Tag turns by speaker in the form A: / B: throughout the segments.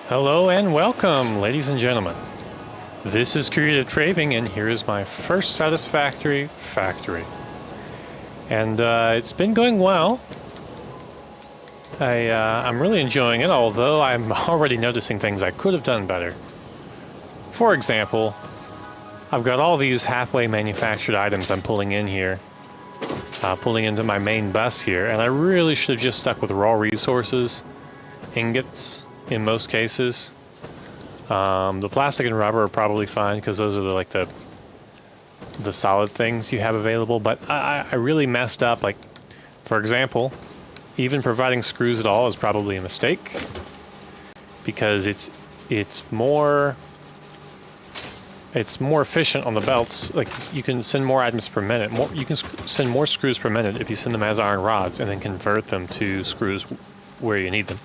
A: Hello and welcome, ladies and gentlemen. This is Creative Traving, and here is my first satisfactory factory. And it's been going well. I'm really enjoying it, although I'm already noticing things I could have done better. For example, I've got all these halfway manufactured items I'm pulling in here, pulling into my main bus here, and I really should have just stuck with raw resources, ingots, in most cases. The plastic and rubber are probably fine because those are the solid things you have available, but I really messed up. Like, for example, even providing screws at all is probably a mistake because it's more efficient on the belts. Like, you can send more items per minute. You can send more screws per minute if you send them as iron rods and then convert them to screws where you need them.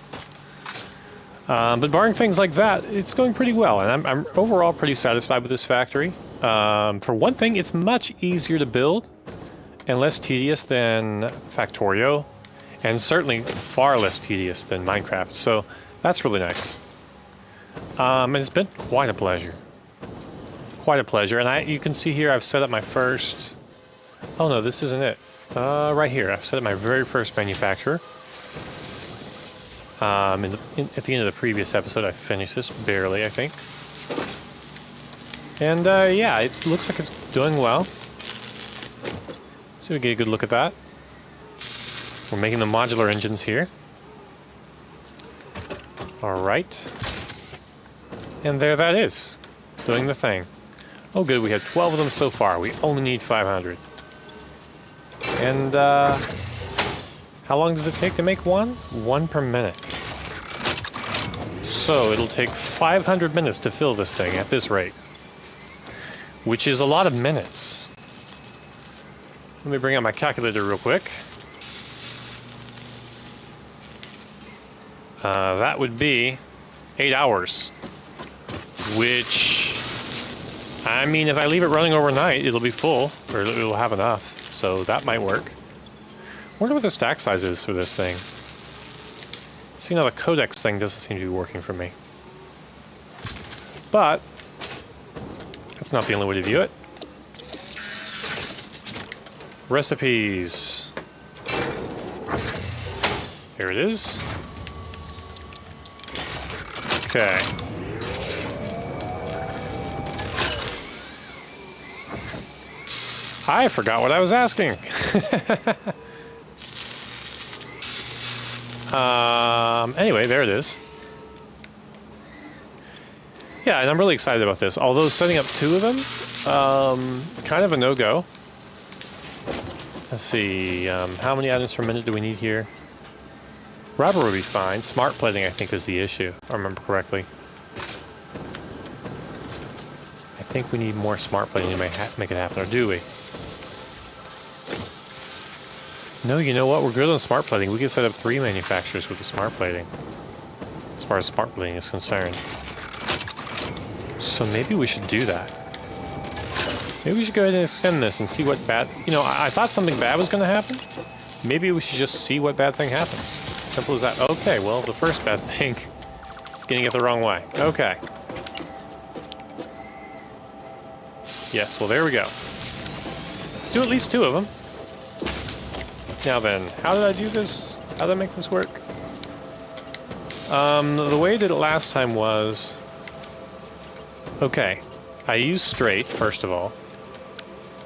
A: But barring things like that, it's going pretty well, and I'm overall pretty satisfied with this factory. For one thing, it's much easier to build and less tedious than Factorio, and certainly far less tedious than Minecraft, so that's really nice. And it's been quite a pleasure. Quite a pleasure, and you can see here I've set up my first... Oh no, this isn't it. Right here, I've set up my very first manufacturer. At the end of the previous episode, I finished this barely, I think. And yeah, it looks like it's doing well. So we get a good look at that. We're making the modular engines here. Alright. And there that is. Doing the thing. Oh good, we have 12 of them so far. We only need 500. And how long does it take to make one? One per minute. So it'll take 500 minutes to fill this thing at this rate, which is a lot of minutes. Let me bring out my calculator real quick. That would be 8 hours, which, I mean, if I leave it running overnight, it'll be full, or it'll have enough, so that might work. I wonder what the stack size is for this thing. See, now the codex thing doesn't seem to be working for me. But that's not the only way to view it. Recipes. Here it is. Okay. I forgot what I was asking. Anyway, there it is. Yeah, and I'm really excited about this. Although setting up 2 of them, kind of a no-go. Let's see, how many items per minute do we need here? Rubber would be fine. Smart plating, I think, is the issue, if I remember correctly. I think we need more smart plating to make it happen, or do we? No, you know what? We're good on smart plating. We can set up 3 manufacturers with the smart plating, as far as smart plating is concerned. So maybe we should do that. Maybe we should go ahead and extend this and see what bad... You know, I thought something bad was going to happen. Maybe we should just see what bad thing happens. Simple as that. Okay, well, the first bad thing is getting it the wrong way. Okay. Yes, well, there we go. Let's do at least 2 of them. Now then, how did I do this? How did I make this work? The way I did it last time was... Okay, I used straight, first of all.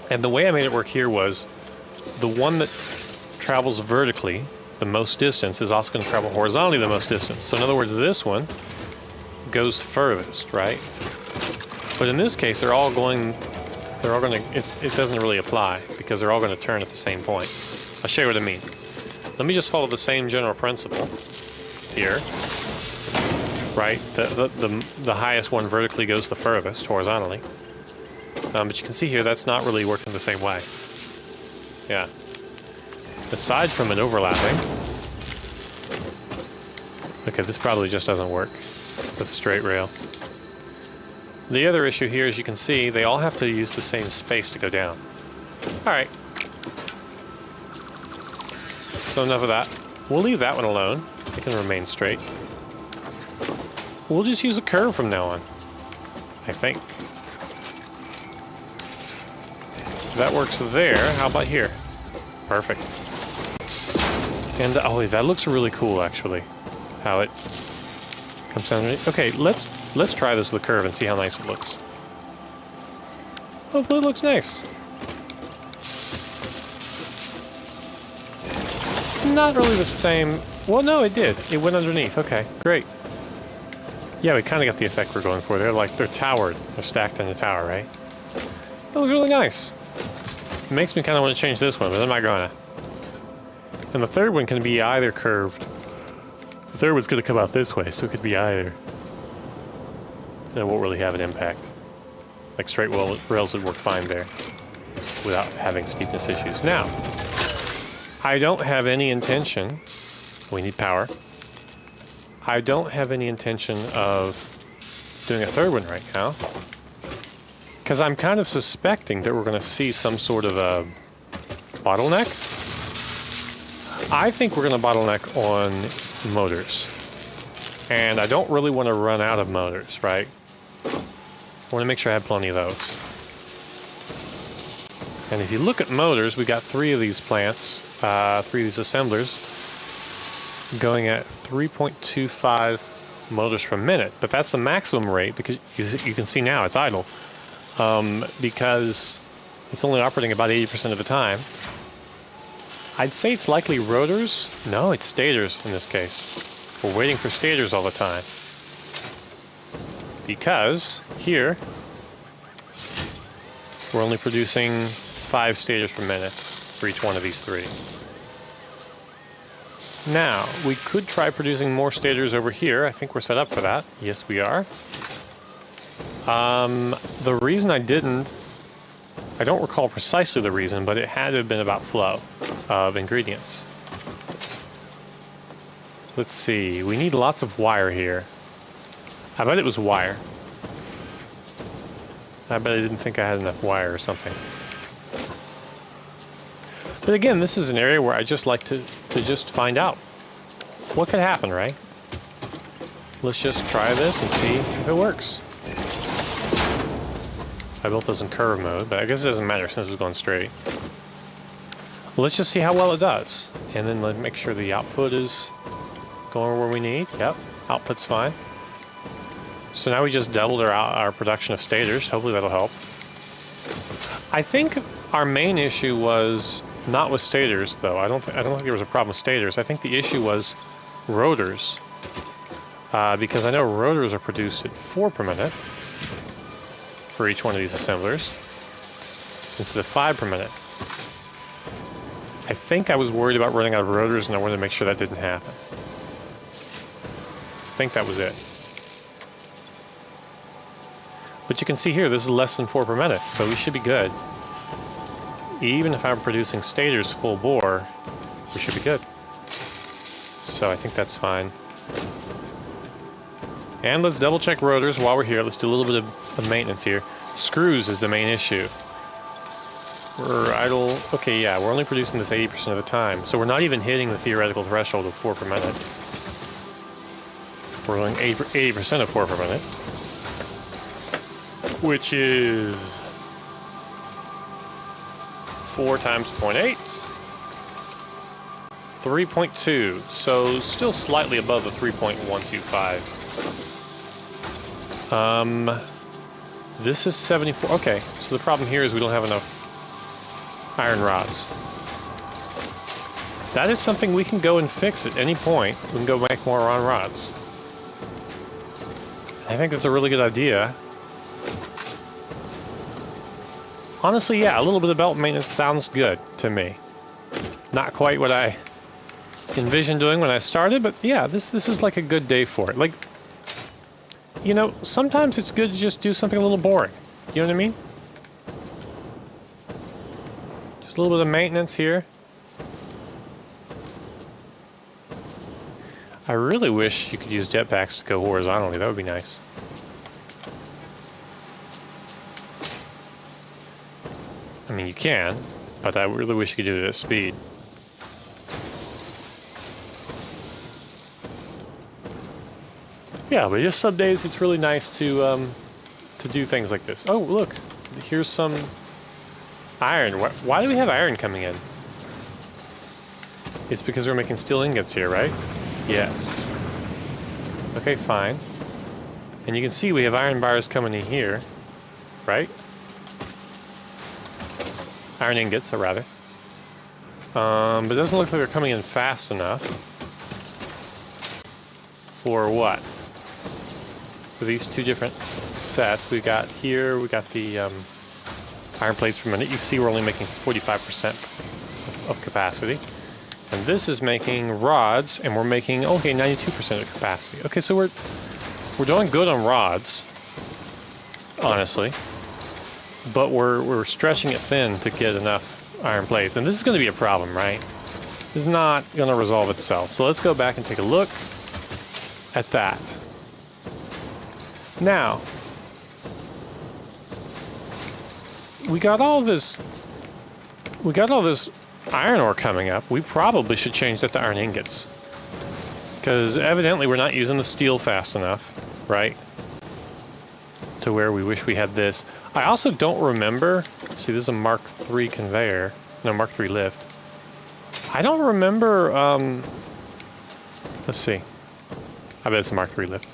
A: And the way I made it work here was the one that travels vertically the most distance is also going to travel horizontally the most distance. So in other words, this one goes furthest, right? But in this case, it doesn't really apply because they're all going to turn at the same point. I'll show you what I mean. Let me just follow the same general principle here, right? The highest one vertically goes the furthest horizontally. But you can see here that's not really working the same way. Yeah. Aside from it overlapping. Okay, this probably just doesn't work with straight rail. The other issue here, as you can see, they all have to use the same space to go down. Alright. So enough of that. We'll leave that one alone. It can remain straight. we'll just use a curve from now on, I think. That works there. How about here? Perfect. And oh, that looks really cool, actually. How it comes down. Okay, let's try this with a curve and see how nice it looks. Hopefully, it looks nice. Not really the same. Well, no, it did. It went underneath. Okay, great. Yeah, we kind of got the effect we're going for. They're towered. They're stacked in a tower, right? That looks really nice. It makes me kind of want to change this one, but I'm not gonna. And the third one can be either curved. The third one's gonna come out this way, so it could be either. And it won't really have an impact. Like straight rails would work fine there without having steepness issues. Now, I don't have any intention, we need power. I don't have any intention of doing a third one right now. Because I'm kind of suspecting that we're going to see some sort of a bottleneck. I think we're going to bottleneck on motors. And I don't really want to run out of motors, right? I want to make sure I have plenty of those. And if you look at motors, we got 3 of these plants, 3 of these assemblers, going at 3.25 motors per minute. But that's the maximum rate because you can see now it's idle. Because it's only operating about 80% of the time. I'd say it's likely rotors. No, it's stators in this case. We're waiting for stators all the time. Because here, we're only producing 5 stators per minute for each one of these 3. Now, we could try producing more stators over here. I think we're set up for that. Yes, we are. The reason I didn't, I don't recall precisely the reason, but it had to have been about flow of ingredients. Let's see, we need lots of wire here. I bet it was wire. I bet I didn't think I had enough wire or something. But again, this is an area where I just like to just find out what could happen, right? Let's just try this and see if it works. I built those in curve mode, but I guess it doesn't matter since it's going straight. Well, let's just see how well it does. And then let's make sure the output is going where we need. Yep, output's fine. So now we just doubled our production of stators. Hopefully that'll help. I think our main issue was not with stators, though. I don't think there was a problem with stators. I think the issue was rotors. Because I know rotors are produced at 4 per minute. For each one of these assemblers instead of 5 per minute. I think I was worried about running out of rotors and I wanted to make sure that didn't happen. I think that was it. But you can see here, this is less than 4 per minute, so we should be good. Even if I'm producing stators full bore, we should be good. So I think that's fine. And let's double check rotors while we're here. Let's do a little bit of maintenance here. Screws is the main issue. We're idle. Okay, yeah, we're only producing this 80% of the time. So we're not even hitting the theoretical threshold of 4 per minute. We're going 80% of 4 per minute. Which is 4 times 0.8. 3.2. So still slightly above the 3.125. This is 74. Okay, so the problem here is we don't have enough iron rods. That is something we can go and fix at any point. We can go make more iron rods. I think that's a really good idea. Honestly, yeah, a little bit of belt maintenance sounds good to me. Not quite what I envisioned doing when I started, but yeah, this is like a good day for it. Like, you know, sometimes it's good to just do something a little boring. You know what I mean? Just a little bit of maintenance here. I really wish you could use jetpacks to go horizontally. That would be nice. I mean, you can, but I really wish you could do it at speed. Yeah, but just some days it's really nice to do things like this. Oh, look, here's some iron. Why do we have iron coming in? It's because we're making steel ingots here, right? Yes. Okay, fine. And you can see we have iron bars coming in here, right? Iron ingots, or rather. But it doesn't look like they're coming in fast enough. For what? For these two different sets, we got here, we got the iron plates per minute. You see we're only making 45% of capacity. And this is making rods, and we're making, okay, 92% of capacity. Okay, so we're doing good on rods, honestly. But we're stretching it thin to get enough iron plates. And this is going to be a problem, right? This is not going to resolve itself. So let's go back and take a look at that. Now, we got all this iron ore coming up. We probably should change that to iron ingots. Because evidently we're not using the steel fast enough, right? To where we wish we had this. I also don't remember, see this is a Mark III conveyor, no, Mark III lift. I don't remember, let's see. I bet it's a Mark III lift.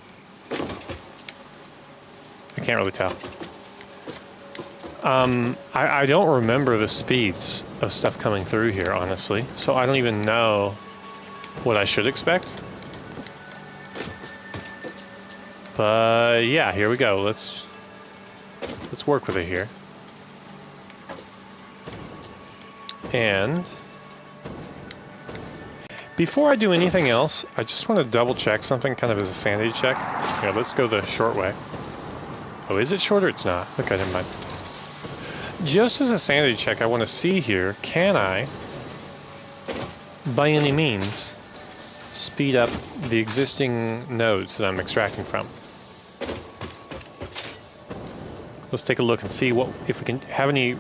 A: I can't really tell. I don't remember the speeds of stuff coming through here, honestly. So I don't even know what I should expect. But yeah, here we go. Let's work with it here. And before I do anything else, I just want to double check something kind of as a sanity check. Yeah, let's go the short way. Oh, is it shorter? It's not. Okay, never mind. Just as a sanity check, I want to see here, can I, by any means, speed up the existing nodes that I'm extracting from? Let's take a look and see if we can have any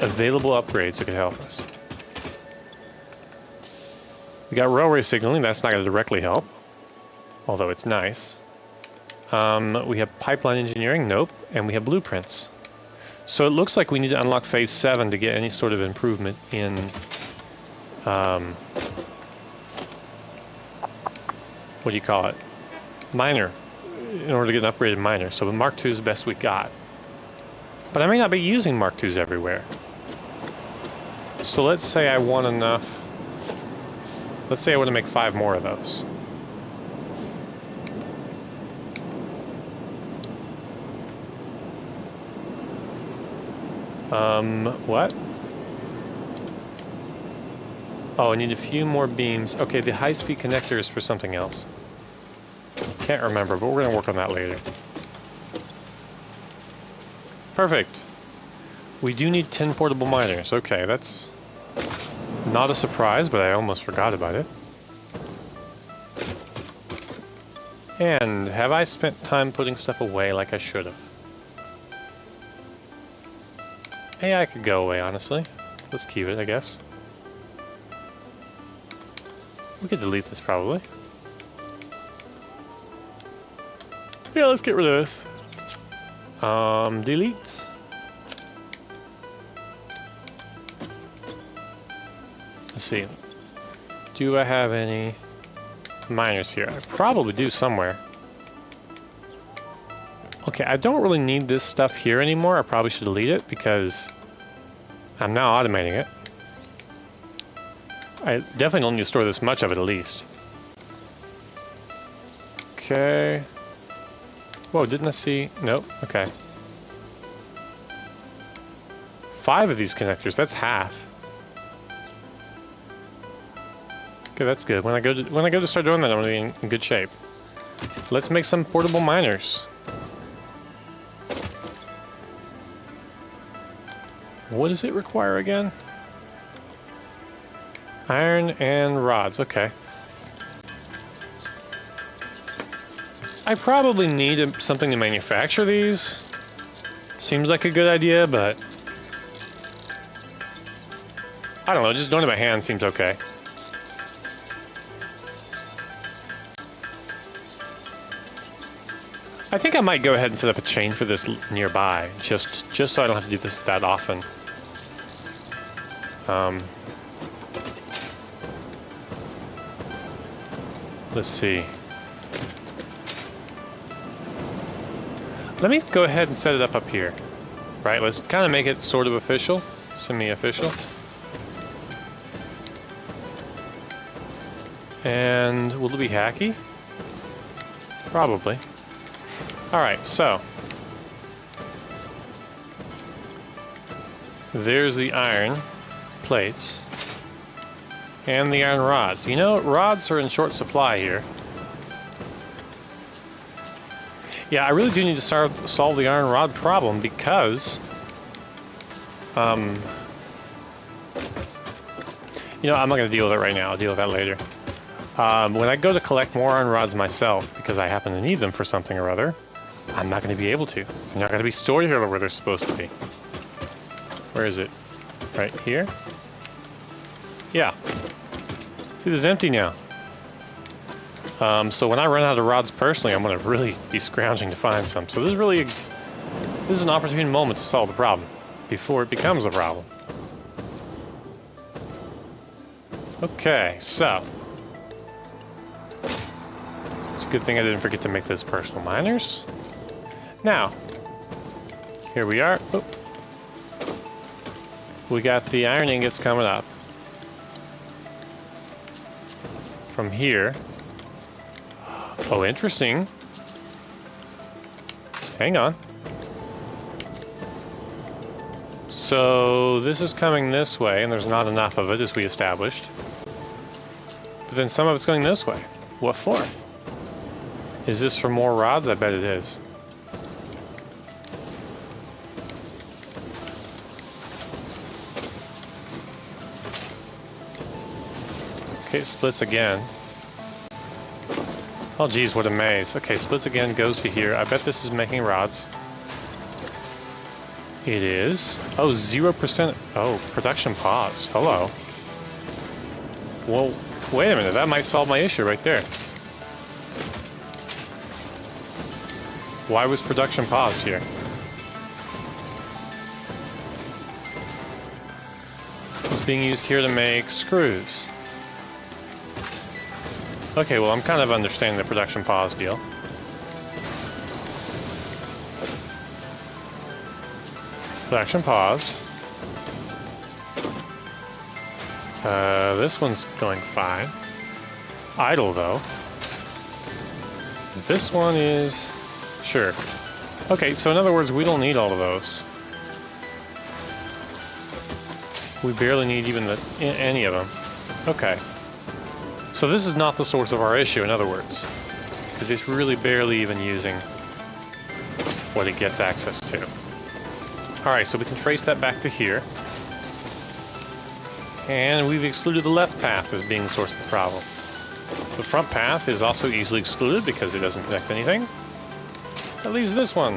A: available upgrades that could help us. We got railway signaling, that's not going to directly help, although it's nice. We have pipeline engineering, nope, and we have blueprints. So it looks like we need to unlock phase 7 to get any sort of improvement in what do you call it? Miner, in order to get an upgraded miner. So the Mark II is the best we got. But I may not be using Mark IIs everywhere. So let's say I want enough. Let's say I want to make 5 more of those. What? Oh, I need a few more beams. Okay, the high-speed connector is for something else. Can't remember, but we're going to work on that later. Perfect. We do need 10 portable miners. Okay, that's not a surprise, but I almost forgot about it. And have I spent time putting stuff away like I should have? Hey, I could go away, honestly. Let's keep it, I guess. We could delete this, probably. Yeah, let's get rid of this. Delete. Let's see. Do I have any miners here? I probably do somewhere. Okay, I don't really need this stuff here anymore. I probably should delete it because I'm now automating it. I definitely don't need to store this much of it, at least. Okay. Whoa, didn't I see? Nope. Okay. 5 of these connectors. That's half. Okay, that's good. When I go to start doing that, I'm gonna be in good shape. Let's make some portable miners. What does it require again? Iron and rods, okay. I probably need something to manufacture these. Seems like a good idea, but I don't know, just doing it by hand seems okay. I think I might go ahead and set up a chain for this nearby, just so I don't have to do this that often. Let's see. Let me go ahead and set it up here. Right, let's kind of make it sort of official, semi-official. And will it be hacky? Probably. Alright, so. There's the iron plates. And the iron rods. You know, rods are in short supply here. Yeah, I really do need to solve the iron rod problem because... you know, I'm not going to deal with it right now. I'll deal with that later. When I go to collect more iron rods myself, because I happen to need them for something or other, I'm not going to be able to. They're not going to be stored here where they're supposed to be. Where is it? Right here? Yeah. See, this is empty now. So when I run out of rods personally, I'm going to really be scrounging to find some. So this is an opportune moment to solve the problem before it becomes a problem. Okay, so it's a good thing I didn't forget to make those personal miners. Now, here we are. Oh. We got the iron ingots coming up from here. Oh, interesting. Hang on. So this is coming this way, and there's not enough of it, as we established. But then some of it's going this way. What for? Is this for more rods? I bet it is. Okay, it splits again. Oh geez, what a maze. Okay, splits again, goes to here. I bet this is making rods. It is. Oh, 0%. Oh, production paused. Hello. Well, wait a minute. That might solve my issue right there. Why was production paused here? It's being used here to make screws. Okay, well, I'm kind of understanding the production pause deal. Production paused. This one's going fine. It's idle, though. This one is... Sure. Okay, so in other words, we don't need all of those. We barely need even any of them. Okay. So this is not the source of our issue, in other words. Because it's really barely even using what it gets access to. Alright, so we can trace that back to here. And we've excluded the left path as being the source of the problem. The front path is also easily excluded because it doesn't connect anything. That leaves this one,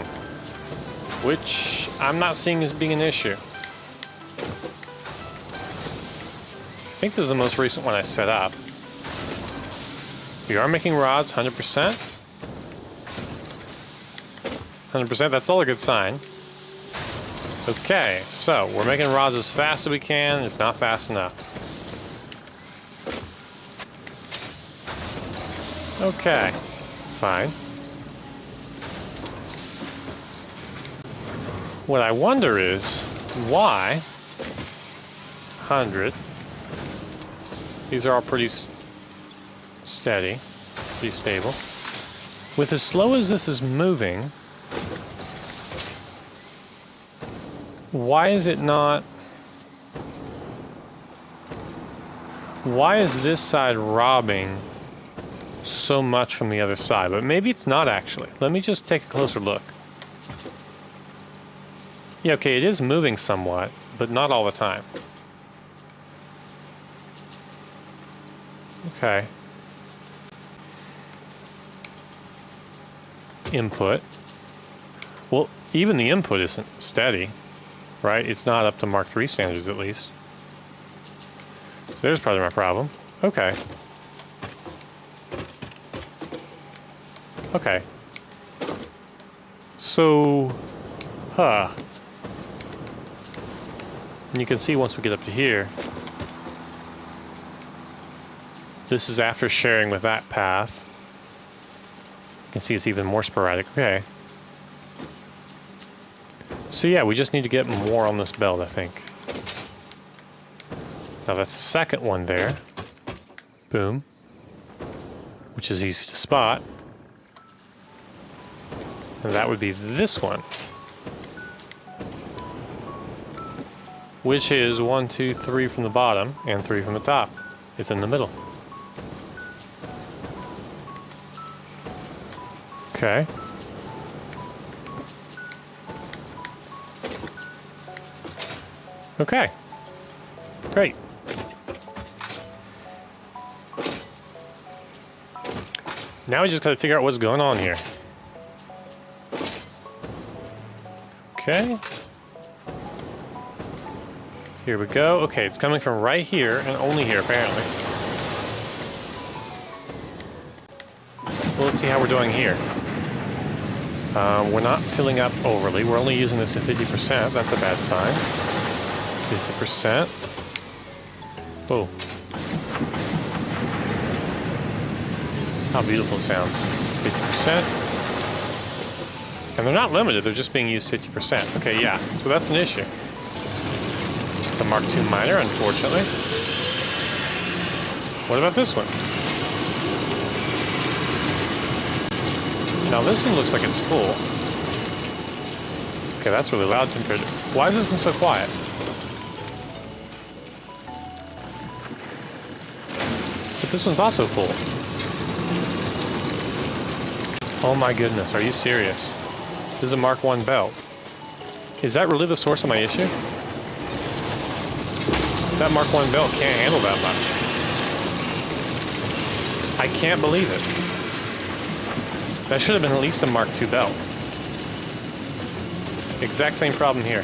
A: which I'm not seeing as being an issue. I think this is the most recent one I set up. We are making rods 100%. 100%, that's all a good sign. Okay, so we're making rods as fast as we can. It's not fast enough. Okay, fine. What I wonder is why 100. These are all pretty steady, pretty stable. With as slow as this is moving, why is it not... Why is this side robbing so much from the other side? But maybe it's not actually. Let me just take a closer look. Yeah, okay, it is moving somewhat, but not all the time. Okay. Input. Well, even the input isn't steady, right? It's not up to Mark III standards, at least. So there's probably my problem. Okay. Okay. So, and you can see once we get up to here, this is after sharing with that path. You can see it's even more sporadic. Okay. So yeah, we just need to get more on this belt, I think. Now that's the second one there. Boom. Which is easy to spot. And that would be this one. Which is 1, 2, 3 from the bottom and 3 from the top. It's in the middle. Okay. Okay. Great. Now we just gotta figure out what's going on here. Okay. Here we go. Okay, it's coming from right here and only here, apparently. Well, let's see how we're doing here. We're not filling up overly. We're only using this at 50%. That's a bad sign. 50%. Oh. How beautiful it sounds. 50%. And they're not limited, they're just being used 50%. Okay, yeah, so that's an issue. It's a Mark II miner, unfortunately. What about this one? Now this one looks like it's full. Okay, that's really loud compared to... Why is this one so quiet? But this one's also full. Oh my goodness, are you serious? This is a Mark I belt. Is that really the source of my issue? That Mark I belt can't handle that much. I can't believe it. That should have been at least a Mark II belt. Exact same problem here.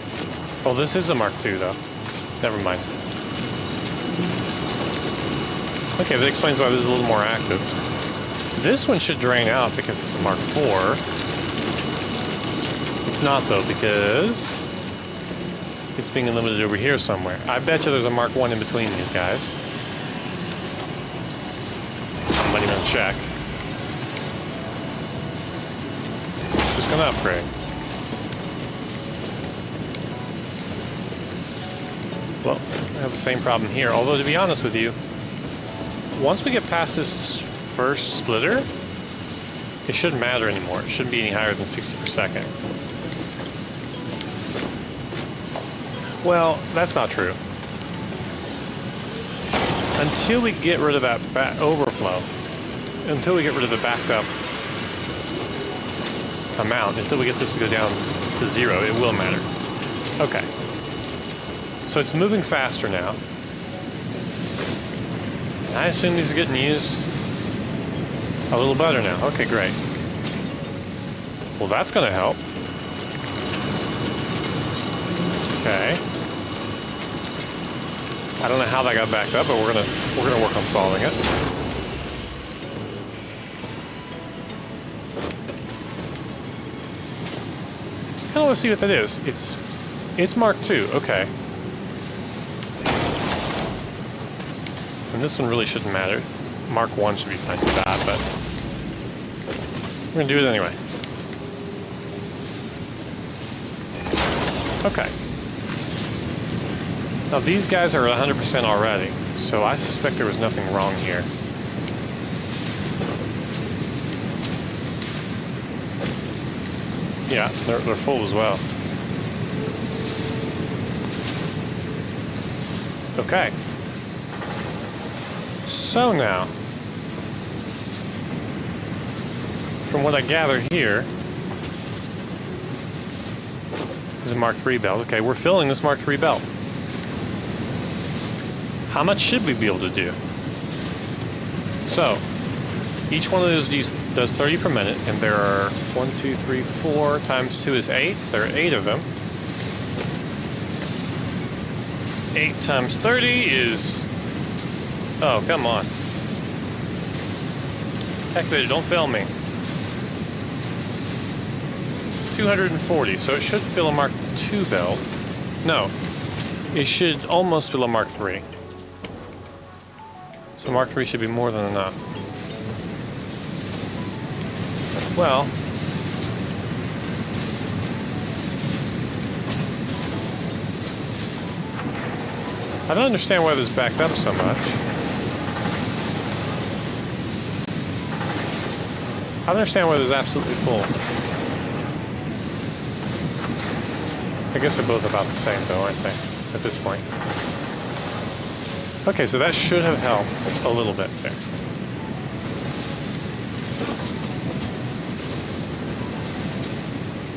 A: Oh, this is a Mark II though. Never mind. Okay, that explains why this is a little more active. This one should drain out because it's a Mark IV. It's not though, because it's being limited over here somewhere. I bet you there's a Mark I in between these guys. I'm not even gonna check. Just gonna upgrade. Well, I have the same problem here. Although, to be honest with you, once we get past this first splitter, it shouldn't matter anymore. It shouldn't be any higher than 60 per second. Well, that's not true. Until we get rid of that overflow, until we get rid of the backed up amount, until we get this to go down to 0, it will matter. Okay. So it's moving faster now. I assume these are getting used a little better now. Okay, great. Well, that's going to help. Okay. I don't know how that got backed up, but we're gonna work on solving it. Kind of want to see what that is. It's Mark II. Okay. And this one really shouldn't matter. Mark I should be fine for that, but we're gonna do it anyway. Okay. Now these guys are 100% already, so I suspect there was nothing wrong here. Yeah, they're full as well. Okay. So now, from what I gather here, is a Mark III belt. Okay, we're filling this Mark III belt. How much should we be able to do? So, each one of those does 30 per minute, and there are 1, 2, 3, 4 times 2 is 8. There are 8 of them. 8 times 30 is... Oh, come on. Heck, don't fail me. 240, so it should fill a Mark II belt. No, it should almost fill a Mark III. So Mark III should be more than enough. Well, I don't understand why this backed up so much. I don't understand why this is absolutely full. I guess they're both about the same though, aren't they, at this point? Okay, so that should have helped a little bit there.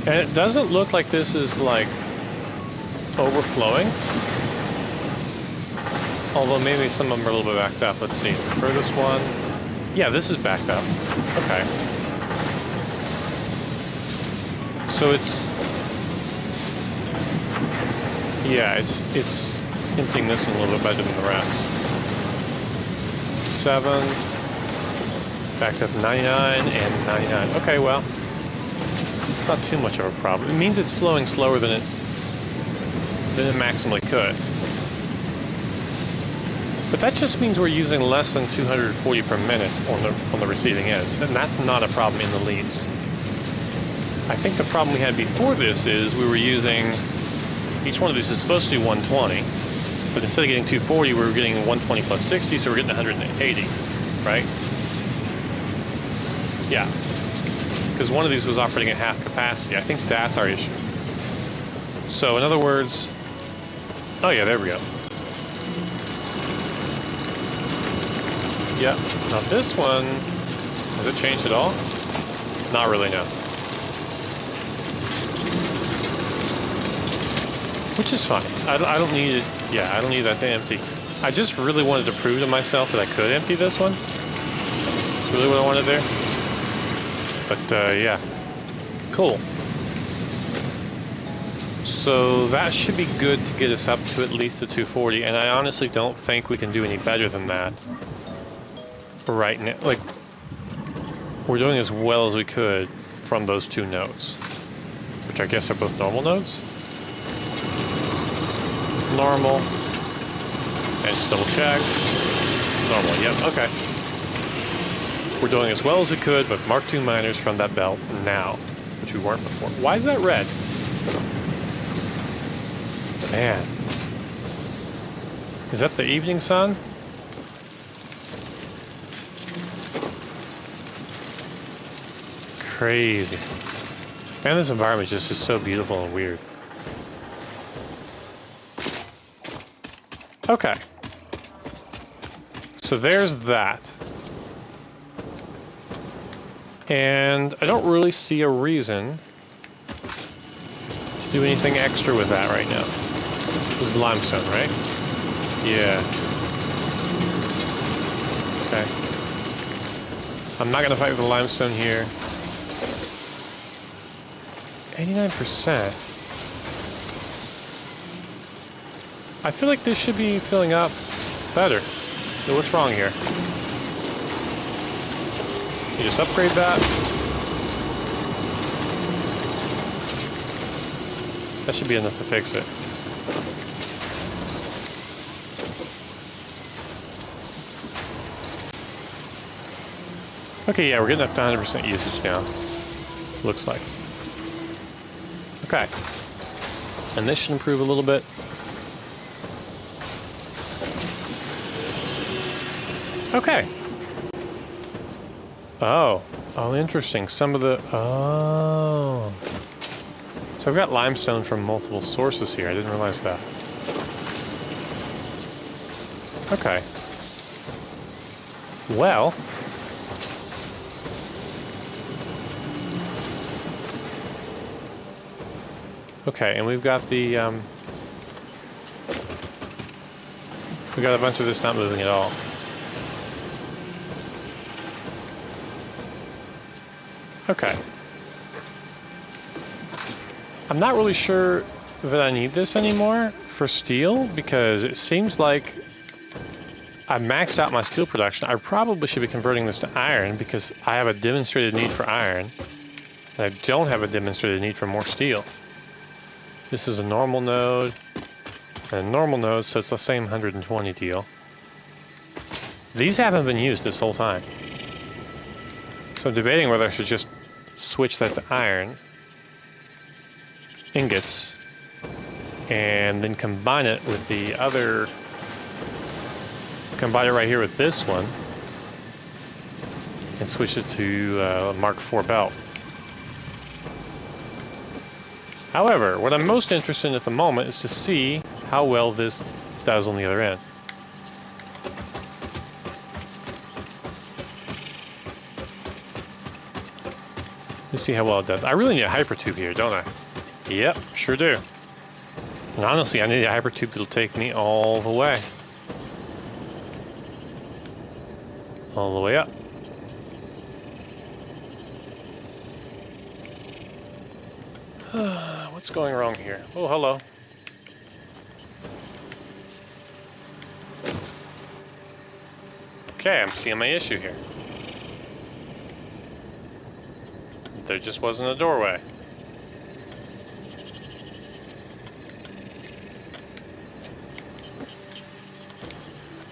A: And it doesn't look like this is like overflowing. Although maybe some of them are a little bit backed up. Let's see. For this one, yeah, this is backed up. Okay. So it's, yeah, it's emptying this one a little bit better than the rest. 7, backed up 99 and 99. Okay, well, it's not too much of a problem. It means it's flowing slower than it maximally could. But that just means we're using less than 240 per minute on the receiving end, and that's not a problem in the least. I think the problem we had before this is we were using, each one of these is supposed to be 120, but instead of getting 240, we were getting 120 plus 60, so we're getting 180, right? Yeah, because one of these was operating at half capacity. I think that's our issue. So in other words, oh yeah, there we go. Yeah, now this one, has it changed at all? Not really, no. Which is fine. I don't need it, yeah, I don't need that to empty. I just really wanted to prove to myself that I could empty this one. That's really what I wanted there. But yeah, cool. So that should be good to get us up to at least the 240, and I honestly don't think we can do any better than that. Right now, like, we're doing as well as we could from those two nodes, which I guess are both normal nodes. Normal, and just double check. Normal, yep, okay. We're doing as well as we could, but Mark II miners from that belt now, which we weren't before. Why is that red? Man. Is that the evening sun? Crazy. Man, this environment just is so beautiful and weird. Okay. So there's that. And I don't really see a reason to do anything extra with that right now. This is limestone, right? Yeah. Okay. I'm not gonna fight with the limestone here. 89%. I feel like this should be filling up better. So what's wrong here? You just upgrade that. That should be enough to fix it. Okay, yeah, we're getting up to 100% usage now. Looks like. Okay. And this should improve a little bit. Okay. Oh. Oh, interesting. Some of the... Oh. So I've got limestone from multiple sources here. I didn't realize that. Okay. Well... Okay, and we've got the, we got a bunch of this not moving at all. Okay. I'm not really sure that I need this anymore for steel, because it seems like I maxed out my steel production. I probably should be converting this to iron, because I have a demonstrated need for iron. I don't have a demonstrated need for more steel. This is a normal node, and a normal node, so it's the same 120 deal. These haven't been used this whole time. So I'm debating whether I should just switch that to iron ingots and then combine it with the other, combine it right here with this one and switch it to Mark IV belt. However, what I'm most interested in at the moment is to see how well this does on the other end. Let's see how well it does. I really need a hypertube here, don't I? Yep, sure do. And honestly, I need a hypertube that'll take me all the way. All the way up. What's going wrong here? Oh, hello. Okay, I'm seeing my issue here. There just wasn't a doorway.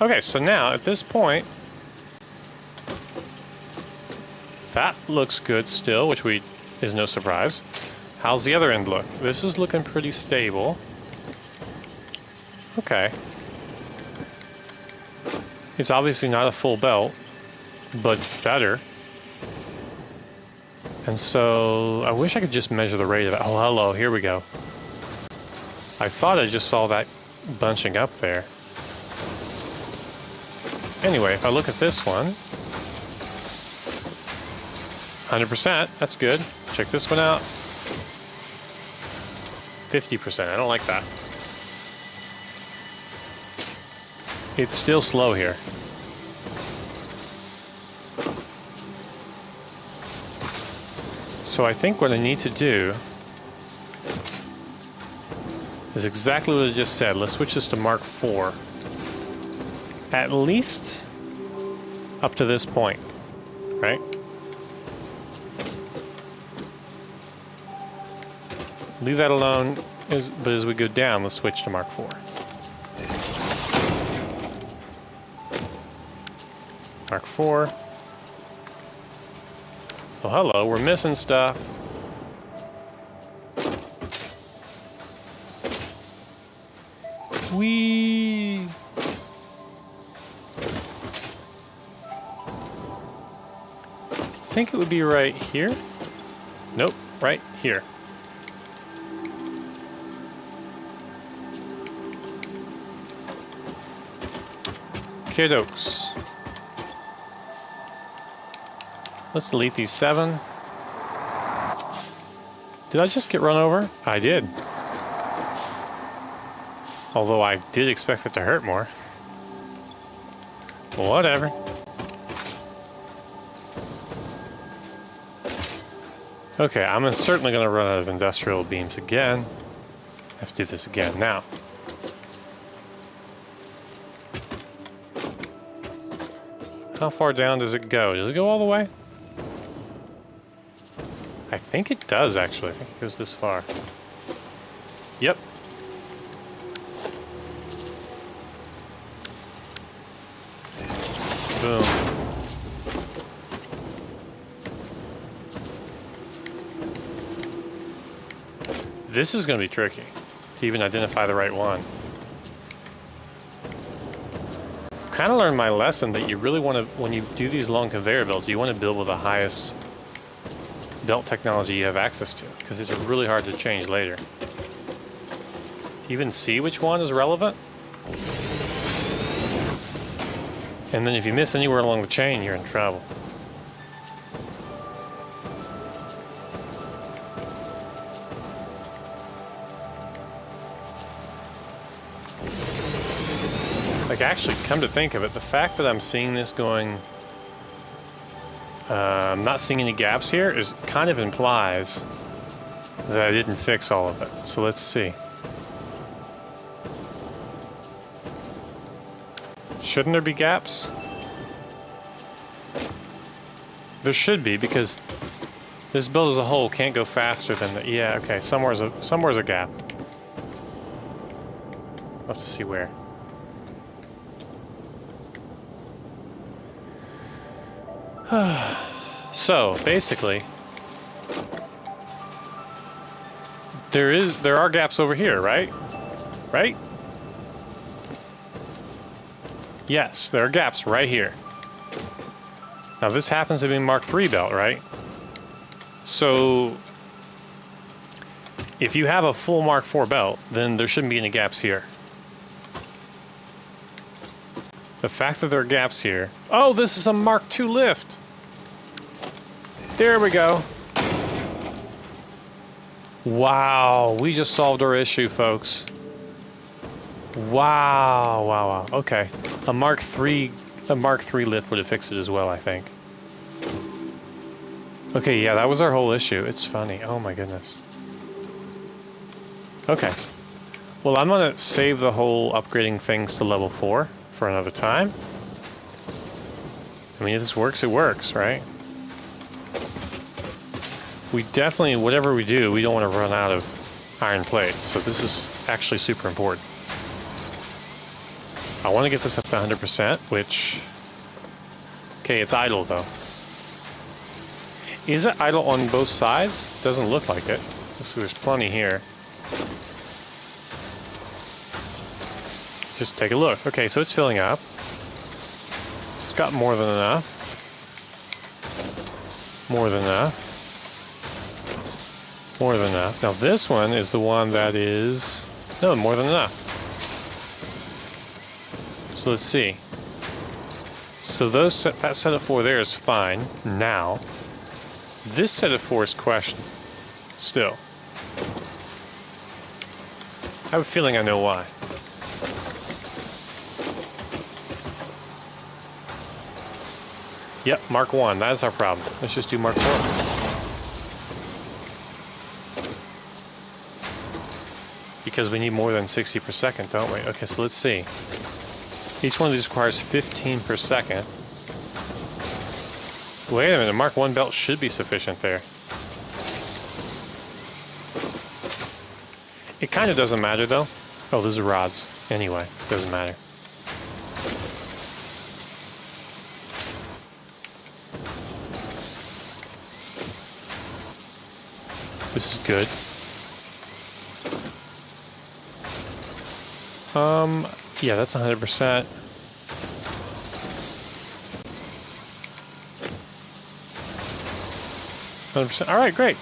A: Okay, so now at this point, that looks good still, which is no surprise. How's the other end look? This is looking pretty stable. Okay. It's obviously not a full belt, but it's better. And so I wish I could just measure the rate of it. Oh, hello, here we go. I thought I just saw that bunching up there. Anyway, if I look at this one, 100%, that's good. Check this one out. 50%, I don't like that. It's still slow here. So I think what I need to do is exactly what I just said. Let's switch this to Mark IV. At least up to this point, right? Leave that alone, but as we go down, let's switch to Mark IV. Mark IV. Oh, hello, we're missing stuff. Whee! I think it would be right here. Nope, right here. Kidokes. Let's delete these 7. Did I just get run over? I did. Although I did expect it to hurt more. Whatever. Okay, I'm certainly going to run out of industrial beams again. I have to do this again now. How far down does it go? Does it go all the way? I think it does, actually. I think it goes this far. Yep. Boom. This is going to be tricky to even identify the right one. I've kind of learned my lesson that you really want to, when you do these long conveyor belts, you want to build with the highest belt technology you have access to, because it's really hard to change later. Even see which one is relevant. And then if you miss anywhere along the chain, you're in trouble. Like, actually, come to think of it, the fact that I'm seeing this going... I'm not seeing any gaps here is kind of implies that I didn't fix all of it. So let's see. Shouldn't there be gaps? There should be, because This build as a whole can't go faster than the... Yeah, okay, somewhere's a gap. We'll have to see where. So, basically, there are gaps over here, right? Right? Yes, there are gaps right here. Now this happens to be Mark III belt, right? So if you have a full Mark IV belt, then there shouldn't be any gaps here. The fact that there are gaps here... Oh, this is a Mark II lift! There we go. Wow, we just solved our issue, folks. Wow, wow, wow. Okay. A Mark III lift would have fixed it as well, I think. Okay, yeah, that was our whole issue. It's funny. Oh my goodness. Okay. Well, I'm gonna save the whole upgrading things to level 4 for another time. I mean, if this works, it works, right? We definitely, whatever we do, we don't want to run out of iron plates, so this is actually super important. I want to get this up to 100%, which... Okay, it's idle, though. Is it idle on both sides? Doesn't look like it. So there's plenty here. Just take a look. Okay, so it's filling up. It's got more than enough. More than enough. More than enough. Now this one is the one that is... No, more than enough. So let's see. So that set of 4 there is fine. Now, this set of 4 is questioned. Still. I have a feeling I know why. Yep, Mark 1. That is our problem. Let's just do Mark 4. Because we need more than 60 per second, don't we? Okay, so let's see. Each one of these requires 15 per second. Wait a minute, Mark 1 belt should be sufficient there. It kind of doesn't matter, though. Oh, those are rods. Anyway, doesn't matter. This is good. Yeah, that's 100%. All right, great.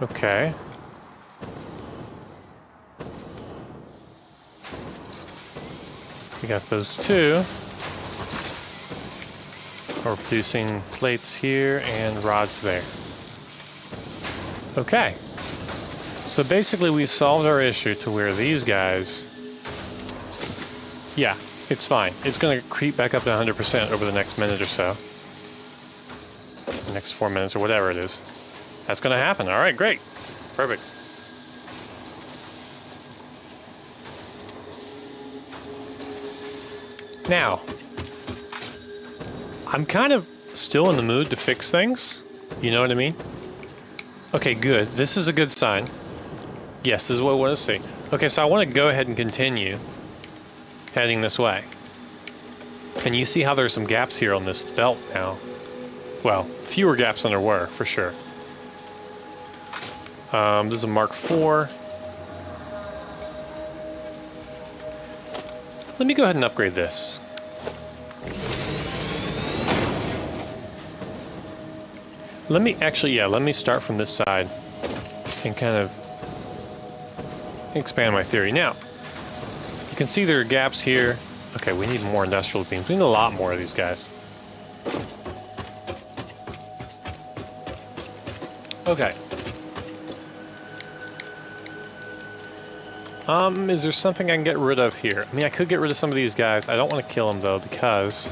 A: Okay. We got those two. We're producing plates here and rods there. Okay. So basically we solved our issue to where these guys... Yeah, it's fine. It's going to creep back up to 100% over the next minute or so. The next 4 minutes or whatever it is. That's going to happen. All right, great. Perfect. Now, I'm kind of still in the mood to fix things. You know what I mean? Okay, good. This is a good sign. Yes, this is what I want to see. Okay, so I want to go ahead and continue heading this way. And you see how there's some gaps here on this belt now. Well, fewer gaps than there were, for sure. This is a Mark IV. Let me go ahead and upgrade this. Let me start from this side and kind of expand my theory. Now, you can see there are gaps here. Okay, we need more industrial beams. We need a lot more of these guys. Okay. Is there something I can get rid of here? I mean, I could get rid of some of these guys. I don't want to kill them, though, because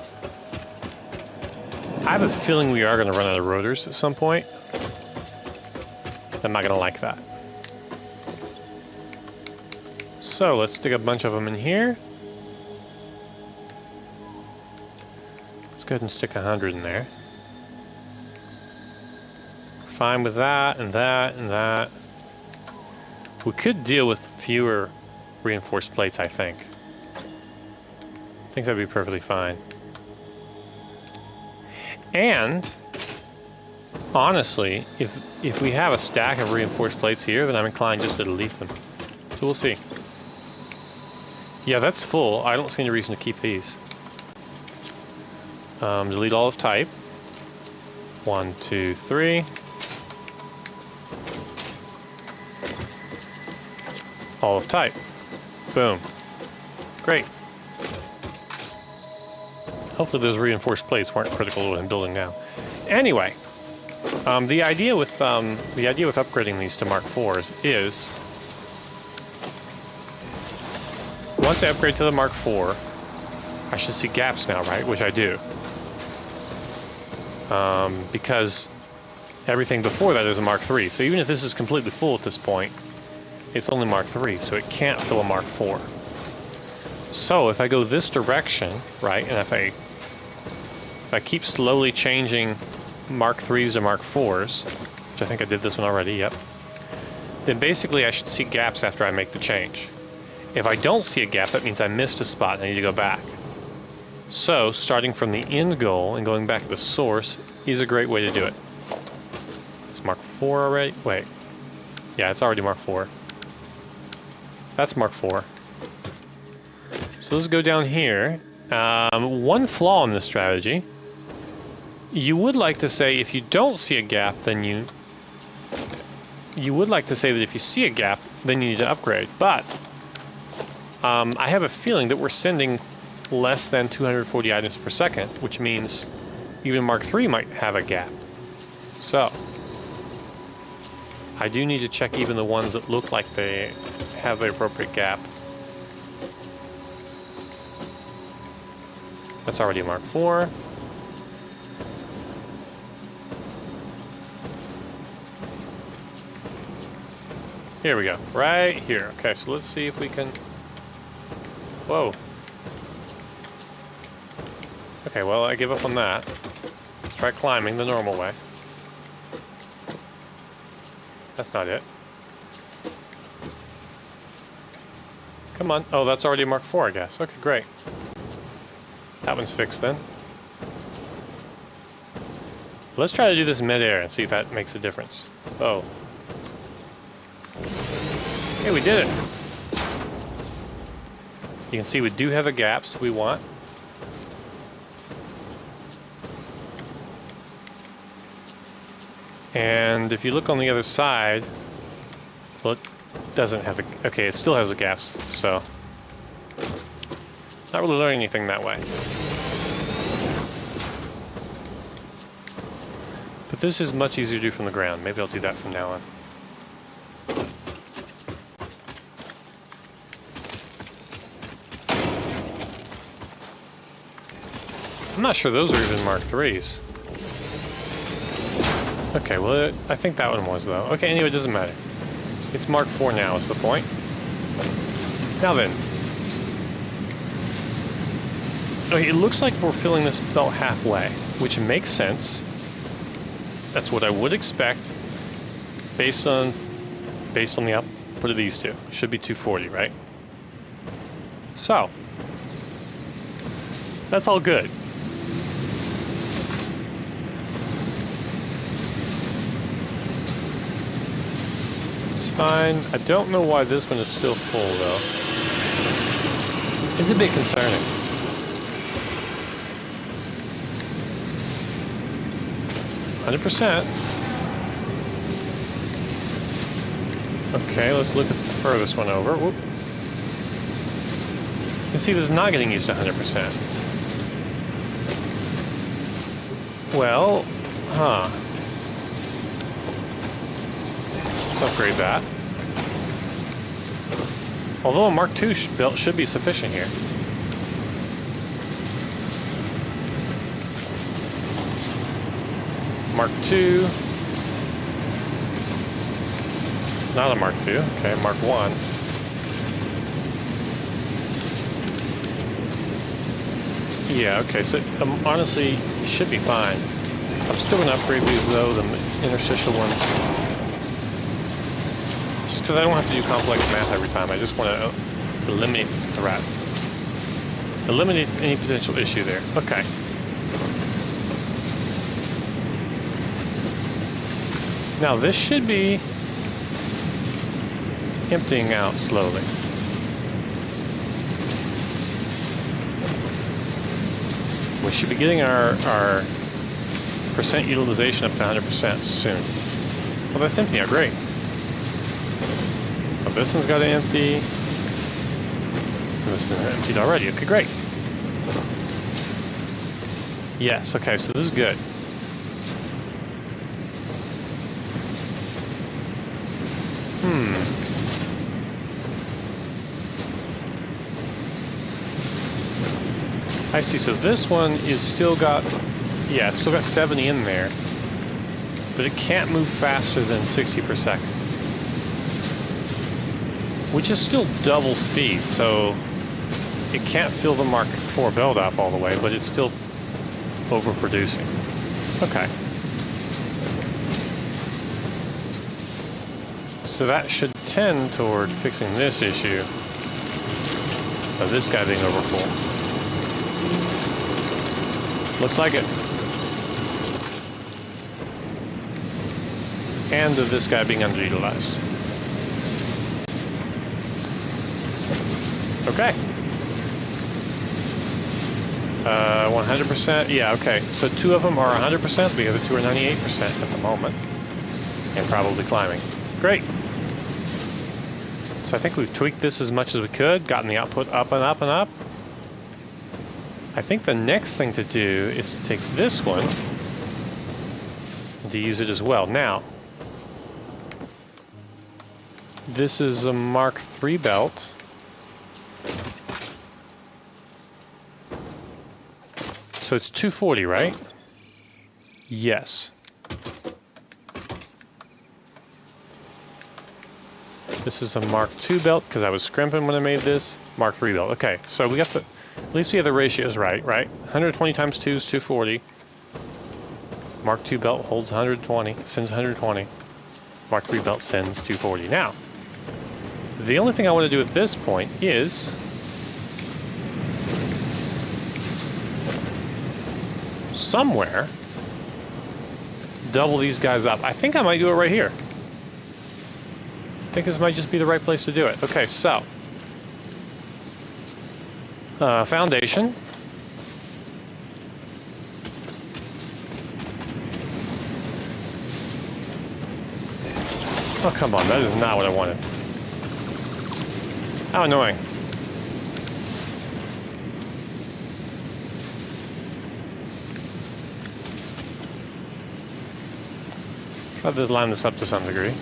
A: I have a feeling we are going to run out of rotors at some point. I'm not going to like that. So let's stick a bunch of them in here. go ahead and stick 100 in there. Fine with that and that and that. We could deal with fewer reinforced plates, I think. I think that'd be perfectly fine. And honestly, if we have a stack of reinforced plates here, then I'm inclined just to delete them. So we'll see. Yeah, that's full. I don't see any reason to keep these. Delete all of type. 1, 2, 3. All of type. Boom. Great. Hopefully those reinforced plates weren't critical in building now. Anyway, the idea with upgrading these to Mark IVs is once I upgrade to the Mark IV, I should see gaps now, right? Which I do. Because everything before that is a Mark III. So even if this is completely full at this point, it's only Mark III, so it can't fill a Mark IV. So if I go this direction, right, and if I keep slowly changing Mark IIIs to Mark IVs, which I think I did this one already, yep, then basically I should see gaps after I make the change. If I don't see a gap, that means I missed a spot and I need to go back. So starting from the end goal and going back to the source is a great way to do it. It's Mark IV already? Wait. Yeah, it's already Mark IV. That's Mark IV. So let's go down here. One flaw in this strategy. You would like to say if you don't see a gap, then you would like to say that if you see a gap, then you need to upgrade. But I have a feeling that we're sending less than 240 items per second, which means even Mark III might have a gap. So I do need to check even the ones that look like they have the appropriate gap. That's already a Mark IV. Here we go, right here. Okay, so let's see if we can... Whoa. Okay, well, I give up on that. Let's try climbing the normal way. That's not it. Come on. Oh, that's already a Mark IV, I guess. Okay, great. That one's fixed then. Let's try to do this mid-air and see if that makes a difference. Oh. Hey, we did it. You can see we do have the gaps we want. And if you look on the other side, well, it doesn't have the... Okay, it still has the gaps, so... Not really learning anything that way. But this is much easier to do from the ground. Maybe I'll do that from now on. I'm not sure those are even Mark IIIs. Okay, well, I think that one was, though. Okay, anyway, it doesn't matter. It's Mark IV now, is the point. Now then. Okay, it looks like we're filling this belt halfway, which makes sense. That's what I would expect based on the output of these two. Should be 240, right? So, that's all good. It's fine. I don't know why this one is still full, though. It's a bit concerning. %. Okay, let's look at the furthest one over. Whoop. You can see this is not getting used to 100%. Well, huh. Let's upgrade that. Although a Mark II belt should be sufficient here. Mark II. It's not a Mark II. Okay, Mark I. Yeah, okay, so honestly, you should be fine. I'm still going to upgrade these, though, the interstitial ones. Just because I don't have to do complex math every time. I just want to eliminate the threat. Eliminate any potential issue there. Okay. Now, this should be emptying out slowly. We should be getting our percent utilization up to 100% soon. Well, that's empty now. Great. Well, this one's got to empty. This is emptied already. Okay, great. Yes, okay, so this is good. I see, so this one is still got, yeah, it's still got 70 in there, but it can't move faster than 60 per second, which is still double speed, so it can't fill the Mark IV build-up all the way, but it's still overproducing. Okay. So that should tend toward fixing this issue of this guy being overfull. Looks like it. And of this guy being underutilized. Okay. 100%? Yeah, okay. So two of them are 100%, the other two are 98% at the moment. And probably climbing. Great. So I think we've tweaked this as much as we could, gotten the output up and up and up. I think the next thing to do is to take this one and to use it as well. Now, this is a Mark III belt. So it's 240, right? Yes. This is a Mark II belt because I was scrimping when I made this. Mark III belt. Okay, so we got the, at least we have the ratios right? 120 times 2 is 240. Mark II belt holds 120, sends 120. Mark III belt sends 240. Now, the only thing I want to do at this point is somewhere double these guys up. I think I might do it right here. I think this might just be the right place to do it. Okay, so foundation. Oh, come on, that is not what I wanted. How annoying. I'll just line this up to some degree.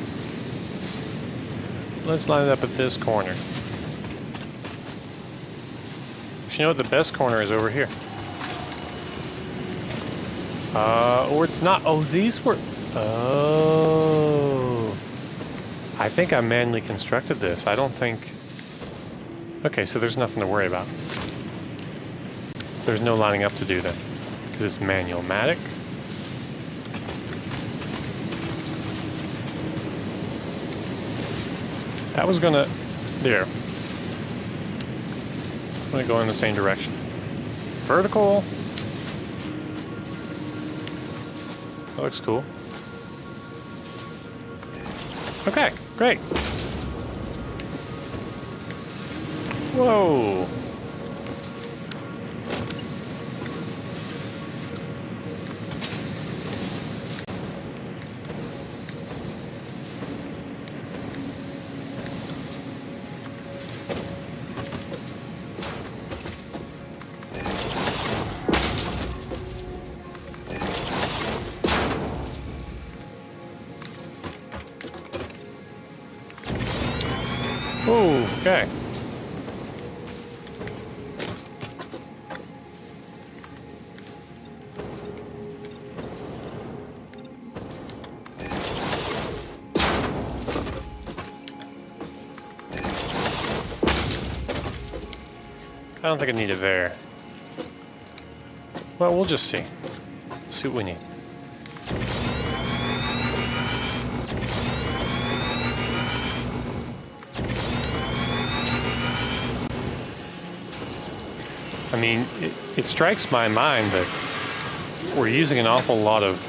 A: Let's line it up at this corner. You know what, the best corner is over here. Or it's not. Oh, these were... Oh. I think I manually constructed this. I don't think... Okay, so there's nothing to worry about. There's no lining up to do then, because it's manual-matic. That was gonna... There. I'm gonna go in the same direction. Vertical. That looks cool. Okay, great. Whoa. Ooh, okay. I don't think I need it there. Well, we'll just see. See what we need. I mean, it strikes my mind that we're using an awful lot of...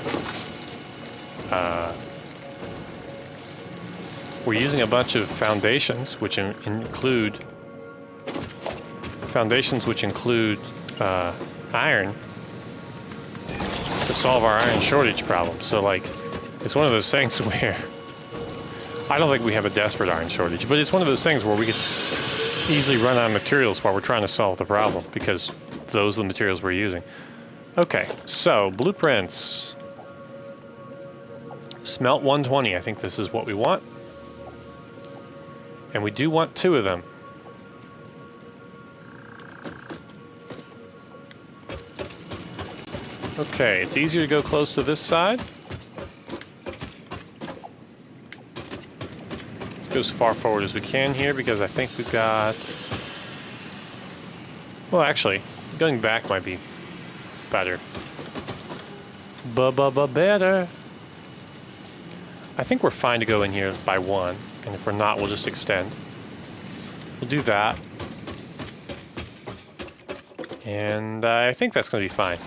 A: we're using a bunch of foundations, which include... iron to solve our iron shortage problem. So, like, it's one of those things where... I don't think we have a desperate iron shortage, but it's one of those things where we could easily run out of materials while we're trying to solve the problem, because those are the materials we're using. Okay, so blueprints. Smelt 120, I think this is what we want. And we do want 2 of them. Okay, it's easier to go close to this side. Let's go as far forward as we can here, because I think we've got... Well, actually, going back might be better. Better. I think we're fine to go in here by 1, and if we're not, we'll just extend. We'll do that. And I think that's going to be fine.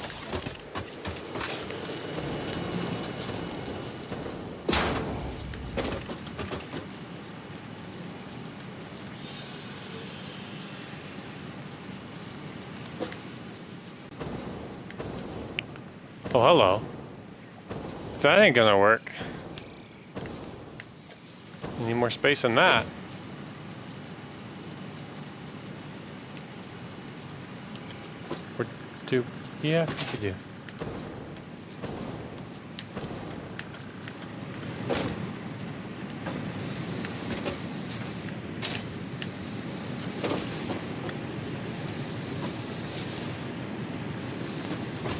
A: Oh, hello. That ain't gonna work. Need more space than that. Yeah, I think we do.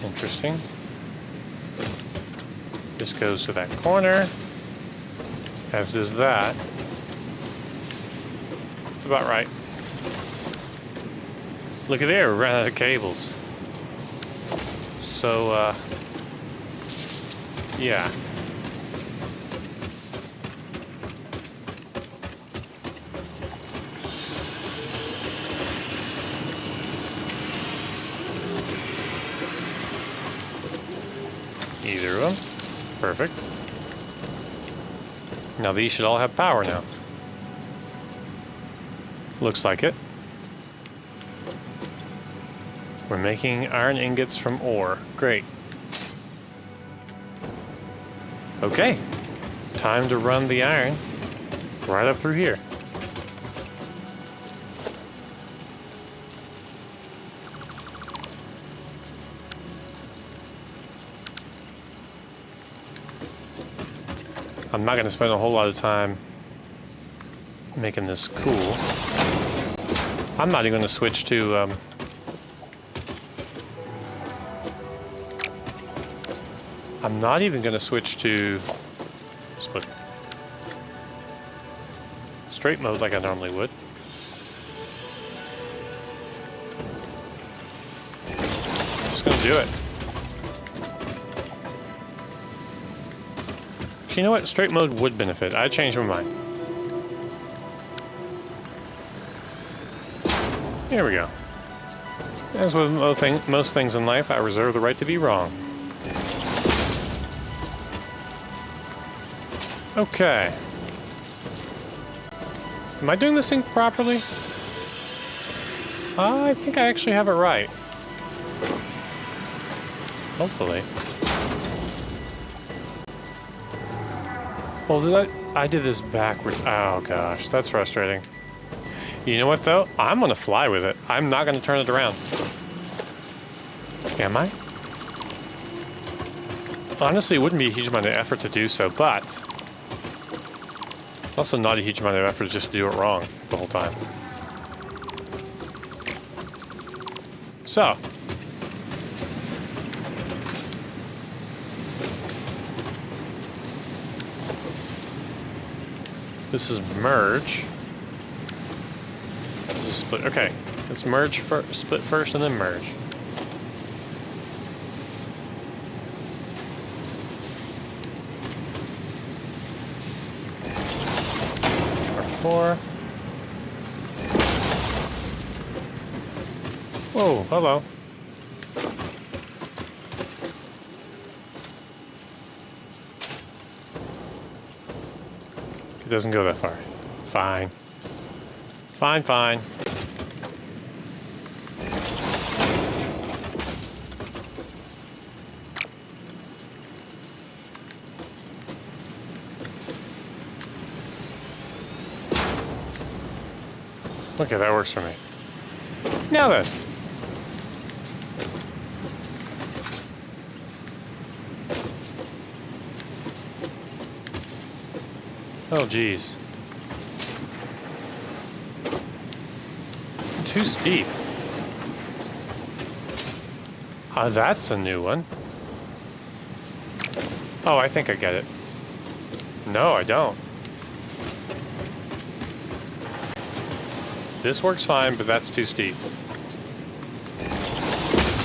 A: Interesting. This goes to that corner, as does that. It's about right. Look at there, we ran out of cables. So, yeah. Either of them. Perfect. Now these should all have power now. Looks like it. We're making iron ingots from ore. Great. Okay. Time to run the iron right up through here. I'm not going to spend a whole lot of time making this cool. I'm not even going to switch to... I'm not even going to switch to straight mode like I normally would. Just going to do it. You know what? Straight mode would benefit. I changed my mind. Here we go. As with most things in life, I reserve the right to be wrong. Okay. Am I doing this thing properly? I think I actually have it right. Hopefully. Well, I did this backwards. Oh gosh, that's frustrating. You know what though? I'm gonna fly with it. I'm not gonna turn it around. Am I? Honestly, it wouldn't be a huge amount of effort to do so, but it's also not a huge amount of effort to just do it wrong the whole time. So. This is merge. This is split. Okay, let's merge first, split first, and then merge. before. Whoa, hello. It doesn't go that far. Fine. Fine, fine. Okay, that works for me. Now then. Oh, geez. Too steep. Ah, that's a new one. Oh, I think I get it. No, I don't. This works fine, but that's too steep.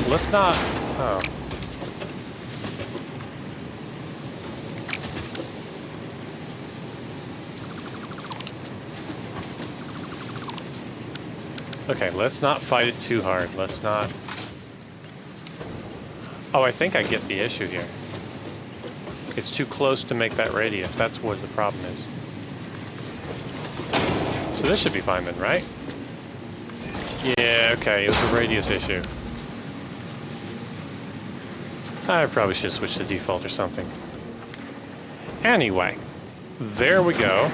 A: Let's not... Oh. Okay, let's not fight it too hard. Let's not... Oh, I think I get the issue here. It's too close to make that radius. That's what the problem is. So this should be fine then, right? Yeah, okay, it was a radius issue. I probably should switch to default or something. Anyway, there we go.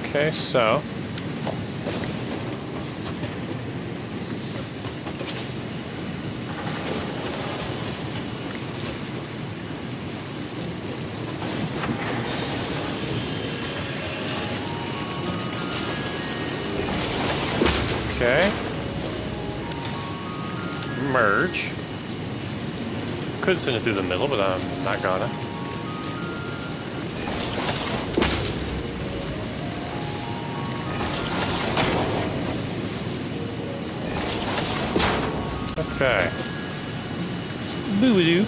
A: Okay, so... Okay. Merge. Could send it through the middle, but I'm not gonna. Okay. Boo-doo.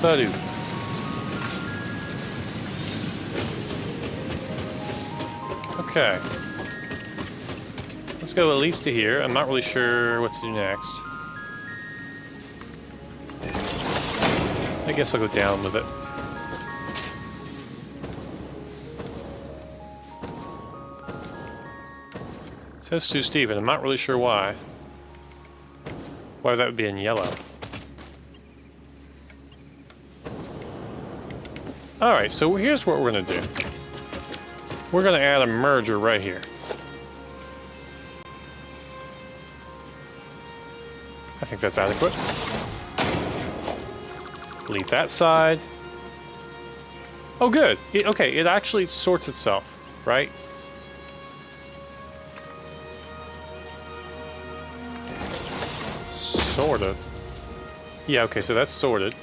A: Ba-doo. Okay. Let's go at least to here. I'm not really sure what to do next. I guess I'll go down with it. It says too steep, and I'm not really sure why. Why that would be in yellow. Alright, so here's what we're going to do. We're going to add a merger right here. I think that's adequate. Delete that side. Oh, good. Okay, it actually sorts itself, right? Sort of. Yeah, okay, so that's sorted.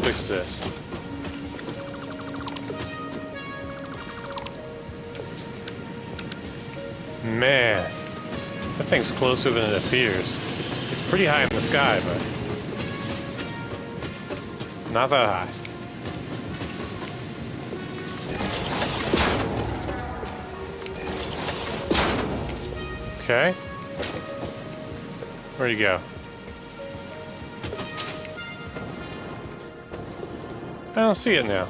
A: Fix this. Man, that thing's closer than it appears. It's pretty high in the sky, but not that high. Okay. Where'd you go? I don't see it now.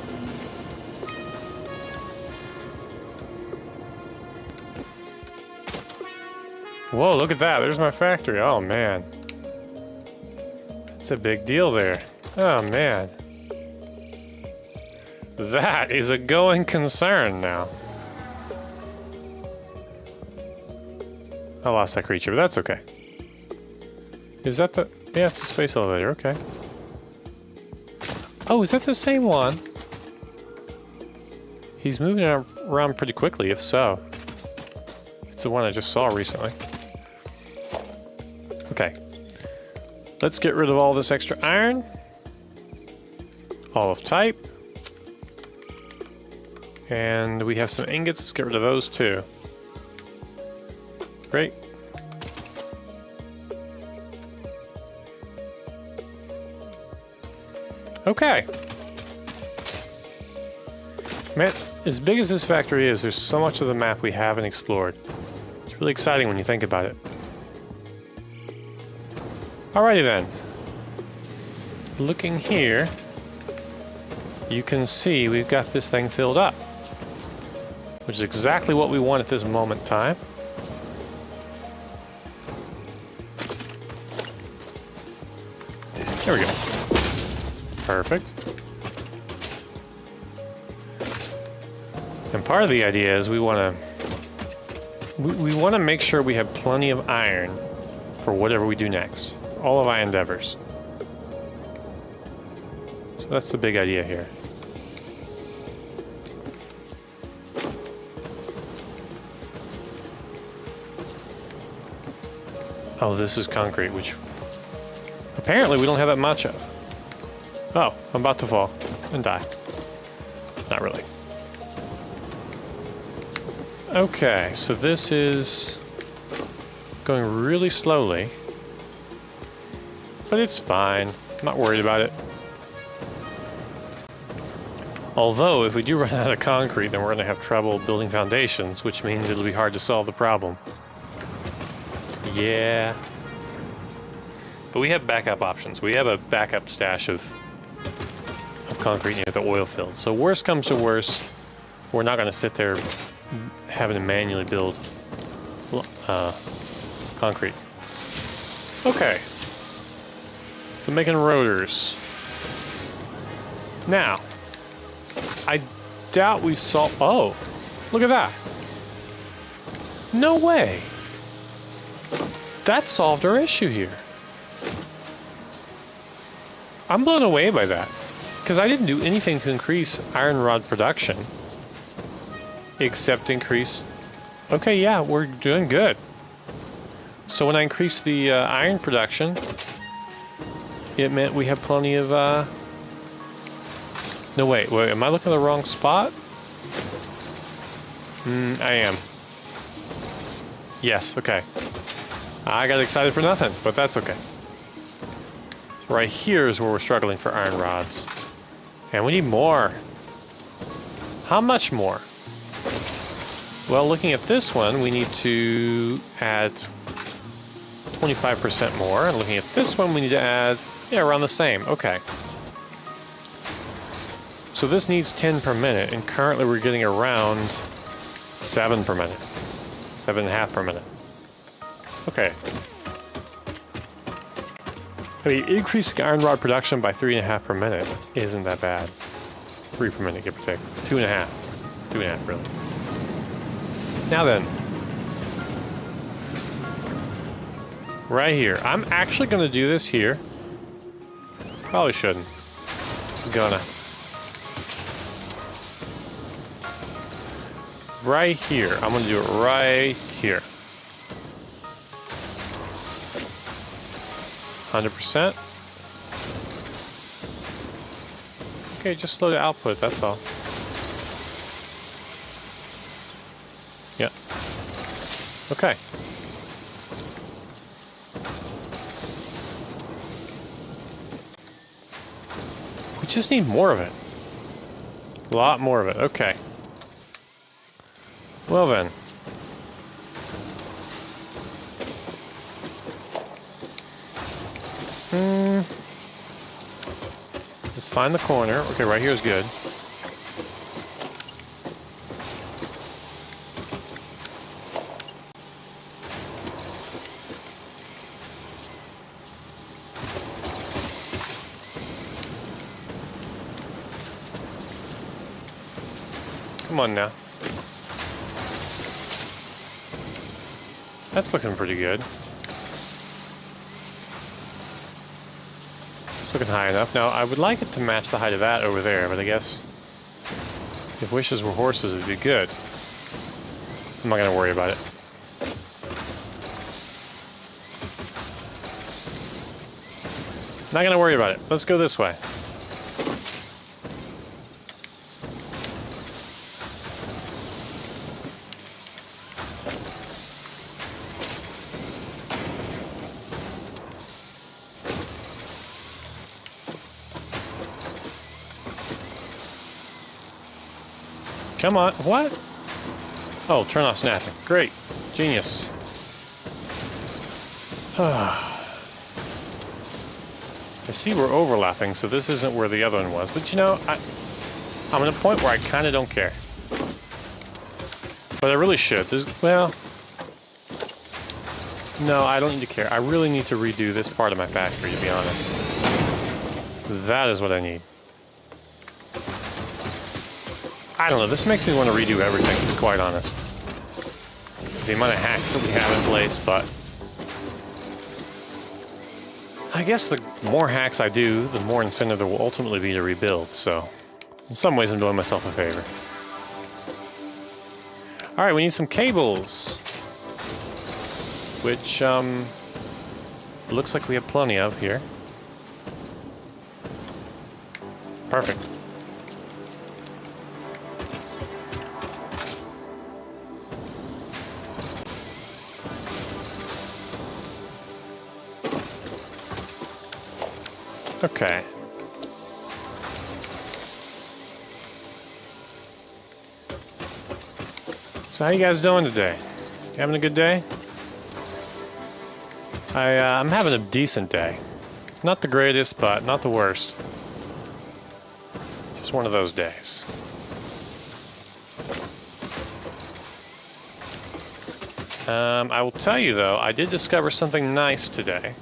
A: Whoa, look at that. There's my factory. Oh, man. It's a big deal there. Oh, man. That is a going concern now. I lost that creature, but that's okay. Is that the... Yeah, it's a space elevator. Okay. Oh, is that the same one? He's moving around pretty quickly, if so. It's the one I just saw recently. Okay. Let's get rid of all this extra iron. All of type. And we have some ingots. Let's get rid of those too. Great. Okay. Man, as big as this factory is, there's so much of the map we haven't explored. It's really exciting when you think about it. Alrighty then. Looking here, you can see we've got this thing filled up, which is exactly what we want at this moment in time. There we go. Perfect. And part of the idea is we want to make sure we have plenty of iron for whatever we do next. All of our endeavors. So that's the big idea here. Oh, this is concrete, which apparently we don't have that much of. Oh, I'm about to fall and die. Not really. Okay, so this is going really slowly. But it's fine. I'm not worried about it. Although, if we do run out of concrete, then we're going to have trouble building foundations, which means it'll be hard to solve the problem. Yeah. But we have backup options. We have a backup stash of concrete near the oil field. So worst comes to worst, we're not going to sit there having to manually build concrete. Okay. So making rotors. Now, I doubt we've solved... Oh, look at that. No way. That solved our issue here. I'm blown away by that. Because I didn't do anything to increase iron rod production. Except increase... Okay, yeah, we're doing good. So when I increased the iron production, it meant we have plenty of... No, wait, am I looking at the wrong spot? I am. Yes, okay. I got excited for nothing, but that's okay. So right here is where we're struggling for iron rods. And we need more. How much more? Well, looking at this one, we need to add 25% more. And looking at this one, we need to add, yeah, around the same. Okay. So this needs 10 per minute, and currently we're getting around 7 per minute. 7.5 per minute. Okay. I mean, increasing iron rod production by 3.5 per minute isn't that bad. 3 per minute, give or take. 2.5. 2.5, really. Now then. Right here. I'm actually going to do this here. Probably shouldn't. Gonna. Right here. I'm going to do it right here. 100%. Okay, just slow the output, that's all. Yeah. Okay. We just need more of it. A lot more of it, okay. Well then. Let's find the corner. Okay, right here is good. Come on now. That's looking pretty good. It's looking high enough. Now, I would like it to match the height of that over there, but I guess if wishes were horses, it would be good. I'm not going to worry about it. Not gonna worry about it. Let's go this way. Come on, what? Oh, turn off snapping. Great. Genius. I see we're overlapping, so this isn't where the other one was. But you know, I'm at a point where I kind of don't care. But I really should. Well, no, I don't need to care. I really need to redo this part of my factory, to be honest. That is what I need. I don't know, this makes me want to redo everything, to be quite honest. The amount of hacks that we have in place, but I guess the more hacks I do, the more incentive there will ultimately be to rebuild, so in some ways I'm doing myself a favor. Alright, we need some cables, which looks like we have plenty of here. Perfect. Okay. So how you guys doing today? You having a good day? I'm having a decent day. It's not the greatest, but not the worst. Just one of those days. I will tell you though, I did discover something nice today.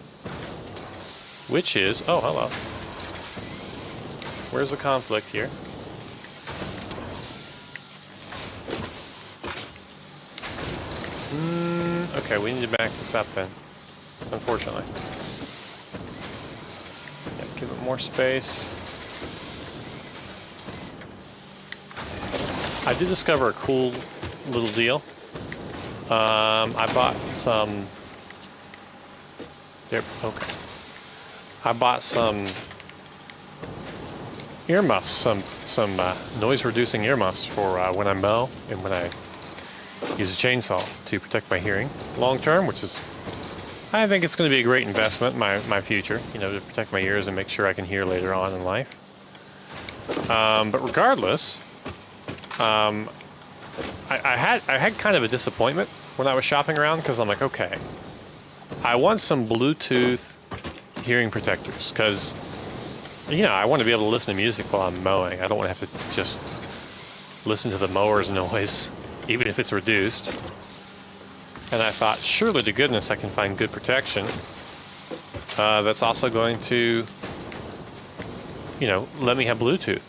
A: Which is, oh, hello. Where's the conflict here? Okay, we need to back this up then, unfortunately. Yeah, give it more space. I did discover a cool little deal. I bought some... There, okay. I bought some earmuffs, some noise-reducing earmuffs for when I mow and when I use a chainsaw to protect my hearing long-term, which is, I think it's going to be a great investment in my future, you know, to protect my ears and make sure I can hear later on in life. But regardless, I had kind of a disappointment when I was shopping around because I'm like, okay, I want some Bluetooth hearing protectors because, you know, I want to be able to listen to music while I'm mowing. I don't want to have to just listen to the mower's noise, even if it's reduced. And I thought, surely to goodness I can find good protection that's also going to, you know, let me have Bluetooth.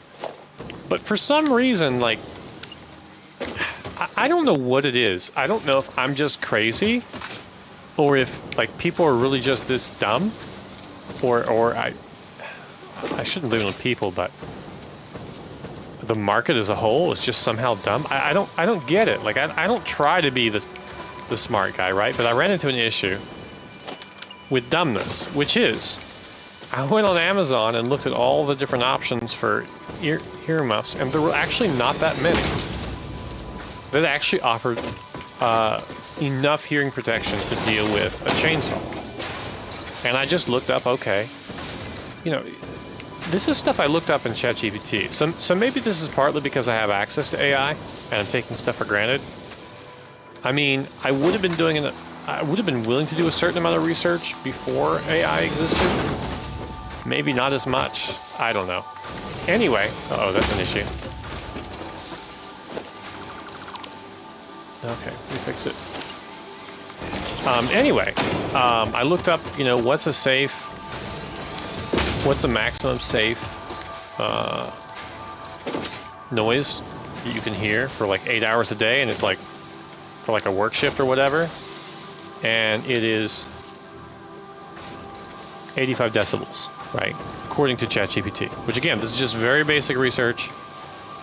A: But for some reason, like, I don't know what it is. I don't know if I'm just crazy or if, like, people are really just this dumb. Or I shouldn't blame on people, but the market as a whole is just somehow dumb. I don't get it. Like I don't try to be the smart guy, right? But I ran into an issue with dumbness, which is I went on Amazon and looked at all the different options for earmuffs, and there were actually not that many that actually offered enough hearing protection to deal with a chainsaw. And I just looked up, okay, you know, this is stuff I looked up in ChatGPT. So maybe this is partly because I have access to AI and I'm taking stuff for granted. I mean, I would have been willing to do a certain amount of research before AI existed. Maybe not as much. I don't know. Anyway, uh-oh, that's an issue. Okay, we fixed it. Anyway, I looked up, you know, what's a maximum safe noise that you can hear for like 8 hours a day, and it's like for like a work shift or whatever, and it is 85 decibels, right? According to ChatGPT, which again, this is just very basic research.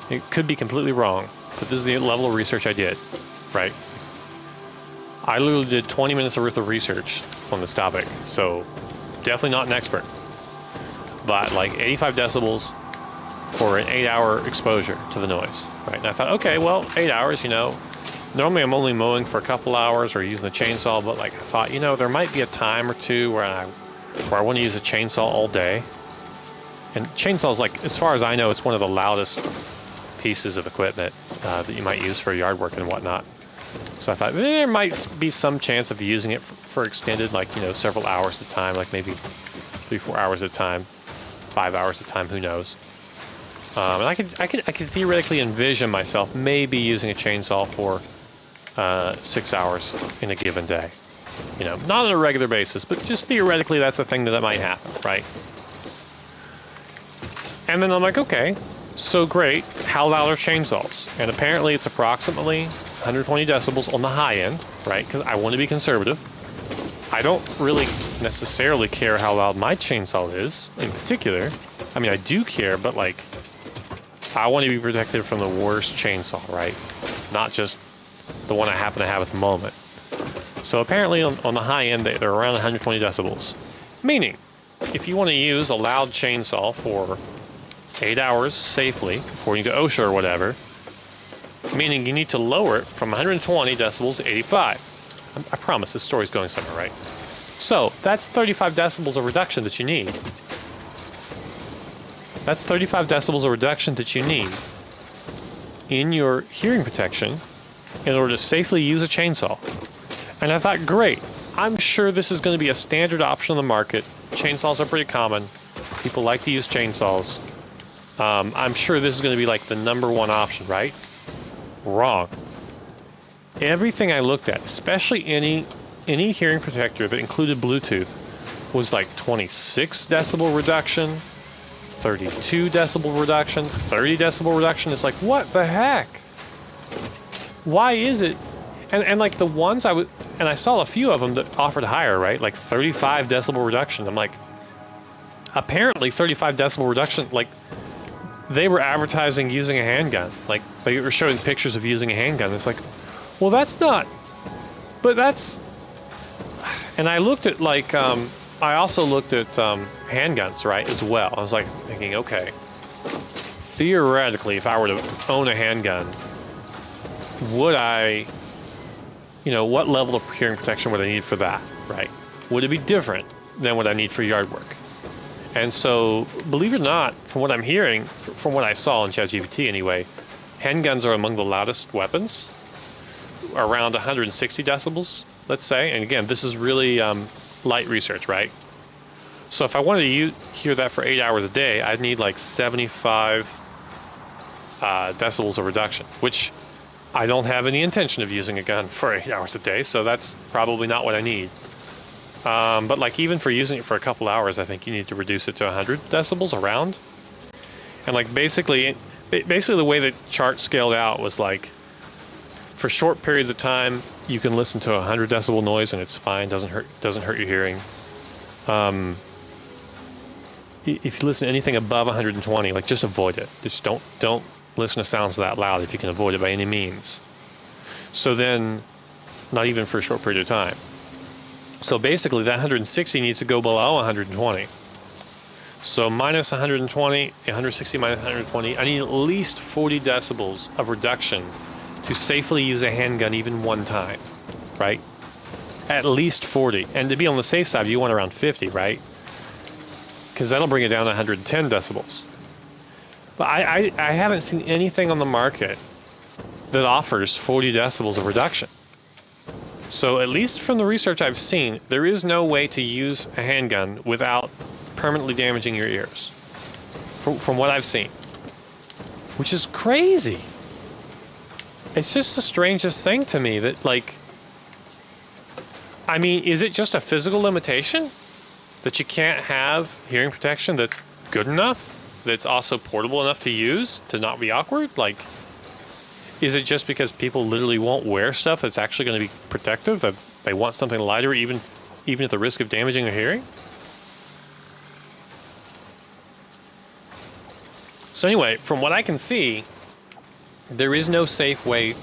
A: It could be completely wrong, but this is the level of research I did, right? I literally did 20 minutes worth of research on this topic, so definitely not an expert. but like 85 decibels for an 8-hour exposure to the noise, right? And I thought, okay, well, 8 hours, you know, normally I'm only mowing for a couple hours or using the chainsaw, but like I thought, you know, there might be a time or two where I want to use a chainsaw all day. And chainsaws, like, as far as I know, it's one of the loudest pieces of equipment that you might use for yard work and whatnot. So I thought there might be some chance of using it for extended, like, you know, several hours at a time, like maybe 3-4 hours at a time, 5 hours at a time, who knows. And I could theoretically envision myself maybe using a chainsaw for 6 hours in a given day. You know, not on a regular basis, but just theoretically that's a thing that might happen, right? And then I'm like, okay, so great, how loud are chainsaws? And apparently it's approximately 120 decibels on the high end, right? Because I want to be conservative. I don't really necessarily care how loud my chainsaw is in particular. I mean, I do care, but like, I want to be protected from the worst chainsaw, right? Not just the one I happen to have at the moment. So apparently on the high end, they're around 120 decibels. Meaning, if you want to use a loud chainsaw for 8 hours safely, according to OSHA or whatever, meaning you need to lower it from 120 decibels to 85. I promise this story's going somewhere, right? So that's 35 decibels of reduction that you need. That's 35 decibels of reduction that you need in your hearing protection in order to safely use a chainsaw. And I thought, great, I'm sure this is going to be a standard option on the market. Chainsaws are pretty common. People like to use chainsaws. I'm sure this is going to be like the #1 option, right? Wrong. Everything I looked at, especially any hearing protector that included Bluetooth, was like 26 decibel reduction, 32 decibel reduction, 30 decibel reduction. It's like, what the heck? Why is it? And like the ones I saw a few of them that offered higher, right? Like 35 decibel reduction. I'm like, apparently 35 decibel reduction, like they were advertising using a handgun. Like they were showing pictures of using a handgun. It's like, well, that's not, but that's, and I looked at like, I also looked at handguns, right, as well. I was like thinking, okay, theoretically, if I were to own a handgun, would I, you know, what level of hearing protection would I need for that, right? Would it be different than what I need for yard work? And so, believe it or not, from what I'm hearing, from what I saw in ChatGPT anyway, handguns are among the loudest weapons, around 160 decibels, let's say. And again, this is really light research, right? So if I wanted to hear that for 8 hours a day, I'd need like 75 decibels of reduction, which I don't have any intention of using a gun for 8 hours a day, so that's probably not what I need. But like even for using it for a couple hours, I think you need to reduce it to 100 decibels around. And like basically the way the chart scaled out was like, for short periods of time, you can listen to 100 decibel noise and it's fine, doesn't hurt your hearing. If you listen to anything above 120, like just avoid it. Just don't listen to sounds that loud if you can avoid it by any means. So then, not even for a short period of time. So basically that 160 needs to go below 120. So minus 120, 160 minus 120, I need at least 40 decibels of reduction to safely use a handgun even one time, right? At least 40. And to be on the safe side, you want around 50, right? Because that'll bring it down to 110 decibels. But I haven't seen anything on the market that offers 40 decibels of reduction. So at least from the research I've seen, there is no way to use a handgun without permanently damaging your ears. From what I've seen. Which is crazy. It's just the strangest thing to me that, like, I mean, is it just a physical limitation? That you can't have hearing protection that's good enough? That's also portable enough to use, to not be awkward? Like, is it just because people literally won't wear stuff that's actually going to be protective, that they want something lighter even at the risk of damaging their hearing? So anyway, from what I can see, there is no safe way,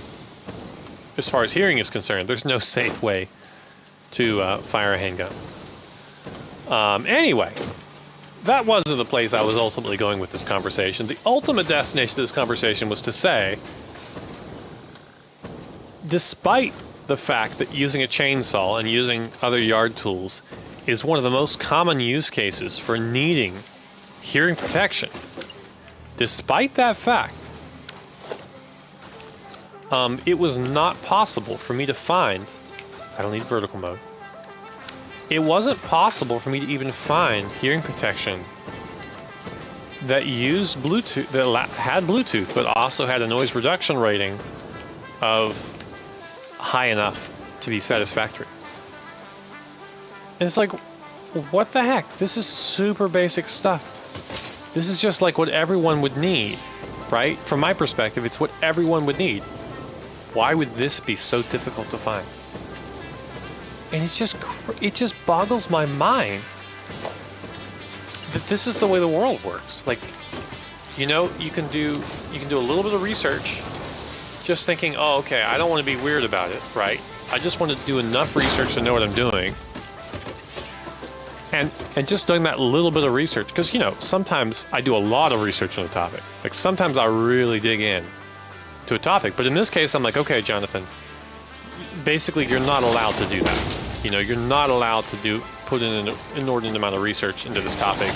A: as far as hearing is concerned, there's no safe way to fire a handgun. Anyway, that wasn't the place I was ultimately going with this conversation. The ultimate destination of this conversation was to say, despite the fact that using a chainsaw and using other yard tools is one of the most common use cases for needing hearing protection, despite that fact, it was not possible for me to find, I don't need vertical mode, it wasn't possible for me to even find hearing protection that used Bluetooth, that had Bluetooth, but also had a noise reduction rating of high enough to be satisfactory. And it's like, what the heck? This is super basic stuff. This is just like what everyone would need, right? From my perspective, it's what everyone would need. Why would this be so difficult to find? And it just boggles my mind that this is the way the world works. Like, you know, you can do a little bit of research, just thinking, oh, okay, I don't want to be weird about it, right? I just want to do enough research to know what I'm doing. And just doing that little bit of research, because, you know, sometimes I do a lot of research on a topic. Like, sometimes I really dig in to a topic. But in this case, I'm like, okay, Jonathan, basically you're not allowed to do that. You know, you're not allowed to put in an inordinate amount of research into this topic.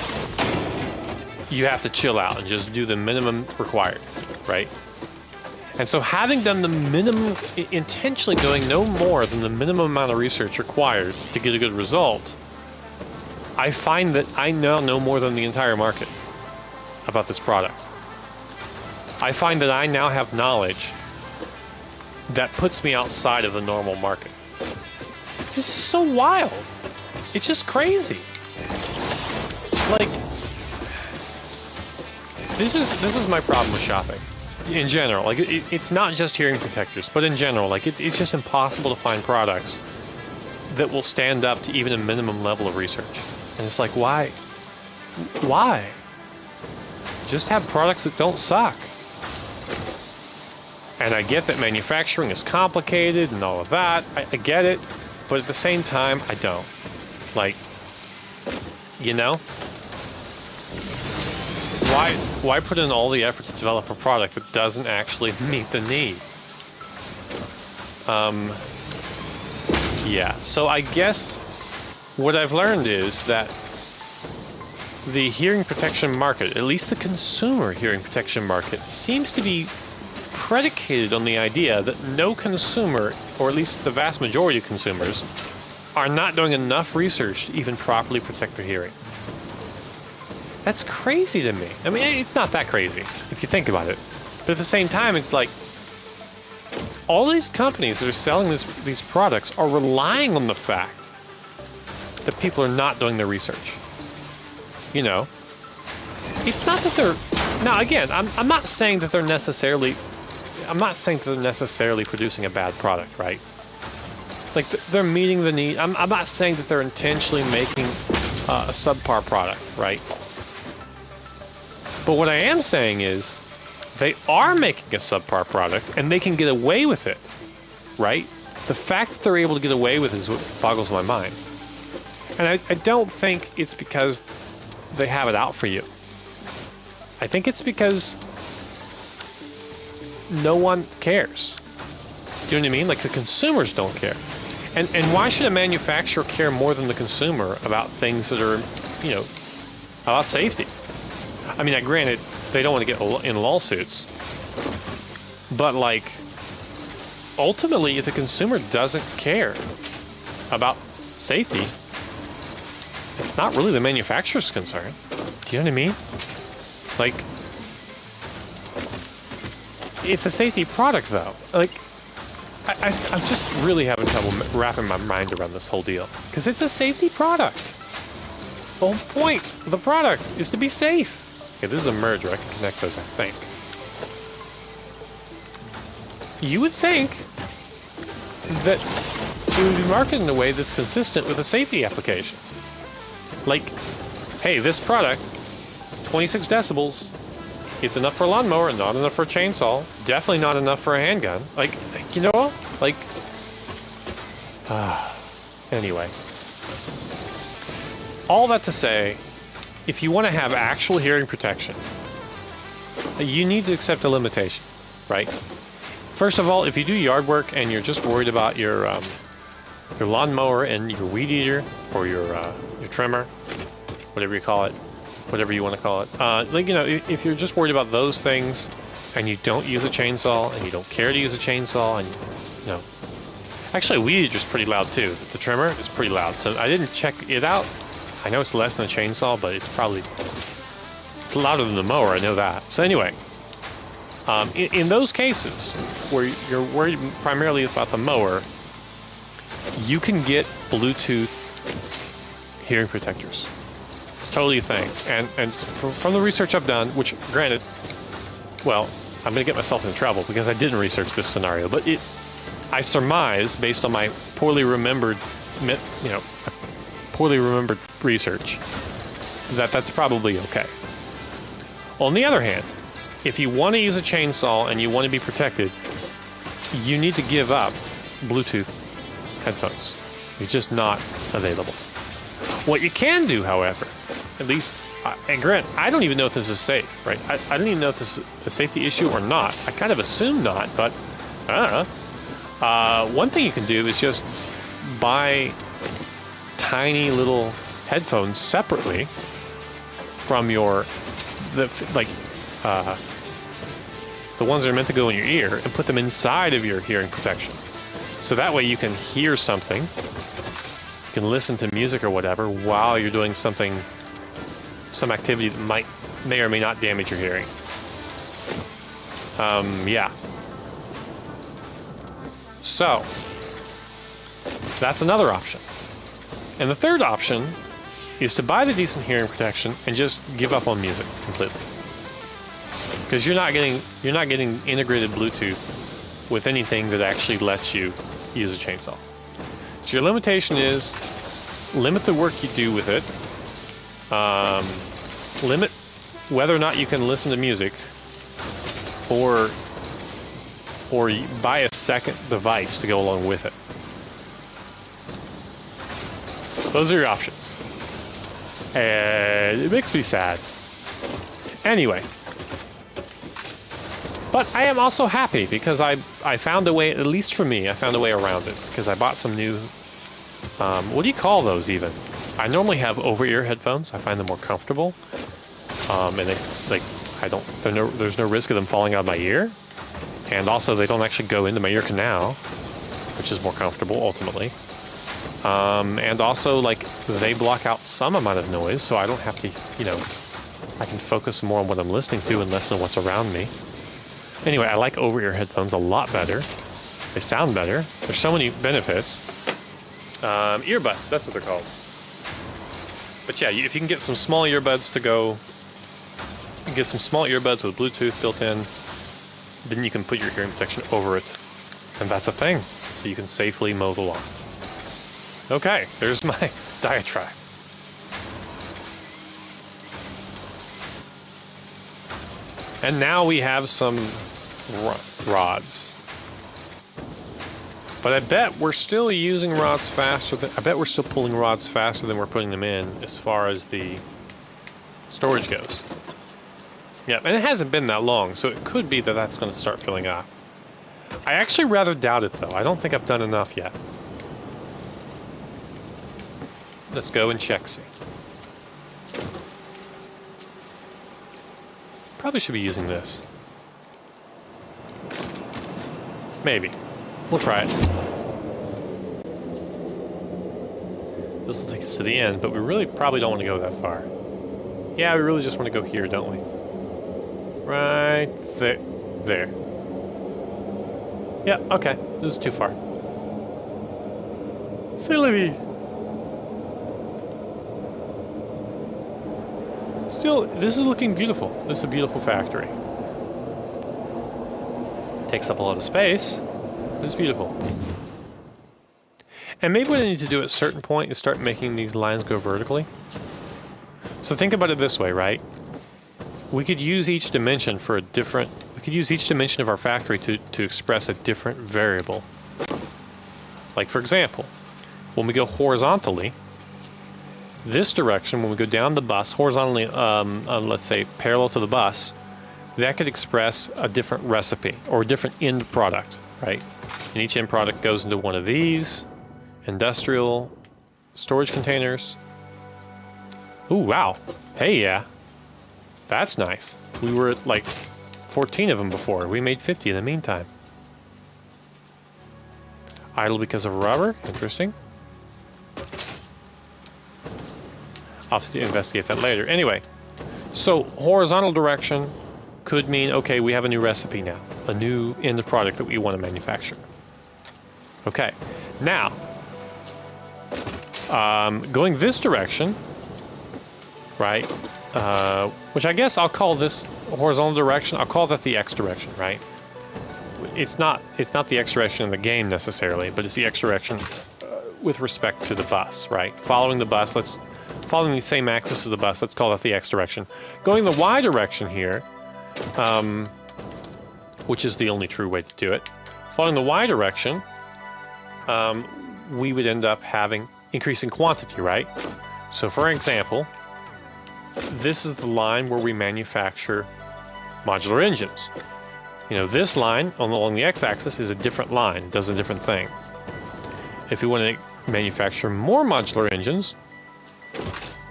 A: You have to chill out and just do the minimum required, right? And so having done the minimum, intentionally doing no more than the minimum amount of research required to get a good result, I find that I now know more than the entire market about this product. I find that I now have knowledge that puts me outside of the normal market. This is so wild. It's just crazy. Like, this is my problem with shopping in general. Like, it's not just hearing protectors, but in general, like, it's just impossible to find products that will stand up to even a minimum level of research. And it's like, why? Why? Just have products that don't suck. And I get that manufacturing is complicated and all of that. I get it. But at the same time, I don't. Like, you know? Why put in all the effort to develop a product that doesn't actually meet the need? Yeah. So I guess what I've learned is that the hearing protection market, at least the consumer hearing protection market, seems to be predicated on the idea that no consumer, or at least the vast majority of consumers, are not doing enough research to even properly protect their hearing. That's crazy to me. I mean, it's not that crazy if you think about it. But at the same time, it's like all these companies that are selling these products are relying on the fact that people are not doing their research. You know? It's not that they're... Now, again, I'm not saying that they're necessarily... I'm not saying that they're necessarily producing a bad product, right? Like, they're meeting the need. I'm not saying that they're intentionally making a subpar product, right? But what I am saying is they are making a subpar product and they can get away with it, right? The fact that they're able to get away with it is what boggles my mind. And I don't think it's because they have it out for you. I think it's because no one cares. Do you know what I mean? Like, the consumers don't care. And why should a manufacturer care more than the consumer about things that are, you know, about safety? I mean, granted, they don't want to get in lawsuits. But, like, ultimately, if the consumer doesn't care about safety, it's not really the manufacturer's concern. Do you know what I mean? Like, it's a safety product, though. Like, I'm just really having trouble wrapping my mind around this whole deal. Because it's a safety product. The whole point of the product is to be safe. Okay, this is a merger. I can connect those, I think. You would think that it would be marketed in a way that's consistent with a safety application. Like, hey, this product, 26 decibels, it's enough for a lawnmower, not enough for a chainsaw, definitely not enough for a handgun. Like, you know, like, anyway. All that to say, if you want to have actual hearing protection, you need to accept a limitation, right? First of all, if you do yard work and you're just worried about your lawnmower and your weed eater or your trimmer, whatever you call it, whatever you want to call it, like, you know, if you're just worried about those things and you don't use a chainsaw and you don't care to use a chainsaw, and you know, actually, a weed eater is pretty loud too. The trimmer is pretty loud, so I didn't check it out. I know it's less than a chainsaw, but it's louder than the mower. I know that. So anyway, in those cases where you're worried primarily about the mower, you can get Bluetooth hearing protectors. It's totally a thing. And from the research I've done, which granted, well, I'm going to get myself into trouble because I didn't research this scenario, but I surmise, based on my poorly remembered research, that that's probably okay. On the other hand, if you want to use a chainsaw and you want to be protected, you need to give up Bluetooth headphones. It's just not available. What you can do, however, at least, and Grant, I don't even know if this is safe, right? I don't even know if this is a safety issue or not. I kind of assume not, but I don't know. One thing you can do is just buy tiny little headphones separately from the ones that are meant to go in your ear, and put them inside of your hearing protection. So that way you can hear something, you can listen to music or whatever while you're doing some activity that may or may not damage your hearing. Yeah. So that's another option. And the third option is to buy the decent hearing protection and just give up on music completely. Because you're not getting integrated Bluetooth with anything that actually lets you use a chainsaw. So your limitation is limit the work you do with it. Limit whether or not you can listen to music, or buy a second device to go along with it. Those are your options. And it makes me sad. Anyway. But I am also happy because I found a way, at least for me, I found a way around it. Because I bought some new, what do you call those even? I normally have over-ear headphones. I find them more comfortable. And there's no risk of them falling out of my ear. And also they don't actually go into my ear canal, which is more comfortable ultimately. And also, like, they block out some amount of noise, so I don't have to, I can focus more on what I'm listening to and less on what's around me. Anyway, I like over-ear headphones a lot better. They sound better. There's so many benefits. Earbuds, that's what they're called. But yeah, if you can get some small earbuds get some small earbuds with Bluetooth built in, then you can put your hearing protection over it. And that's a thing. So you can safely mow the lawn. Okay, there's my diatribe. And now we have some rods. But I bet we're still using rods faster I bet we're still pulling rods faster than we're putting them in as far as the storage goes. Yeah, and it hasn't been that long, so it could be that that's going to start filling up. I actually rather doubt it, though. I don't think I've done enough yet. Let's go and check, see. Probably should be using this. Maybe. We'll try it. This will take us to the end, but we really probably don't want to go that far. Yeah, we really just want to go here, don't we? Right there. There. Yeah, okay. This is too far. Silly. Still, this is looking beautiful. This is a beautiful factory. Takes up a lot of space, but it's beautiful. And maybe what I need to do at a certain point is start making these lines go vertically. So think about it this way, right? We could use each dimension for a different... We could use each dimension of our factory to express a different variable. Like, for example, when we go horizontally, this direction, when we go down the bus horizontally, let's say parallel to the bus, that could express a different recipe or a different end product, right? And each end product goes into one of these industrial storage containers. Ooh, wow. Hey, yeah. That's nice. We were at like 14 of them before. We made 50 in the meantime. Idle because of rubber. Interesting. I'll have to investigate that later. Anyway, so horizontal direction could mean, okay, we have a new recipe now. A new end product that we want to manufacture. Okay. Now, going this direction, right? Which I guess I'll call this horizontal direction. I'll call that the X direction, right? It's not the X direction in the game necessarily, but it's the X direction with respect to the bus, right? Following the bus, following the same axis as the bus, let's call that the X direction. Going the Y direction here, which is the only true way to do it. Following the Y direction, we would end up having increasing quantity, right? So for example, this is the line where we manufacture modular engines. You know, this line along the x-axis is a different line, does a different thing. If we want to manufacture more modular engines,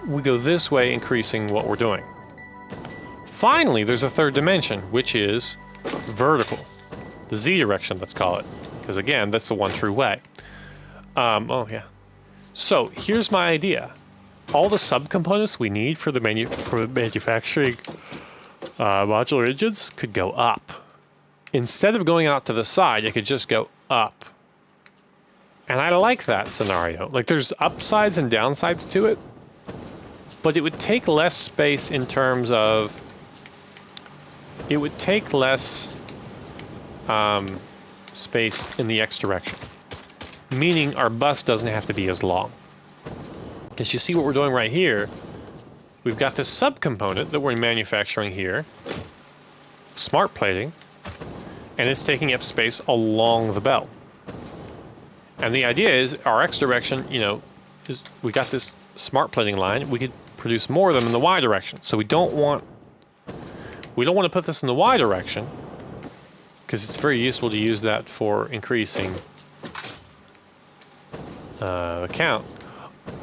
A: we go this way, increasing what we're doing. Finally, there's a third dimension, which is vertical. The Z direction, let's call it. Because again, that's the one true way. Oh yeah. So here's my idea. All the subcomponents we need for the manufacturing modular engines could go up. Instead of going out to the side, it could just go up. And I like that scenario. Like, there's upsides and downsides to it, but it would take less space in terms of... It would take less space in the X direction, meaning our bus doesn't have to be as long. Because you see what we're doing right here, we've got this subcomponent that we're manufacturing here, smart plating, and it's taking up space along the belt. And the idea is our X direction, you know, is we got this smart plating line, we could produce more of them in the Y direction. So we don't want to put this in the Y direction because it's very useful to use that for increasing the count.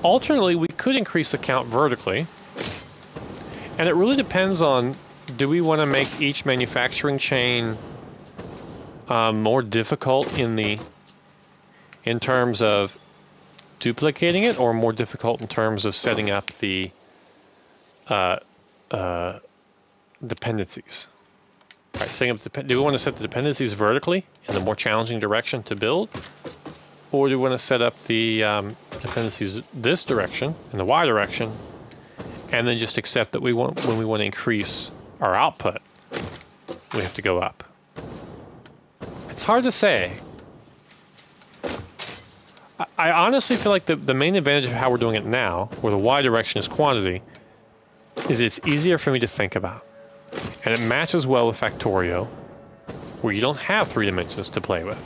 A: Alternately, we could increase the count vertically, and it really depends on, do we want to make each manufacturing chain more difficult in terms of duplicating it, or more difficult in terms of setting up the dependencies? All right, setting up do we want to set the dependencies vertically in the more challenging direction to build? Or do we want to set up the dependencies this direction, in the Y direction, and then just accept that when we want to increase our output, we have to go up? It's hard to say. I honestly feel like the main advantage of how we're doing it now, where the Y direction is quantity, is it's easier for me to think about. And it matches well with Factorio, where you don't have 3 dimensions to play with.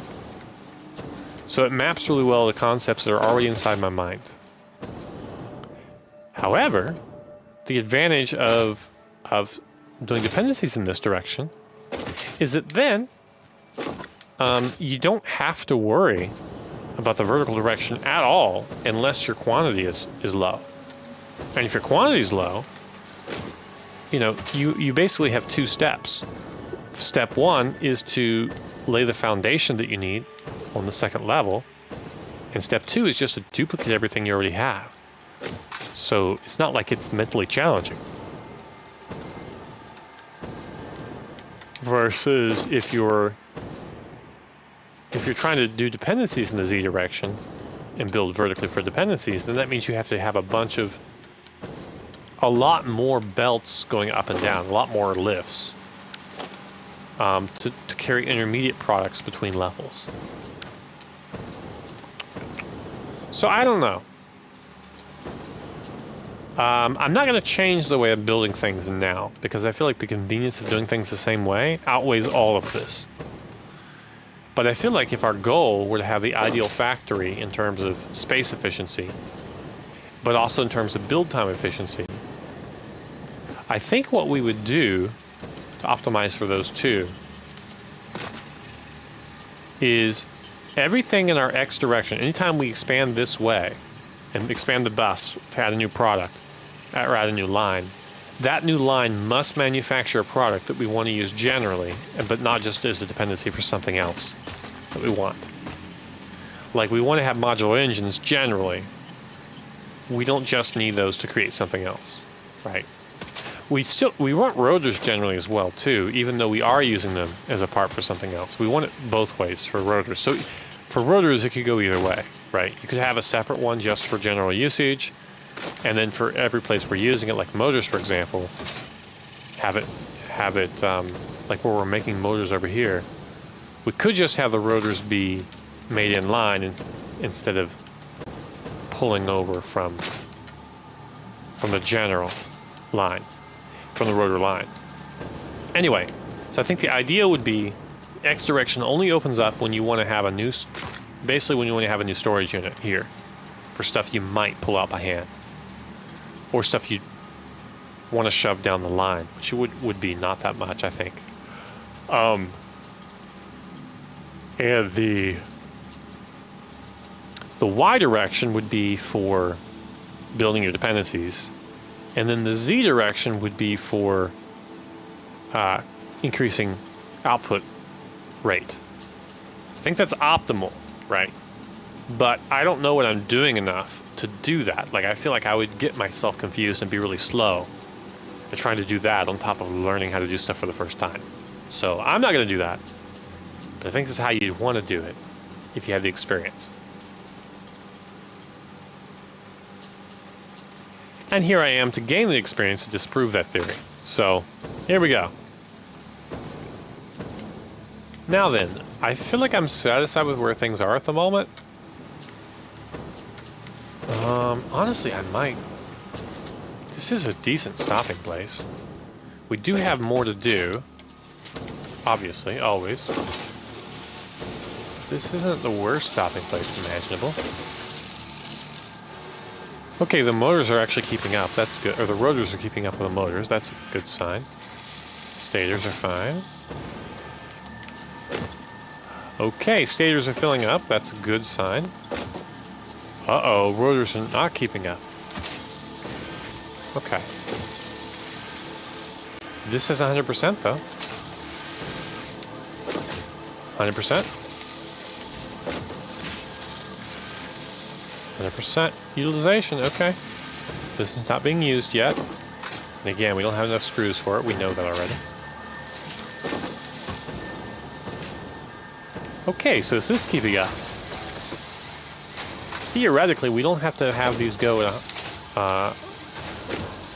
A: So it maps really well to concepts that are already inside my mind. However, the advantage of doing dependencies in this direction is that then you don't have to worry about the vertical direction at all unless your quantity is low. And if your quantity is low, you know, you basically have 2 steps. Step 1 is to lay the foundation that you need on the second level, and step 2 is just to duplicate everything you already have. So it's not like it's mentally challenging. Versus if you're trying to do dependencies in the Z direction and build vertically for dependencies, then that means you have to have a lot more belts going up and down, a lot more lifts to carry intermediate products between levels. So I don't know. I'm not going to change the way of building things now, because I feel like the convenience of doing things the same way outweighs all of this. But I feel like if our goal were to have the ideal factory in terms of space efficiency, but also in terms of build time efficiency. I think what we would do to optimize for those two is everything in our X direction, anytime we expand this way and expand the bus to add a new product or add a new line, that new line must manufacture a product that we want to use generally, but not just as a dependency for something else that we want. Like, we want to have modular engines generally. We don't just need those to create something else, right? We want rotors generally as well too, even though we are using them as a part for something else. We want it both ways for rotors. So for rotors, it could go either way, right? You could have a separate one just for general usage, and then for every place we're using it, like motors, for example, have it like where we're making motors over here. We could just have the rotors be made in line instead of pulling over from the general line, from the rotor line. Anyway, so I think the idea would be X direction only opens up when you want to have a new, basically when you want to have a new storage unit here for stuff you might pull out by hand, or stuff you want to shove down the line, which would be not that much, I think. And the Y direction would be for building your dependencies, and then the Z direction would be for increasing output rate. I think that's optimal, right? But I don't know what I'm doing enough to do that. Like, I feel like I would get myself confused and be really slow at trying to do that on top of learning how to do stuff for the first time. So I'm not going to do that. But I think this is how you'd want to do it if you had the experience. And here I am to gain the experience to disprove that theory. So here we go. Now then, I feel like I'm satisfied with where things are at the moment. Honestly, I might. This is a decent stopping place. We do have more to do. Obviously, always. This isn't the worst stopping place imaginable. Okay, the motors are actually keeping up. That's good. Or the rotors are keeping up with the motors. That's a good sign. Stators are fine. Okay, stators are filling up. That's a good sign. Uh-oh, rotors are not keeping up. Okay. This is 100% though. 100%. 100% utilization, okay. This is not being used yet. And again, we don't have enough screws for it. We know that already. Okay, so this is keeping up. Theoretically, we don't have to have these go at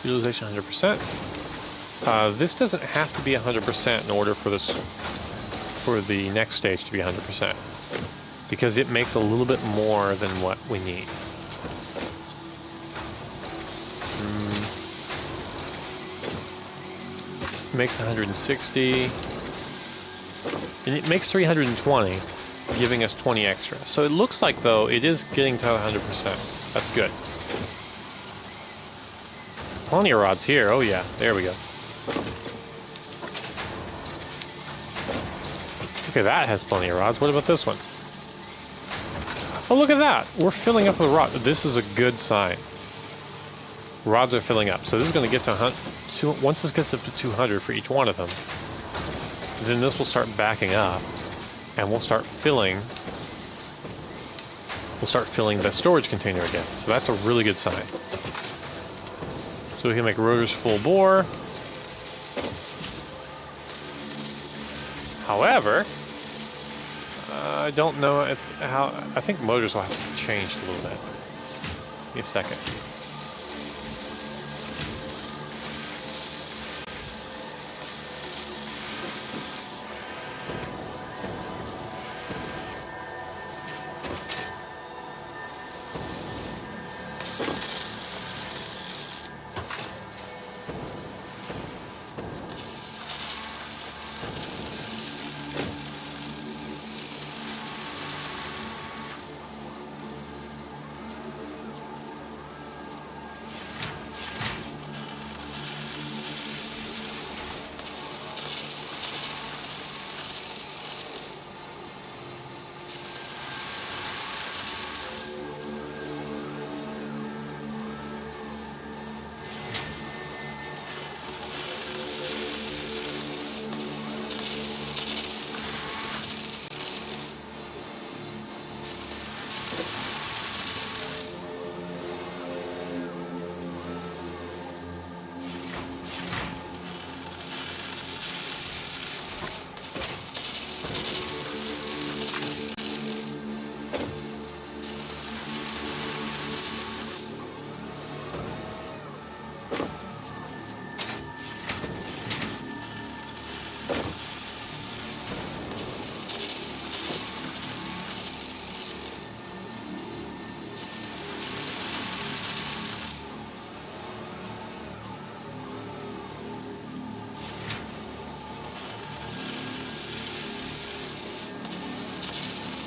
A: utilization 100%. This doesn't have to be 100% in order for the next stage to be 100%, because it makes a little bit more than what we need. It makes 160, and it makes 320. Giving us 20 extra. So it looks like, though, it is getting to 100%. That's good. Plenty of rods here. Oh, yeah. There we go. Okay, that has plenty of rods. What about this one? Oh, look at that. We're filling up with rods. This is a good sign. Rods are filling up. So this is going to get to 100. Once this gets up to 200 for each one of them, then this will start backing up. And we'll start filling the storage container again. So that's a really good sign. So we can make rotors full bore. However, I don't know how. I think motors will have to be changed a little bit. Give me a second.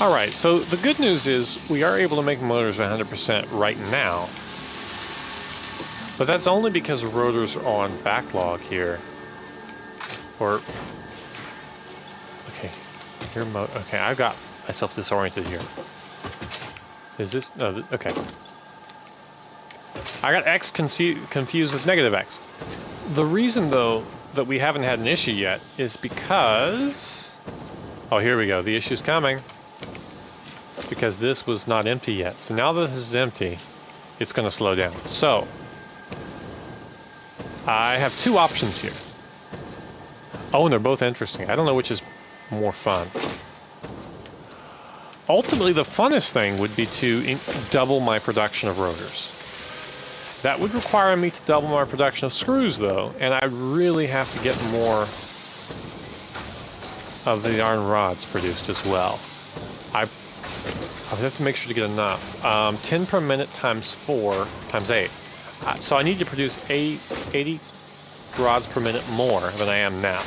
A: Alright, so the good news is we are able to make motors 100% right now. But that's only because rotors are on backlog here. Or... Okay, okay, I've got myself disoriented here. Is this... No, okay. I got X confused with negative X. The reason, though, that we haven't had an issue yet is because... Oh, here we go. The issue's coming. Because this was not empty yet. So now that this is empty, it's going to slow down. So, I have two options here. Oh, and they're both interesting. I don't know which is more fun. Ultimately, the funnest thing would be to double my production of rotors. That would require me to double my production of screws, though, and I'd really have to get more of the iron rods produced as well. I would have to make sure to get enough. 10 per minute times 4 times 8. So I need to produce 80 rods per minute more than I am now.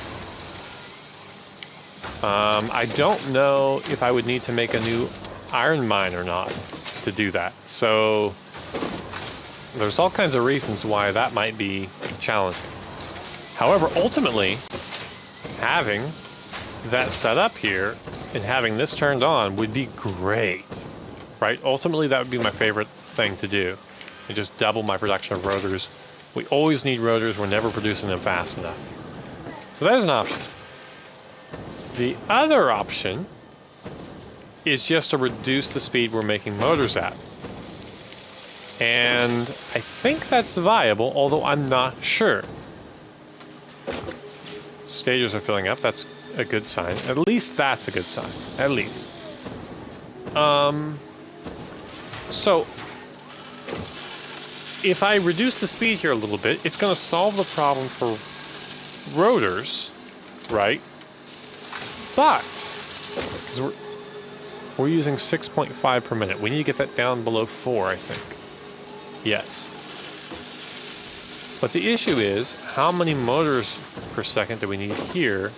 A: I don't know if I would need to make a new iron mine or not to do that. So there's all kinds of reasons why that might be challenging. However, ultimately, having that set up here and having this turned on would be great, right? Ultimately, that would be my favorite thing to do. And just double my production of rotors. We always need rotors. We're never producing them fast enough. So that is an option. The other option is just to reduce the speed we're making motors at. And I think that's viable, although I'm not sure. Stagers are filling up. That's a good sign. At least that's a good sign. At least. So, if I reduce the speed here a little bit, it's going to solve the problem for rotors, right? But, 'cause we're using 6.5 per minute. We need to get that down below 4, I think. Yes. But the issue is, how many motors per second do we need here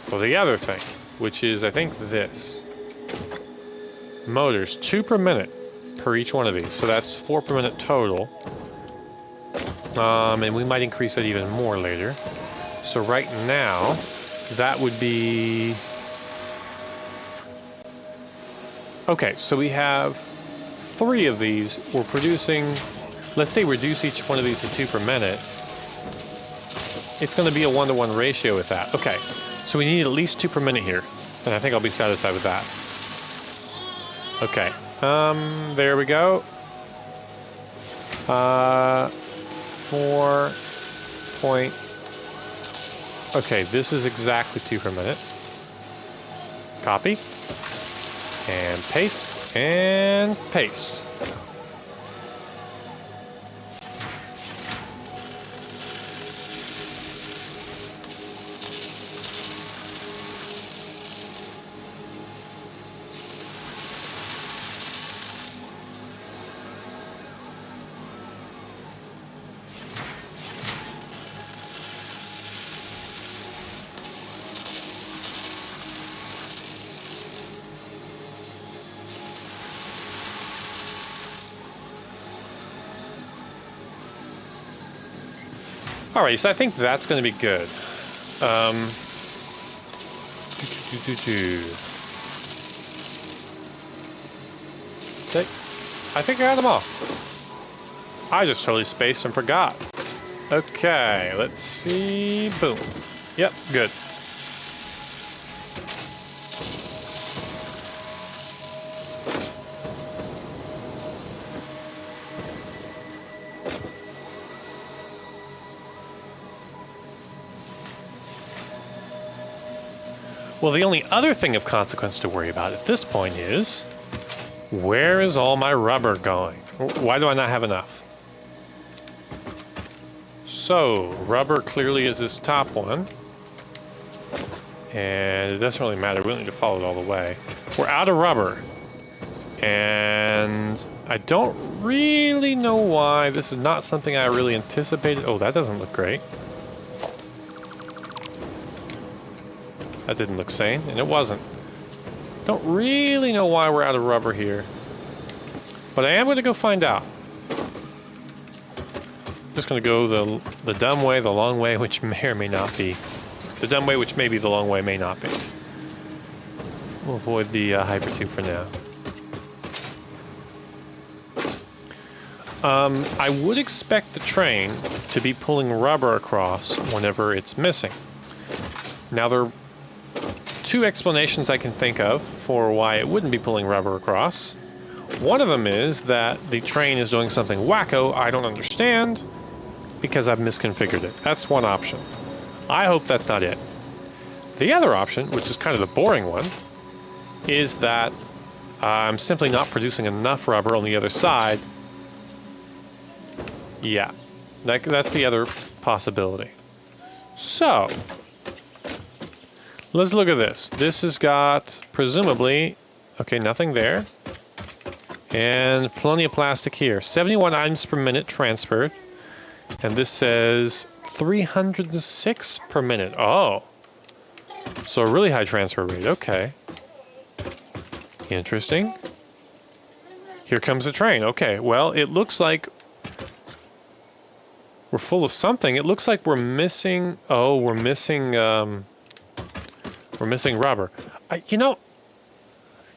A: for the other thing, which is, I think, this. Motors, 2 per minute per each one of these. So that's 4 per minute total. And we might increase that even more later. So right now, that would be... Okay, so we have 3 of these. We're producing... Let's say reduce each one of these to 2 per minute. It's going to be a 1-to-1 ratio with that. Okay, so we need at least 2 per minute here. And I think I'll be satisfied with that. Okay, there we go. 4 point... Okay, this is exactly 2 per minute. Copy. And paste. And paste. Alright, so I think that's going to be good. Okay, I think I got them all. I just totally spaced and forgot. Okay, let's see. Boom. Yep, good. Well, the only other thing of consequence to worry about at this point is, where is all my rubber going? Why do I not have enough? So, rubber clearly is this top one. And it doesn't really matter, we don't need to follow it all the way. We're out of rubber. And I don't really know why. This is not something I really anticipated. Oh, that doesn't look great. That didn't look sane, and it wasn't. Don't really know why we're out of rubber here, but I am going to go find out. Just going to go the dumb way, the long way, which may or may not be. The dumb way, which maybe the long way may not be. We'll avoid the hypertube for now. I would expect the train to be pulling rubber across whenever it's missing. Now, there are two explanations I can think of for why it wouldn't be pulling rubber across. One of them is that the train is doing something wacko I don't understand because I've misconfigured it. That's one option. I hope that's not it. The other option, which is kind of the boring one, is that I'm simply not producing enough rubber on the other side. Yeah, that's the other possibility. So, let's look at this. This has got, presumably, okay, nothing there. And plenty of plastic here. 71 items per minute transferred. And this says 306 per minute. Oh. So a really high transfer rate. Okay. Interesting. Here comes the train. Okay, well, it looks like we're full of something. It looks like we're missing... Oh, we're missing rubber. You know,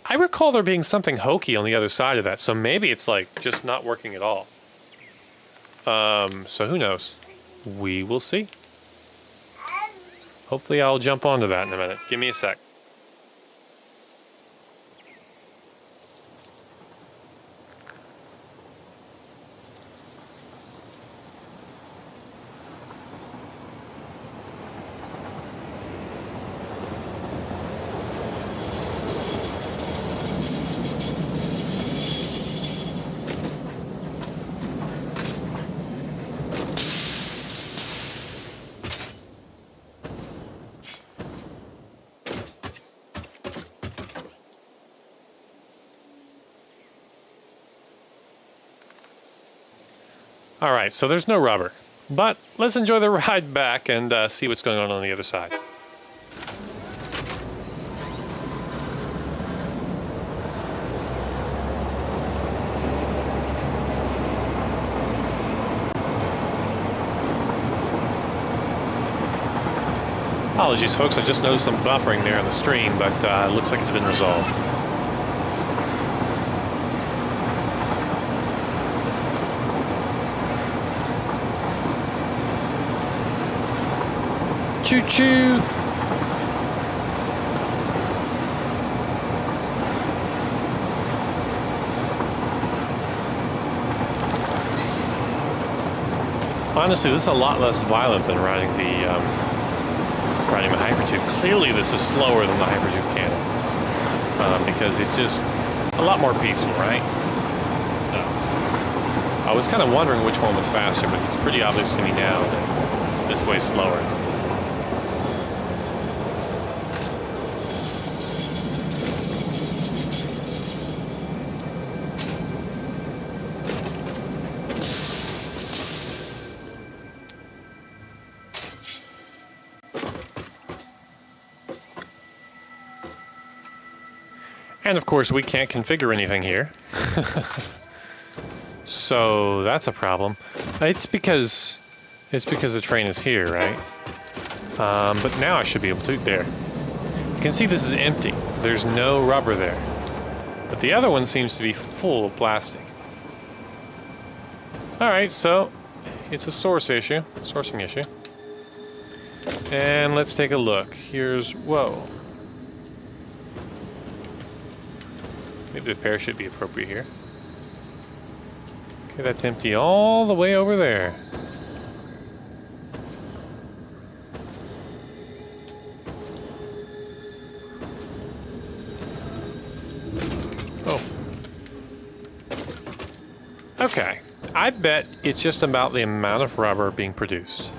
A: I recall there being something hokey on the other side of that, so maybe it's like just not working at all. So who knows? We will see. Hopefully I'll jump onto that in a minute. Give me a sec. All right, so there's no rubber, but let's enjoy the ride back and see what's going on the other side. Apologies, folks, I just noticed some buffering there on the stream, but it looks like it's been resolved. Choo-choo! Honestly, this is a lot less violent than riding the Hypertube. Clearly, this is slower than the Hypertube cannon because it's just a lot more peaceful, right? So, I was kind of wondering which one was faster, but it's pretty obvious to me now that this way's slower. And of course, we can't configure anything here. So that's a problem. It's because the train is here, right? But now I should be able to. There. You can see this is empty. There's no rubber there. But the other one seems to be full of plastic. All right, so it's a sourcing issue. And let's take a look. Here's, whoa. Maybe the parachute be appropriate here. Okay, that's empty all the way over there. Oh. Okay, I bet it's just about the amount of rubber being produced.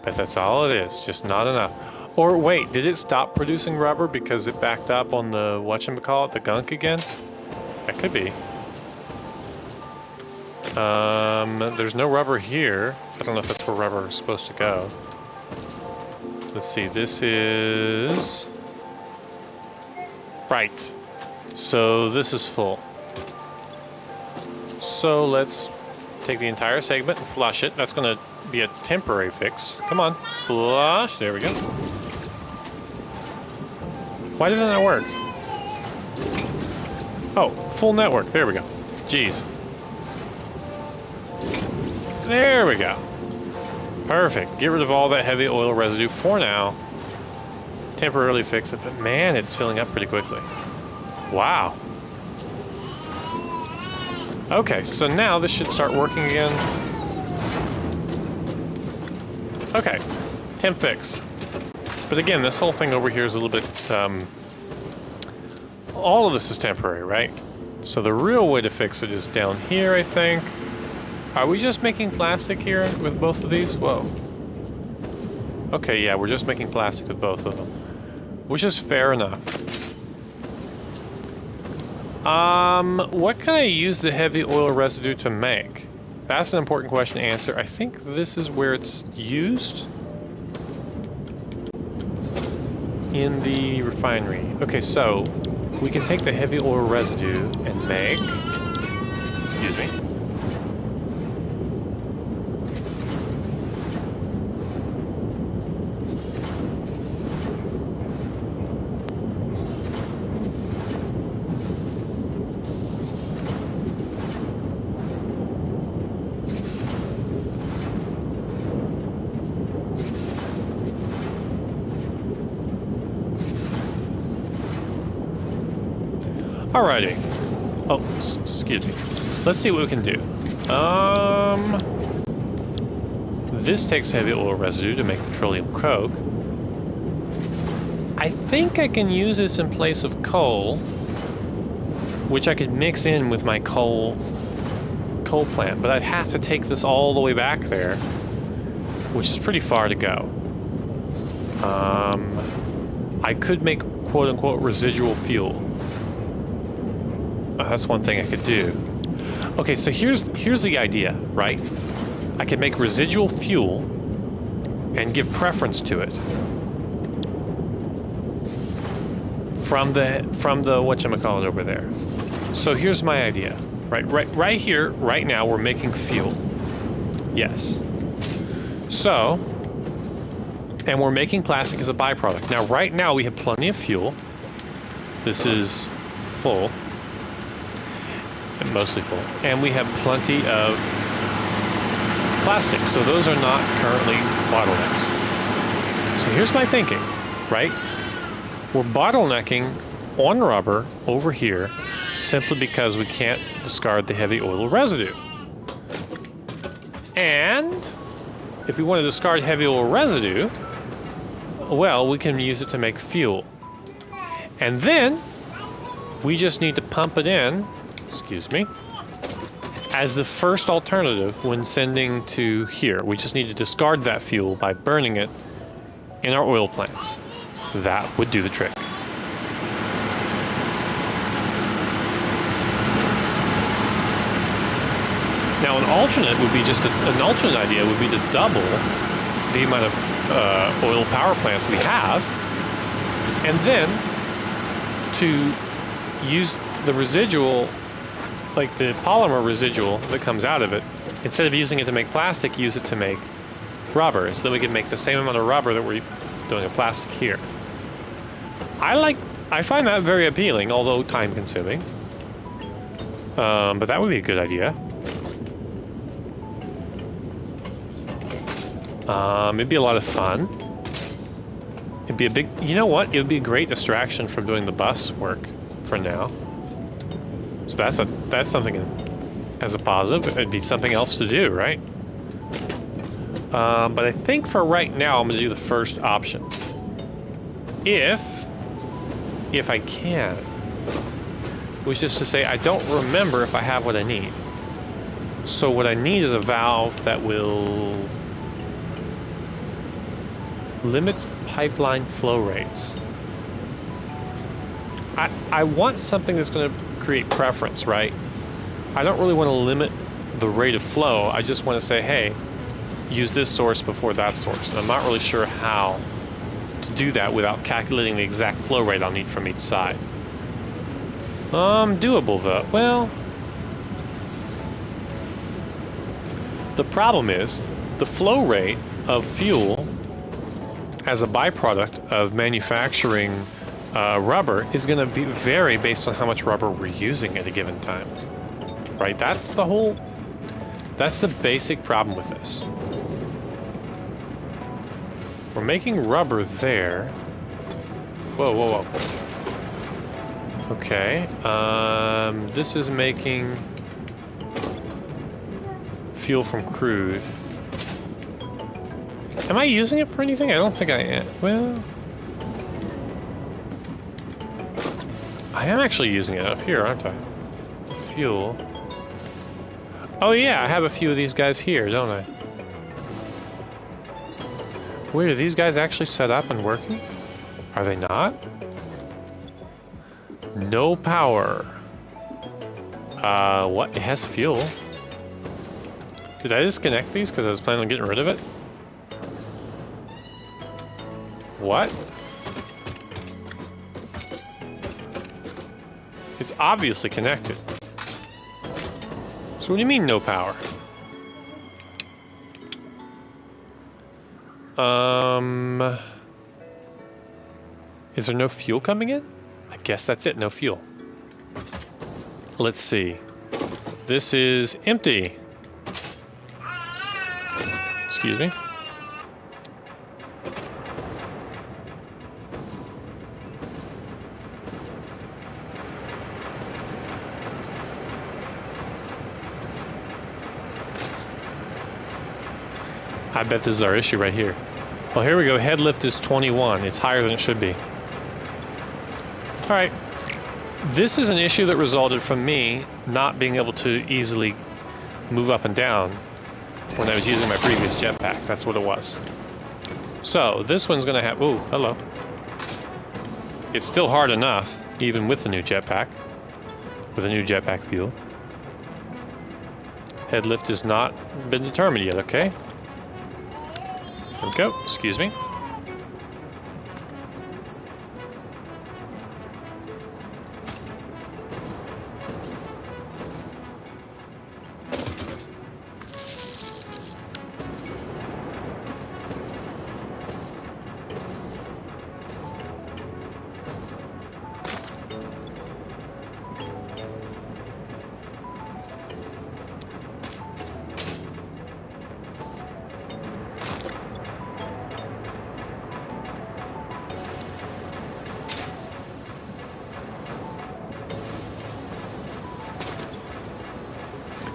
A: Bet that's all it is, just not enough. Or wait, did it stop producing rubber because it backed up on the, whatchamacallit, the gunk again? That could be. There's no rubber here. I don't know if that's where rubber is supposed to go. Let's see, this is... Right. So this is full. So let's take the entire segment and flush it. That's going to be a temporary fix. Come on. Flush. There we go. Why doesn't that work? Oh, full network. There we go. Jeez. There we go. Perfect. Get rid of all that heavy oil residue for now. Temporarily fix it, but man, it's filling up pretty quickly. Wow. Okay, so now this should start working again. Okay, temp fix. But again, this whole thing over here is a little bit, all of this is temporary, right? So the real way to fix it is down here, I think. Are we just making plastic here with both of these? Whoa. Okay, yeah, we're just making plastic with both of them, which is fair enough. What can I use the heavy oil residue to make? That's an important question to answer. I think this is where it's used. In the refinery. Okay, so we can take the heavy oil residue and make... Excuse me. Alrighty. Oh, excuse me. Let's see what we can do. This takes heavy oil residue to make petroleum coke. I think I can use this in place of coal, which I could mix in with my coal plant, but I'd have to take this all the way back there, which is pretty far to go. I could make quote-unquote residual fuel. That's one thing I could do. Okay, so here's the idea, right? I could make residual fuel and give preference to it from the whatchamacallit over there. So here's my idea. Right here, right now, we're making fuel. Yes. So, and we're making plastic as a byproduct. Now, right now, we have plenty of fuel. This is full. Mostly full. And we have plenty of plastic, so those are not currently bottlenecks. So here's my thinking, right? We're bottlenecking on rubber over here simply because we can't discard the heavy oil residue. And if we want to discard heavy oil residue, well, we can use it to make fuel. And then we just need to pump it in, excuse me, as the first alternative when sending to here. We just need to discard that fuel by burning it in our oil plants. That would do the trick. Now an alternate would be an alternate idea would be to double the amount of oil power plants we have, and then to use the residual, like the polymer residual that comes out of it, instead of using it to make plastic, use it to make rubber, so that we can make the same amount of rubber that we're doing of plastic here. I find that very appealing, although time consuming. But that would be a good idea. It'd be a lot of fun. It'd be a big, you know what? It would be a great distraction from doing the bus work for now. So that's something as a positive. It'd be something else to do, right? But I think for right now, I'm going to do the first option. If I can. Which is to say, I don't remember if I have what I need. So what I need is a valve that will limit pipeline flow rates. I want something that's going to create preference, right? I don't really want to limit the rate of flow. I just want to say, hey, use this source before that source. And I'm not really sure how to do that without calculating the exact flow rate I'll need from each side. Doable though. Well, the problem is the flow rate of fuel as a byproduct of manufacturing rubber is going to vary based on how much rubber we're using at a given time. Right? That's the basic problem with this. We're making rubber there. Whoa, whoa, whoa. Okay. This is making fuel from crude. Am I using it for anything? I don't think I am. Well, I am actually using it up here, aren't I? Fuel. Oh yeah, I have a few of these guys here, don't I? Wait, are these guys actually set up and working? Are they not? No power. What? It has fuel. Did I disconnect these because I was planning on getting rid of it? What? It's obviously connected. So what do you mean no power? Is there no fuel coming in? I guess that's it, no fuel. Let's see. This is empty. Excuse me. I bet this is our issue right here. Well, here we go. Head lift is 21. It's higher than it should be. All right. This is an issue that resulted from me not being able to easily move up and down when I was using my previous jetpack. That's what it was. So this one's going to have... Ooh, hello. It's still hard enough, even with the new jetpack. With the new jetpack fuel. Head lift has not been determined yet, okay? There we go. Excuse me.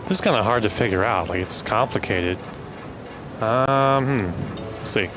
A: This is kind of hard to figure out. Like, it's complicated. Let's see.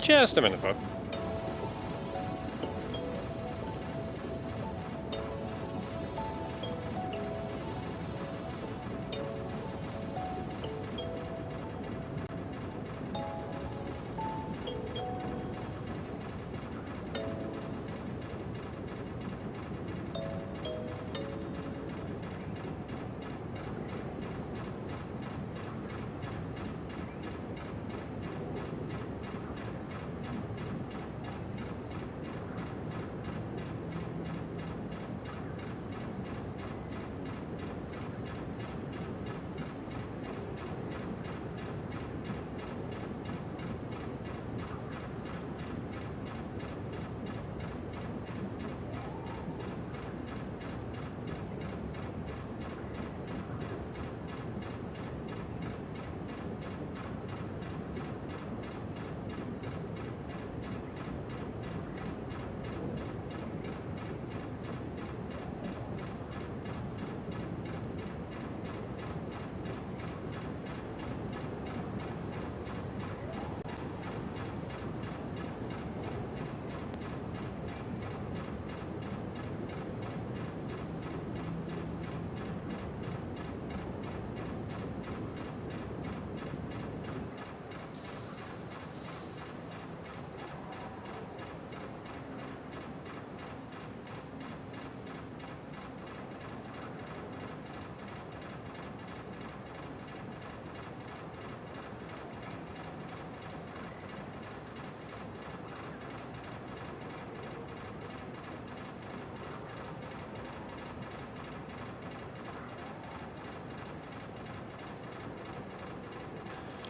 A: Just a minute, folks.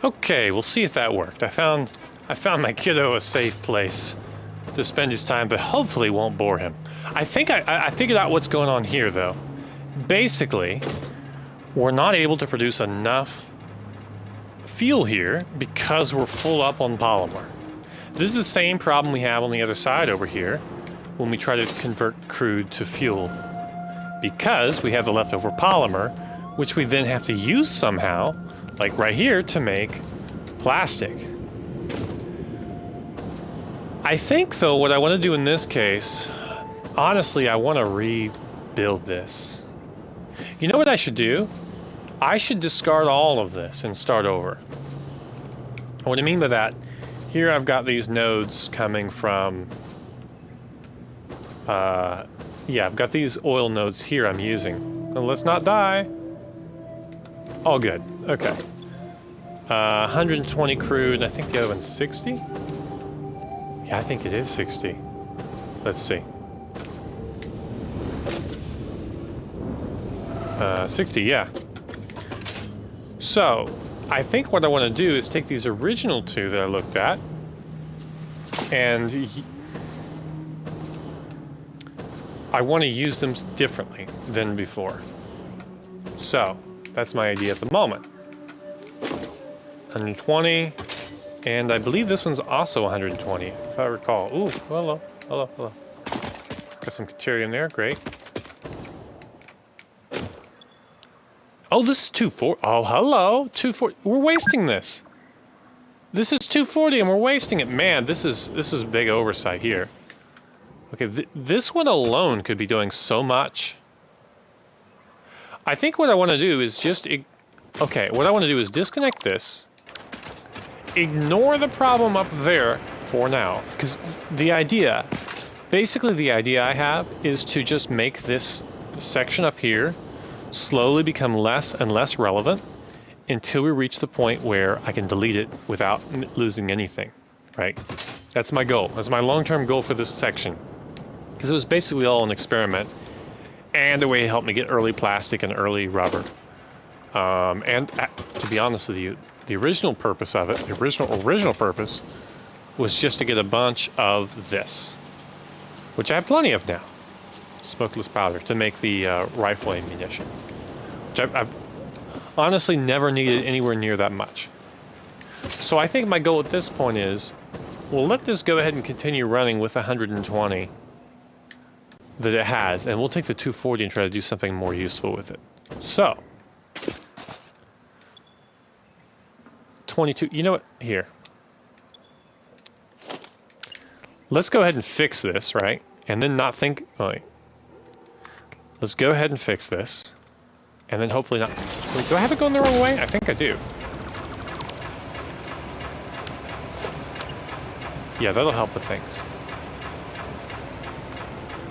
A: Okay, we'll see if that worked. I found my kiddo a safe place to spend his time, but hopefully won't bore him. I think I figured out what's going on here, though. Basically, we're not able to produce enough fuel here because we're full up on polymer. This is the same problem we have on the other side over here when we try to convert crude to fuel. Because we have the leftover polymer, which we then have to use somehow, like right here, to make plastic. I think, though, what I want to do in this case, honestly, I want to rebuild this. You know what I should do? I should discard all of this and start over. What I mean by that, here I've got these nodes coming from... yeah, I've got these oil nodes here I'm using. And let's not die. All good. Okay. 120 crude, I think the other one's 60? Yeah, I think it is 60. Let's see. 60, yeah. So, I think what I want to do is take these original two that I looked at, and I want to use them differently than before. So, that's my idea at the moment. 120, and I believe this one's also 120, if I recall. Ooh, hello, hello, hello. Got some Caterium there, great. Oh, this is 240. Oh, hello, 240. We're wasting this. This is 240, and we're wasting it. Man, this is big oversight here. Okay, this one alone could be doing so much. I think what I want to do is just... Okay, what I want to do is disconnect this. Ignore the problem up there for now. Because the idea... Basically, the idea I have is to just make this section up here slowly become less and less relevant until we reach the point where I can delete it without losing anything, right? That's my goal. That's my long-term goal for this section. Because it was basically all an experiment, and a way to help me get early plastic and early rubber. To be honest with you, the original purpose of it, the original purpose, was just to get a bunch of this, which I have plenty of now. Smokeless powder to make the rifle ammunition, which I've honestly never needed anywhere near that much. So I think my goal at this point is, we'll let this go ahead and continue running with 120 that it has, and we'll take the 240 and try to do something more useful with it. So, 22, you know what, here. Let's go ahead and fix this, right? And then not think, wait. Let's go ahead and fix this. And then hopefully not... Wait, do I have it going the wrong way? I think I do. Yeah, that'll help with things.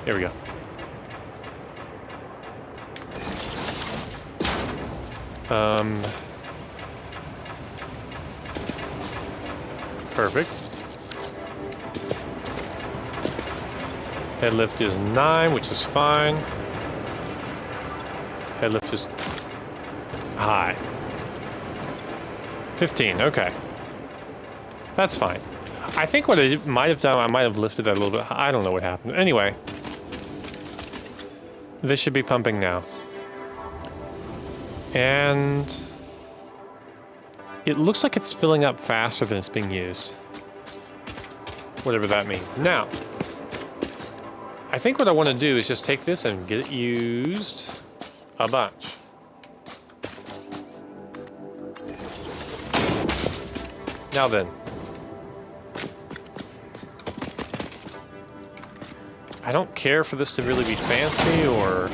A: There we go. Perfect. Head lift is 9, which is fine. Head lift is high. 15, okay. That's fine. I think what I might have done, I might have lifted that a little bit high. I don't know what happened. Anyway. This should be pumping now. And it looks like it's filling up faster than it's being used. Whatever that means. Now, I think what I want to do is just take this and get it used a bunch. Now then. I don't care for this to really be fancy or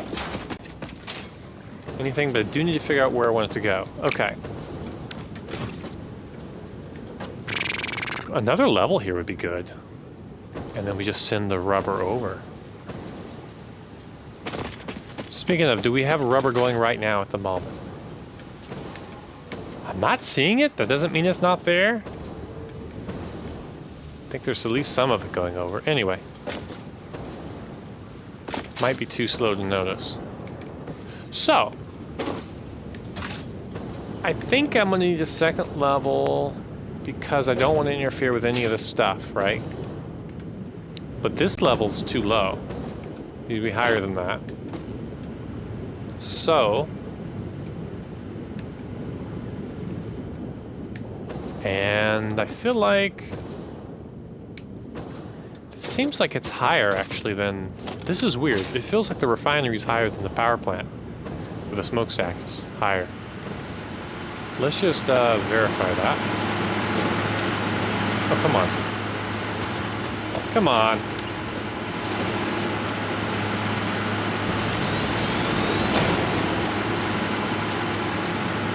A: anything, but I do need to figure out where I want it to go. Okay. Another level here would be good. And then we just send the rubber over. Speaking of, do we have rubber going right now at the moment? I'm not seeing it. That doesn't mean it's not there. I think there's at least some of it going over. Anyway. Might be too slow to notice. So. I think I'm going to need a second level because I don't want to interfere with any of this stuff, right? But this level's too low. Need to be higher than that. So... And I feel like... It seems like it's higher, actually, than... This is weird. It feels like the refinery's higher than the power plant. But the smokestack is higher. Let's just verify that. Oh, come on. Come on.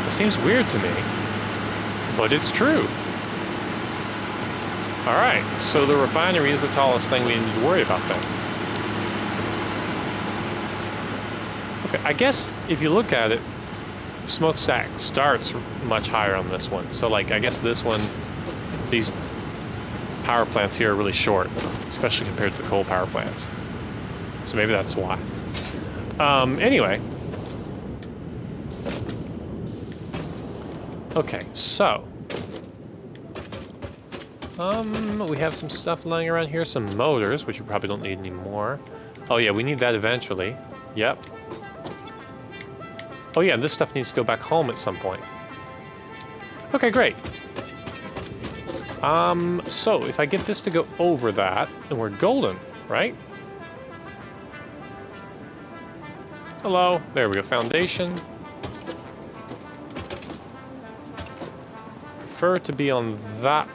A: It seems weird to me. But it's true. Alright, so the refinery is the tallest thing we need to worry about then. Okay, I guess if you look at it, smokestack starts much higher on this one. So like, I guess this one, these power plants here are really short, especially compared to the coal power plants. So maybe that's why. Anyway. Okay, so. We have some stuff lying around here, some motors, which we probably don't need anymore. Oh yeah, we need that eventually. Yep. Oh yeah, this stuff needs to go back home at some point. Okay, great. So if I get this to go over that, then we're golden, right? Hello, there we go, foundation. Prefer to be on that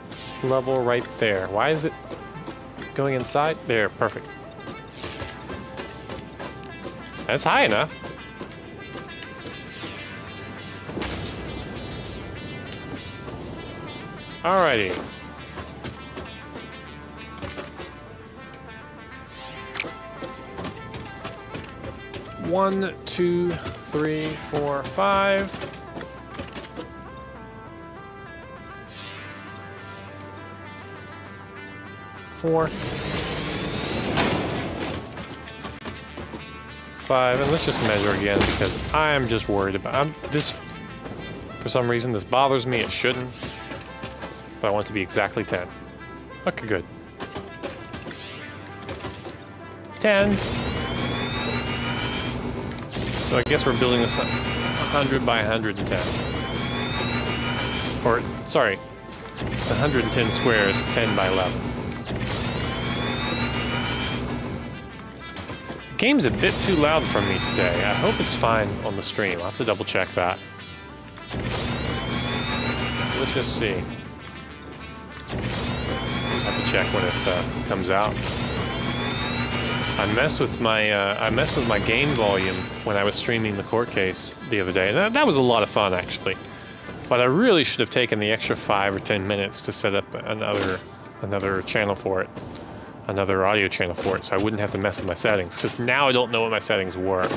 A: level right there. Why is it going inside? There, perfect. That's high enough. Alrighty. One, two, three, four, five. Four. Five, and let's just measure again because I'm just worried about this. For some reason, this bothers me. It shouldn't. But I want it to be exactly 10. Okay, good. 10. So I guess we're building this 100 by 110. Or, sorry, 110 squares, 10 by 11. The game's a bit too loud for me today. I hope it's fine on the stream. I'll have to double check that. Let's just see. Have to check when it comes out. I messed with my game volume when I was streaming the court case the other day, and that was a lot of fun actually. But I really should have taken the extra 5 or 10 minutes to set up another channel for it, another audio channel for it, so I wouldn't have to mess with my settings. Because now I don't know what my settings were.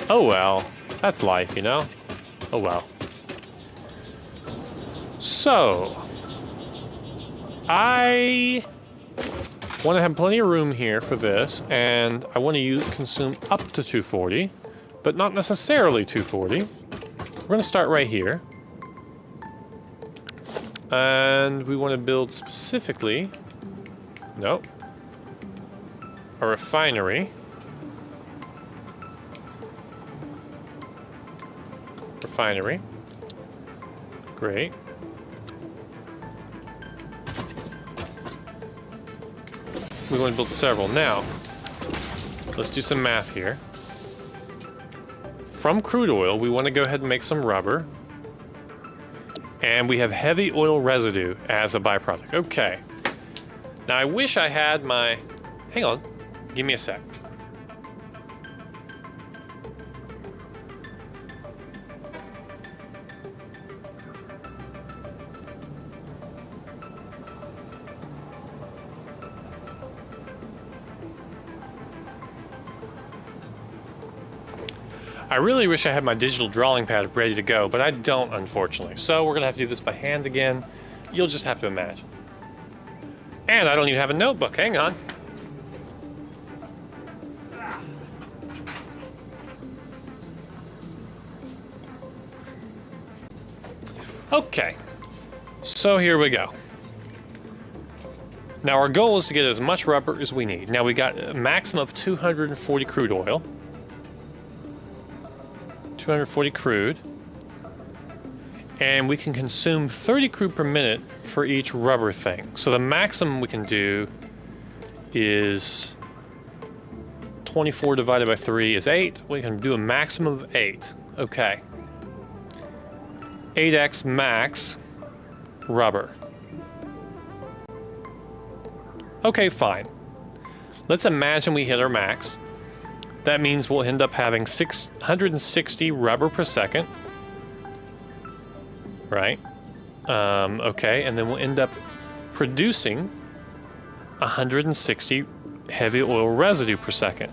A: Oh well, that's life, you know. Oh well. So. I want to have plenty of room here for this, and I want to consume up to 240, but not necessarily 240. We're going to start right here. And we want to build specifically... Nope. A refinery. Refinery. Great. We want to build several. Now, let's do some math here. From crude oil, we want to go ahead and make some rubber. And we have heavy oil residue as a byproduct. Okay. Now, I wish I had my... Hang on. Give me a sec. I really wish I had my digital drawing pad ready to go, but I don't, unfortunately. So we're gonna have to do this by hand again. You'll just have to imagine. And I don't even have a notebook, hang on. Okay, so here we go. Now our goal is to get as much rubber as we need. Now we got a maximum of 240 crude oil. 240 crude. And we can consume 30 crude per minute for each rubber thing. So the maximum we can do is 24 divided by 3 is 8. We can do a maximum of 8. Okay. 8x max rubber. Okay, fine. Let's imagine we hit our max. That means we'll end up having 660 rubber per second. Right? Okay, and then we'll end up producing 160 heavy oil residue per second.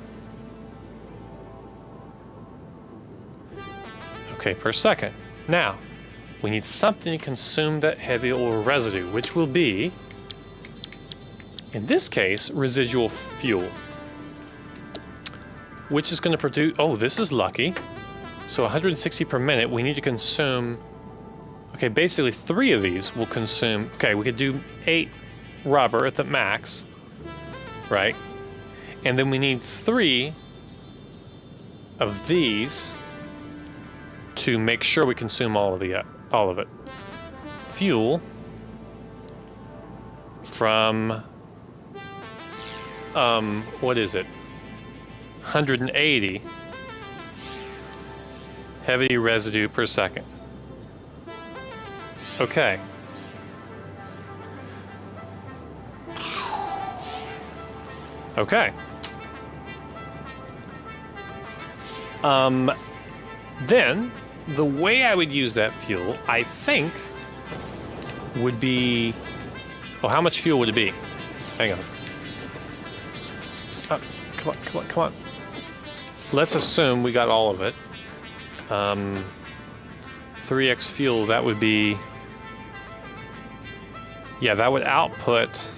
A: Okay, per second. Now, we need something to consume that heavy oil residue, which will be, in this case, residual fuel. Which is going to produce, oh, this is lucky. So 160 per minute, we need to consume, okay, basically 3 of these will consume, okay, we could do 8 rubber at the max, right? And then we need 3 of these to make sure we consume all of it. Fuel from, what is it? 180 heavy residue per second. Okay. Okay. Then, the way I would use that fuel, I think, would be... Oh, how much fuel would it be? Hang on. Oh, come on. Let's assume we got all of it. 3x fuel, that would be... Yeah, that would output...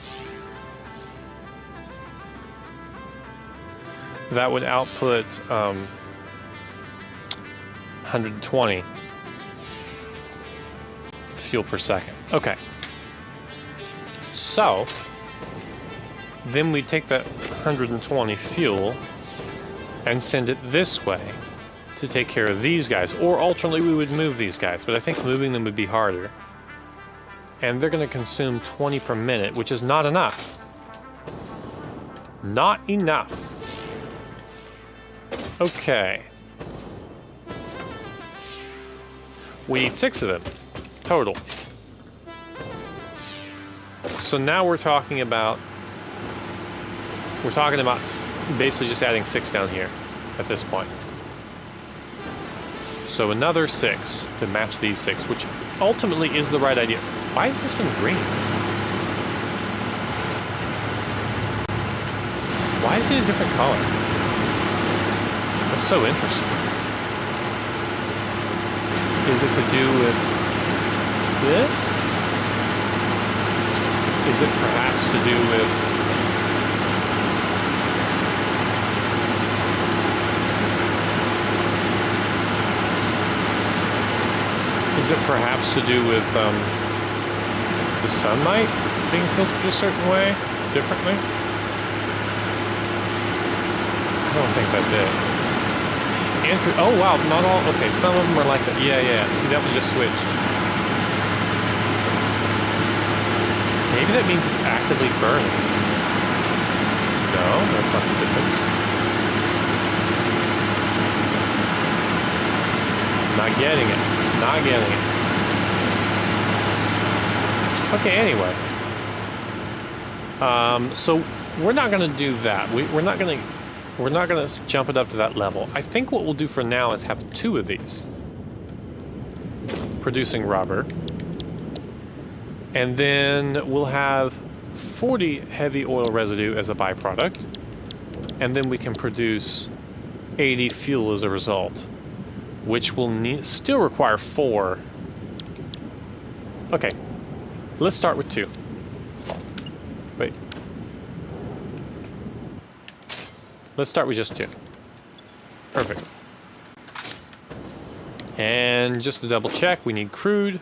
A: That would output 120 fuel per second. Okay. So, then we take that 120 fuel and send it this way to take care of these guys. Or alternately, we would move these guys, but I think moving them would be harder. And they're going to consume 20 per minute, which is not enough. Not enough. Okay. We need 6 of them, total. So now we're talking about basically just adding 6 down here at this point. So another 6 to match these 6, which ultimately is the right idea. Why is this one green? Why is it a different color? That's so interesting. Is it to do with this? Is it perhaps to do with... Is it perhaps to do with the sunlight being filtered a certain way, differently? I don't think that's it. Oh wow, not all. Okay, some of them are like that. Yeah. See, that one just switched. Maybe that means it's actively burning. No, that's not the difference. Not getting it. Not getting it. Okay, anyway. So we're not going to do that. We're not going to jump it up to that level. I think what we'll do for now is have 2 of these producing rubber. And then we'll have 40 heavy oil residue as a byproduct. And then we can produce 80 fuel as a result, which will still require 4. Okay, let's start with 2. Wait. Let's start with just 2. Perfect. And just to double check, we need crude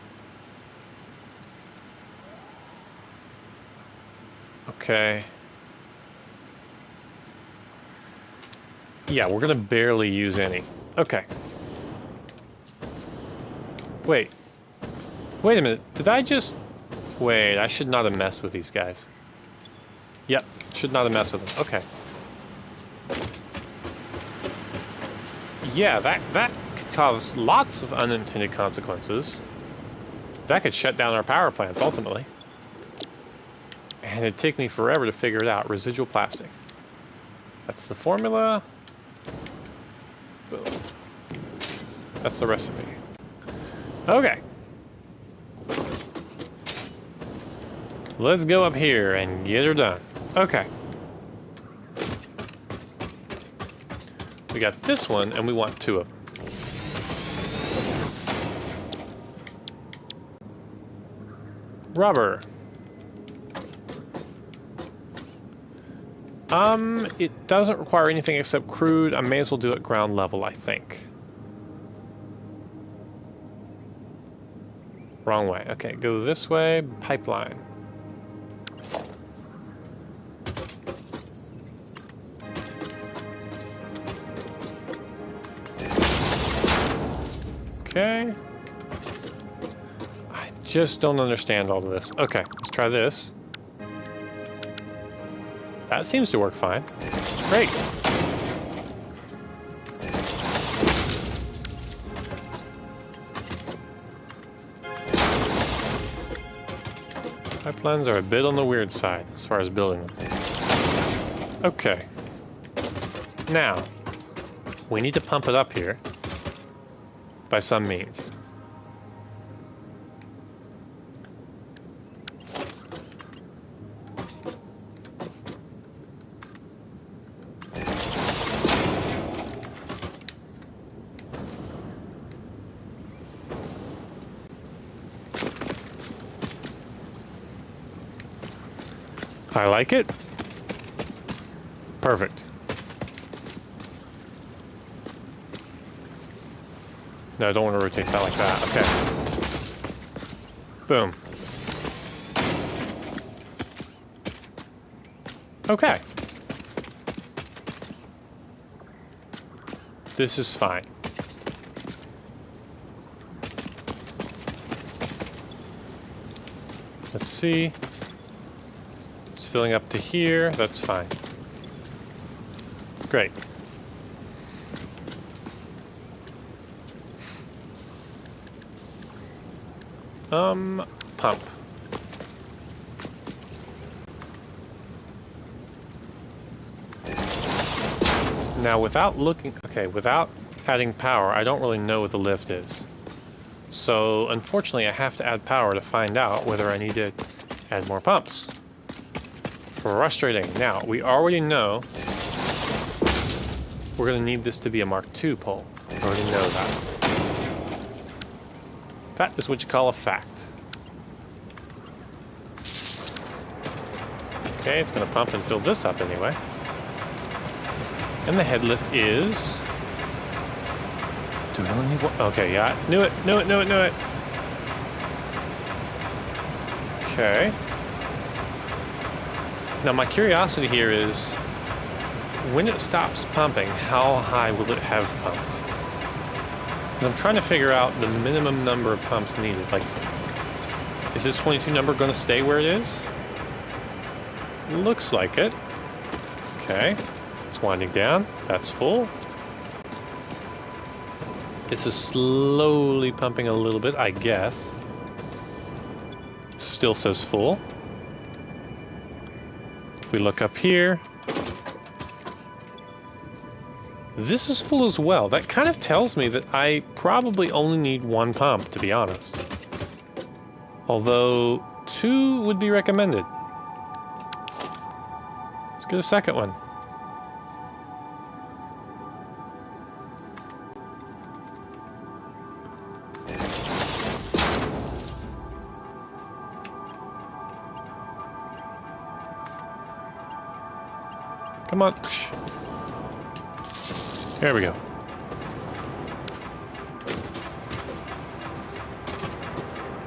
A: Okay. Yeah, we're gonna barely use any. Okay. Wait. Wait a minute. Did I just... Wait, I should not have messed with these guys. Yep, should not have messed with them. Okay. Yeah, that could cause lots of unintended consequences. That could shut down our power plants, ultimately. And it'd take me forever to figure it out. Residual plastic. That's the formula. Boom. That's the recipe. Okay. Let's go up here and get her done. Okay. We got this one, and we want 2 of them. Rubber. It doesn't require anything except crude. I may as well do it ground level, I think. Wrong way. Okay, go this way. Pipeline. Okay. I just don't understand all of this. Okay, let's try this. That seems to work fine. Great. Pipelines are a bit on the weird side as far as building them. Okay. Now, we need to pump it up here by some means. I like it. Perfect. No, I don't want to rotate that like that. Okay. Boom. Okay. This is fine. Let's see. It's filling up to here. That's fine. Great. Pump. Now, without looking... Okay, without adding power, I don't really know what the lift is. So, unfortunately, I have to add power to find out whether I need to add more pumps. Frustrating. Now, we already know we're going to need this to be a Mark II pole. I already know that. That is what you call a fact. Okay, it's going to pump and fill this up anyway. And the head lift is... Do we really need one? Okay, yeah. Knew it. Okay. Now my curiosity here is, when it stops pumping, how high will it have pumped? Because I'm trying to figure out the minimum number of pumps needed. Like, is this 22 number going to stay where it is? Looks like it. Okay. It's winding down. That's full. This is slowly pumping a little bit, I guess. Still says full. If we look up here, this is full as well. That kind of tells me that I probably only need 1 pump, to be honest. Although 2 would be recommended. Let's get a second one. Come on. There we go.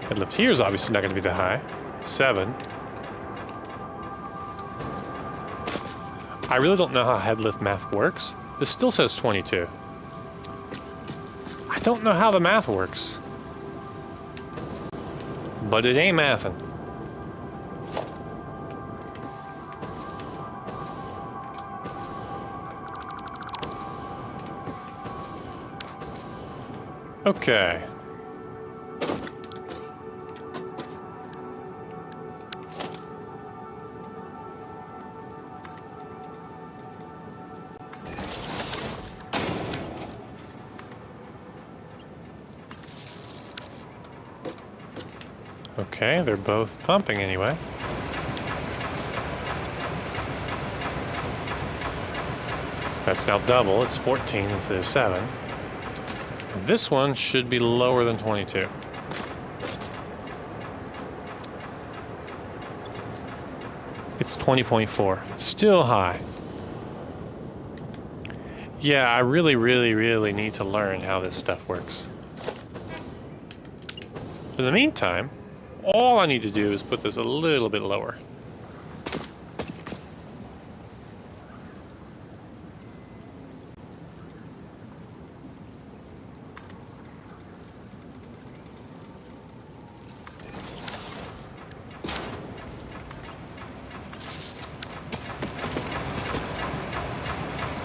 A: Head lift here is obviously not going to be that high. 7. I really don't know how head lift math works. This still says 22. I don't know how the math works. But it ain't mathin'. Okay. Okay, they're both pumping anyway. That's now double, it's 14 instead of 7. This one should be lower than 22. It's 20.4. Still high. Yeah, I really need to learn how this stuff works. In the meantime, all I need to do is put this a little bit lower.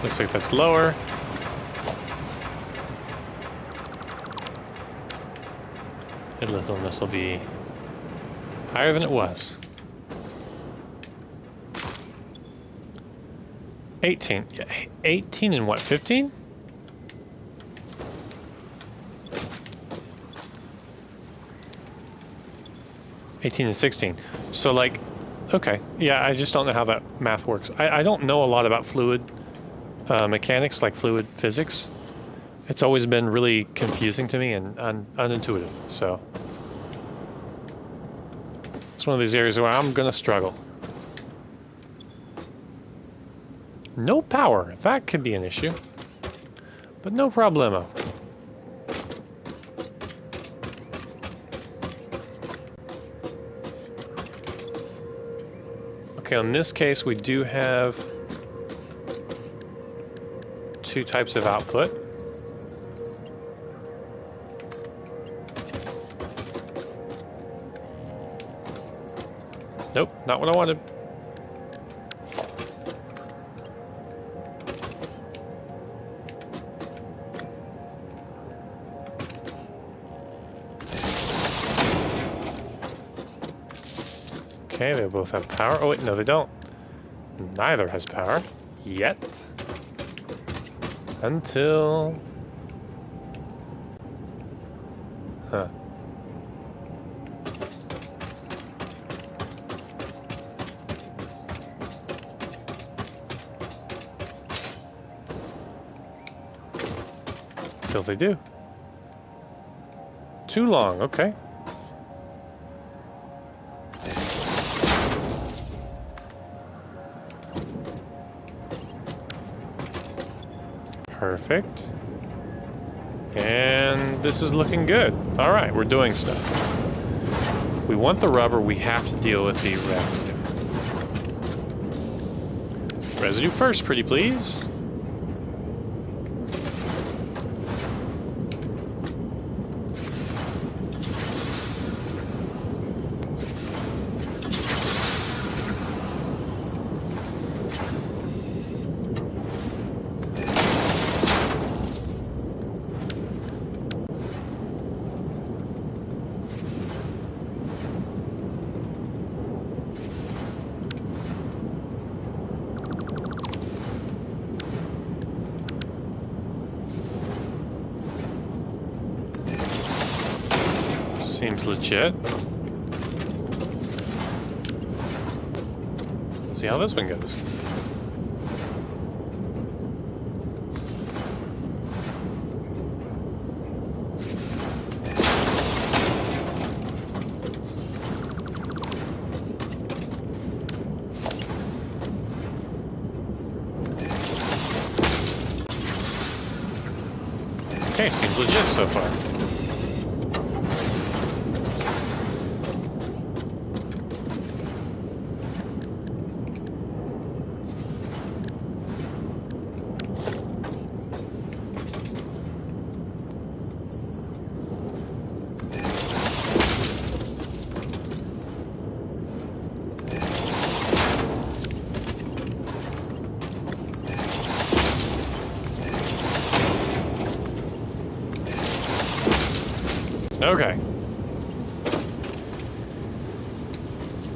A: Looks like that's lower. And this will be higher than it was. 18. Yeah, 18 and what, 15? $18 and 16. So like, okay. Yeah, I just don't know how that math works. I don't know a lot about fluid mechanics, like fluid physics. It's always been really confusing to me and unintuitive, so. It's one of these areas where I'm gonna struggle. No power, that could be an issue. But no problemo. Okay, in this case we do have two types of output. Nope, not what I wanted. Okay, they both have power. Oh wait, no they don't. Neither has power. Yet. Until... Huh. Till they do. Too long, okay. Perfect. And this is looking good. All right, we're doing stuff. We want the rubber, we have to deal with the residue. Residue first, pretty please. Seems legit. Let's see how this one goes. Okay, seems legit so far. Okay.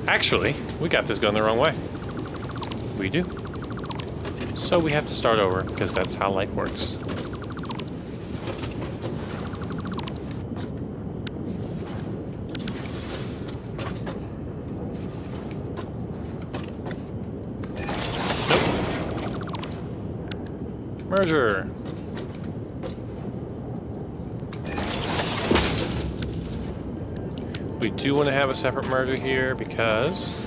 A: Actually, we got this going the wrong way. We do. So we have to start over, because that's how life works. Nope. Merger. We do want to have a separate merger here because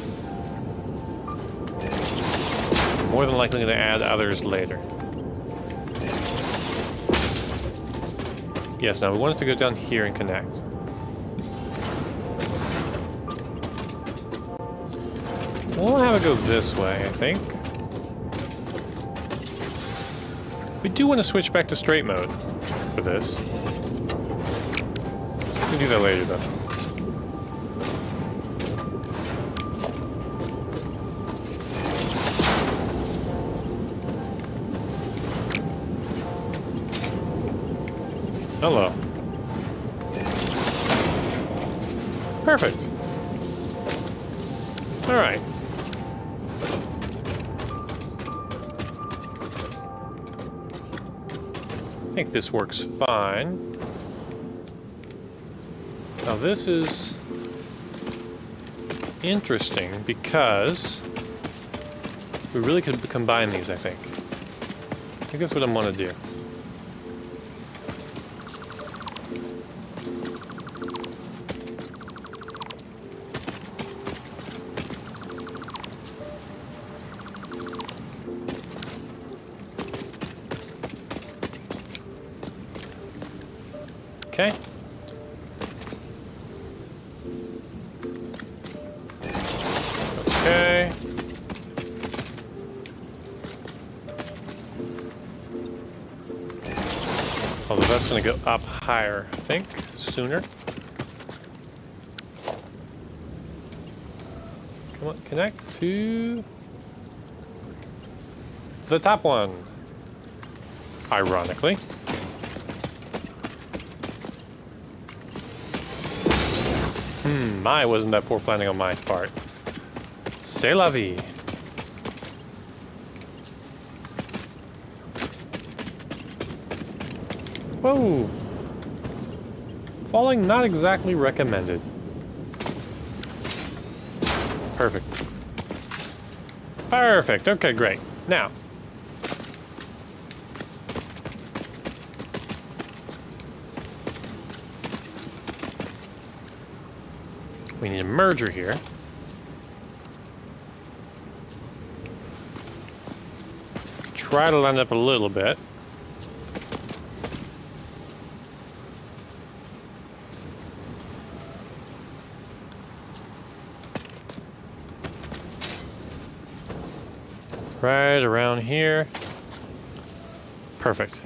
A: we're more than likely going to add others later. Yes, now we want it to go down here and connect. We'll have it go this way, I think. We do want to switch back to straight mode for this. We can do that later, though. Hello. Perfect. All right. I think this works fine. Now this is interesting because we really could combine these, I think. I think that's what I'm going to do. Okay. Okay. Although that's going to go up higher, I think, sooner. Come on, connect to the top one. Ironically. Wasn't that poor planning on my part. C'est la vie. Whoa. Falling not exactly recommended. Perfect. Perfect. Okay, great. Now. We need a merger here. Try to line up a little bit. Right around here. Perfect.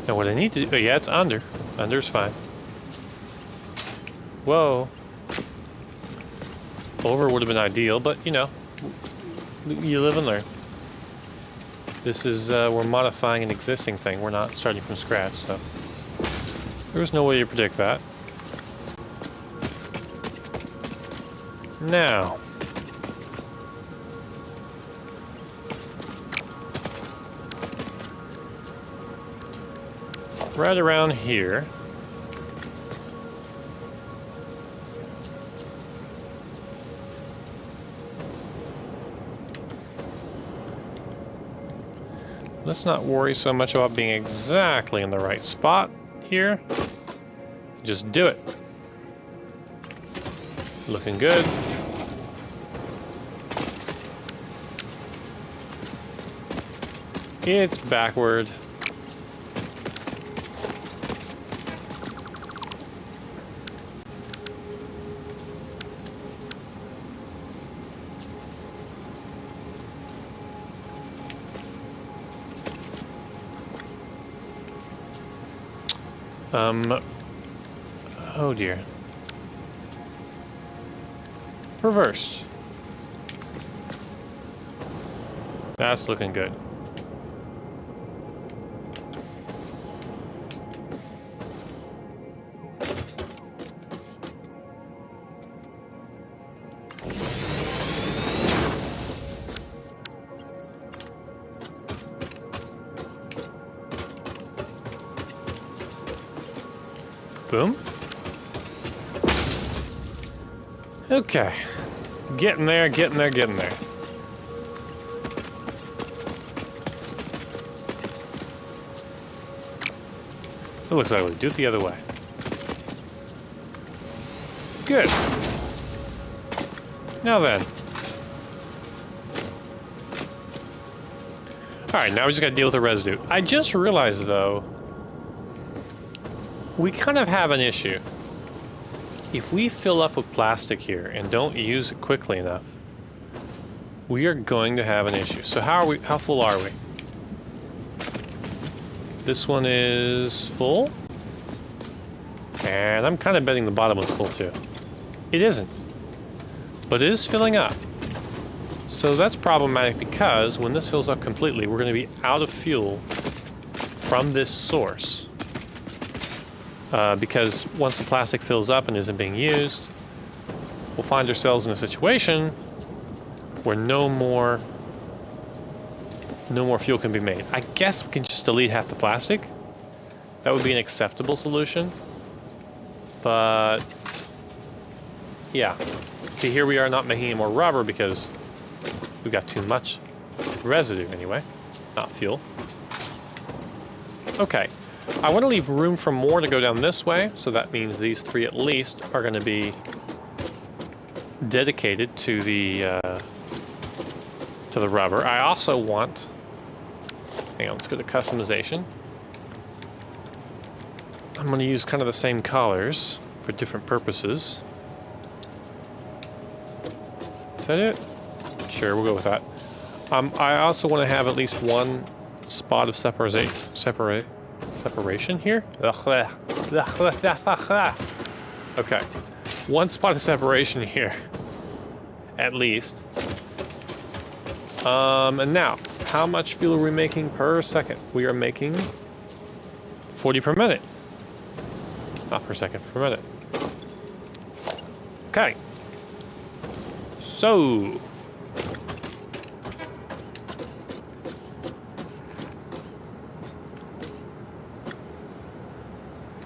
A: Now what I need to do, yeah, it's under. Under's fine. Whoa. Over would have been ideal, but you know, you live and learn. This is, we're modifying an existing thing. We're not starting from scratch, so there's no way to predict that. Now. Right around here. Let's not worry so much about being exactly in the right spot here. Just do it. Looking good. It's backward. Oh dear. Reversed. That's looking good. Boom. Okay. Getting there, getting there, getting there. It looks ugly. Do it the other way. Good. Now then. Alright, now we just gotta deal with the residue. I just realized, though, we kind of have an issue. If we fill up with plastic here and don't use it quickly enough, we are going to have an issue. So how full are we? This one is full. And I'm kind of betting the bottom one's full too. It isn't. But it is filling up. So that's problematic because when this fills up completely, we're going to be out of fuel from this source. Because once the plastic fills up and isn't being used, we'll find ourselves in a situation where no more fuel can be made. I guess we can just delete half the plastic. That would be an acceptable solution. But yeah. See, here we are not making any more rubber because we've got too much residue anyway, not fuel. Okay. I want to leave room for more to go down this way, so that means these three at least are going to be dedicated to the rubber. I also want, hang on, let's go to customization. I'm going to use kind of the same colors for different purposes. Is that it? Sure, we'll go with that. I also want to have at least one spot of separation here. Okay, one spot of separation here, at least. And now, how much fuel are we making per second? We are making 40 per minute. Not per second, per minute. Okay. So.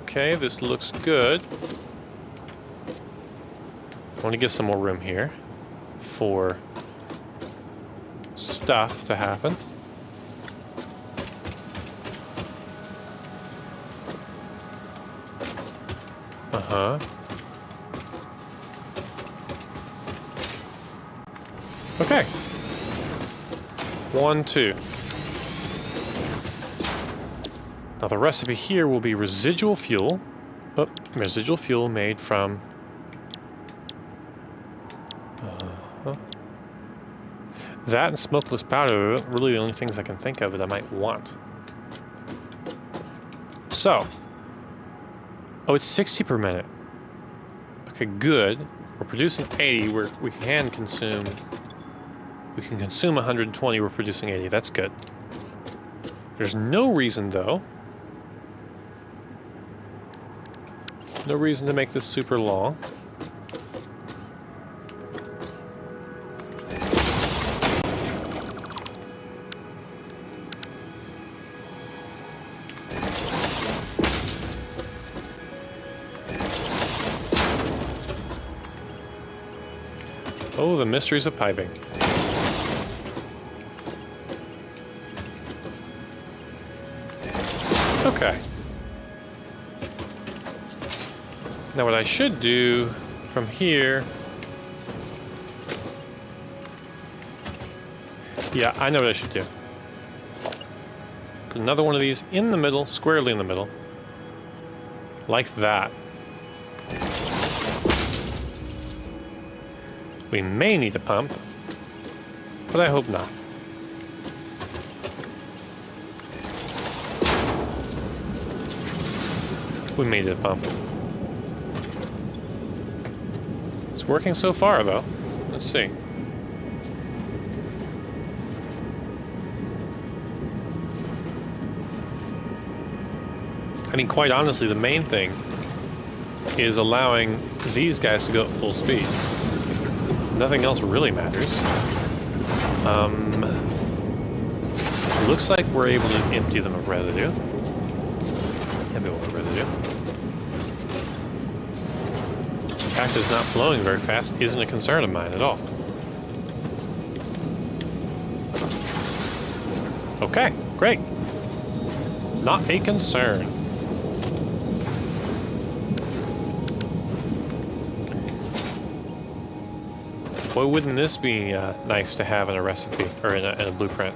A: Okay, this looks good. I want to get some more room here for stuff to happen. Uh-huh. Okay. 1, 2. Now the recipe here will be residual fuel. Oh, residual fuel made from... that and smokeless powder are really the only things I can think of that I might want. So. Oh, it's 60 per minute. Okay, good. We're producing 80. We can consume 120. We're producing 80. That's good. There's no reason, though. No reason to make this super long. Oh, the mysteries of piping. Okay. Now what I should do from here... Yeah, I know what I should do. Put another one of these in the middle, squarely in the middle. Like that. We may need a pump, but I hope not. We made it a pump. It's working so far, though. Let's see. I mean, quite honestly, the main thing is allowing these guys to go at full speed. Nothing else really matters. Looks like we're able to empty them of residue. Everyone of residue. fact that it's not flowing very fast isn't a concern of mine at all. Okay, great. Not a concern. Why wouldn't this be nice to have in a recipe or in a blueprint?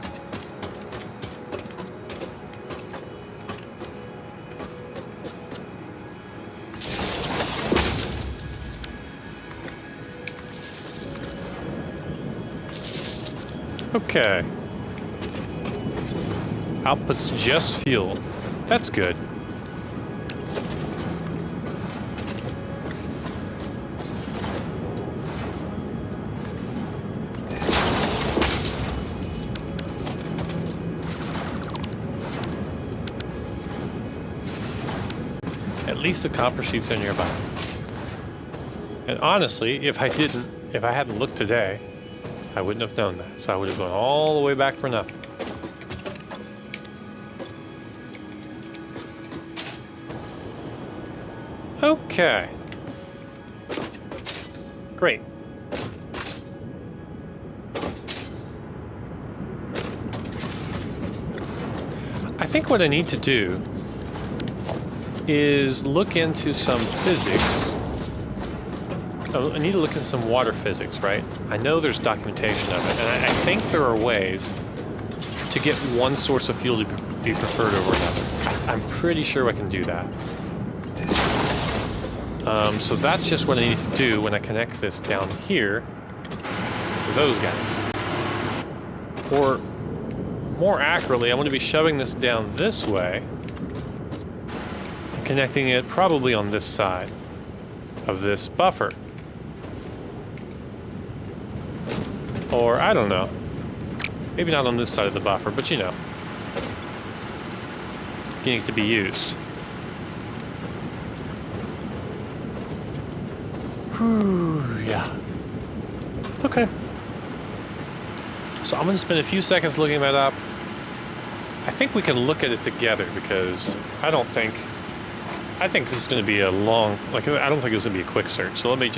A: Okay. Output's just fuel. That's good. At least the copper sheets are nearby. And honestly, if I hadn't looked today, I wouldn't have known that. So I would have gone all the way back for nothing. Okay. Great. I think what I need to do is look into some physics. Oh, I need to look into some water physics, right? I know there's documentation of it, and I think there are ways to get one source of fuel to be preferred over another. I'm pretty sure I can do that. So that's just what I need to do when I connect this down here to those guys. Or more accurately, I'm going to be shoving this down this way, connecting it probably on this side of this buffer. Or, I don't know. Maybe not on this side of the buffer, but you know. Getting it to be used. Whew, yeah. Okay. So I'm going to spend a few seconds looking that up. I think we can look at it together because I think this is going to be a long, I don't think this is going to be a quick search. So let me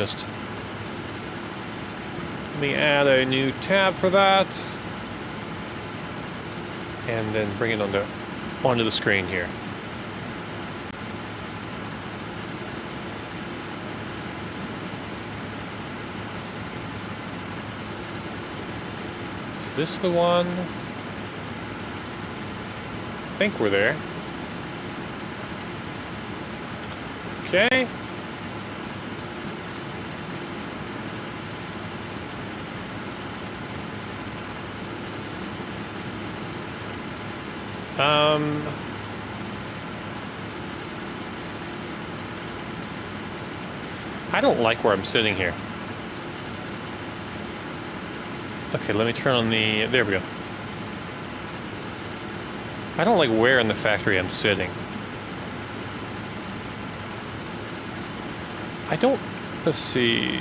A: add a new tab for that. And then bring it onto the screen here. Is this the one? I think we're there. Okay. I don't like where I'm sitting here. Okay, let me turn on the... There we go. I don't like where in the factory I'm sitting. I don't... Let's see...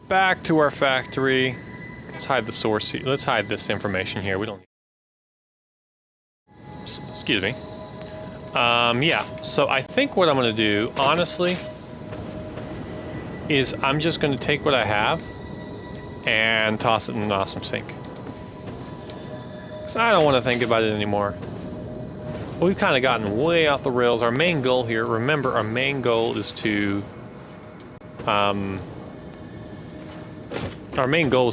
A: back to our factory. Let's hide the source here. Let's hide this information here. We don't. Excuse me. Yeah. So I think what I'm going to do, honestly, is I'm just going to take what I have and toss it in an awesome sink. Because I don't want to think about it anymore. We've kind of gotten way off the rails. Our main goal here, remember, our main goal is to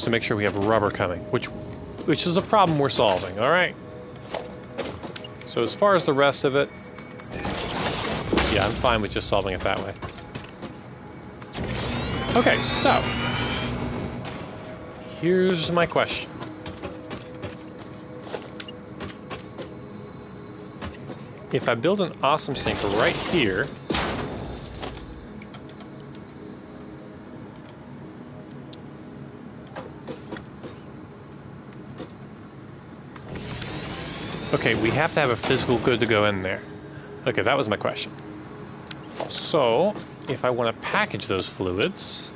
A: make sure we have rubber coming, which is a problem we're solving, all right? So as far as the rest of it, yeah, I'm fine with just solving it that way. Okay, so here's my question. If I build an awesome sink right here, okay, we have to have a physical good to go in there. Okay, that was my question. So, if I want to package those fluids,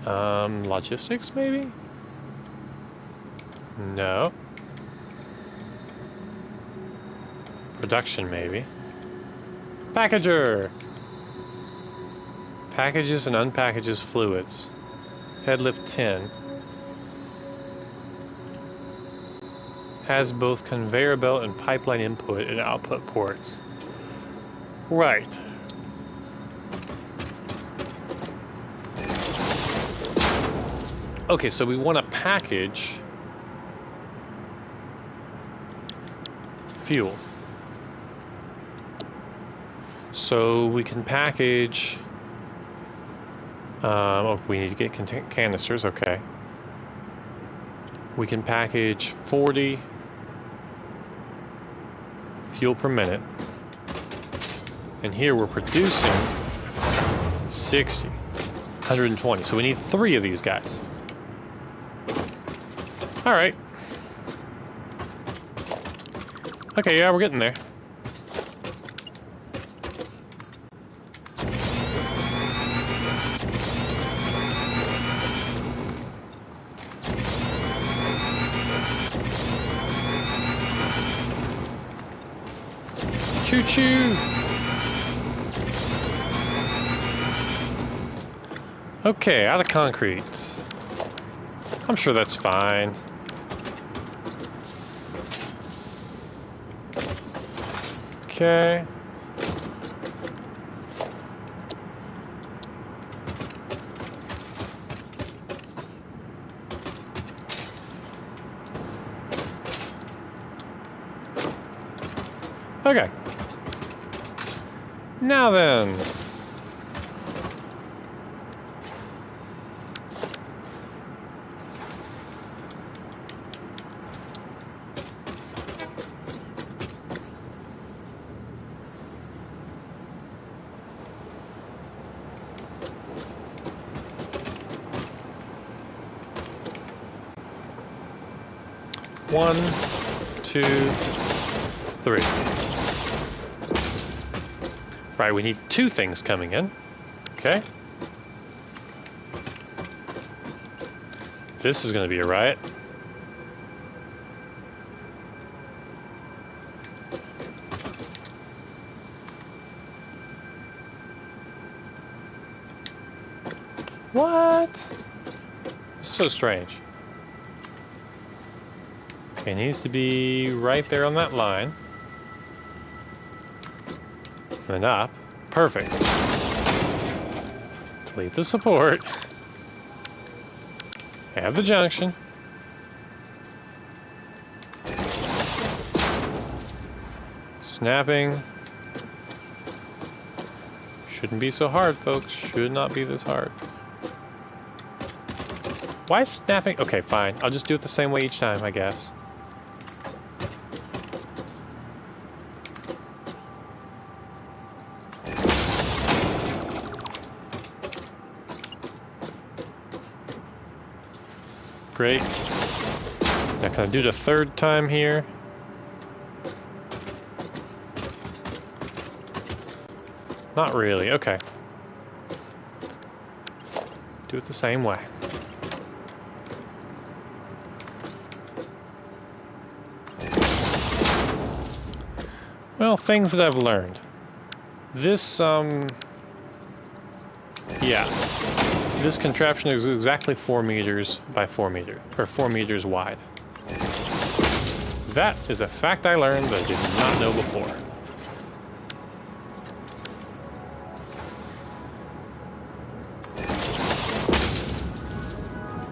A: logistics maybe? No. Production maybe. Packager! Packages and unpackages fluids. Headlift 10. Has both conveyor belt and pipeline input and output ports. Right. Okay, so we want to package fuel. So we can package... oh, we need to get canisters, okay. We can package 40 fuel per minute. And here we're producing 60, 120. So we need 3 of these guys. All right. Okay, yeah, we're getting there. Choo-choo! Okay, out of concrete. I'm sure that's fine. Okay. Okay. Now then. One, 2, 3. Right, we need 2 things coming in. Okay. This is going to be a riot. What? This is so strange. Okay, it needs to be right there on that line. And up. Perfect. Delete the support. Have the junction. Snapping. Shouldn't be so hard, folks. Should not be this hard. Why is snapping? Okay, fine. I'll just do it the same way each time, I guess. Great. Now can I do the 3rd time here? Not really, okay. Do it the same way. Well, things that I've learned. This, yeah. This contraption is exactly 4 meters by 4 meters, or 4 meters wide. That is a fact I learned that I did not know before.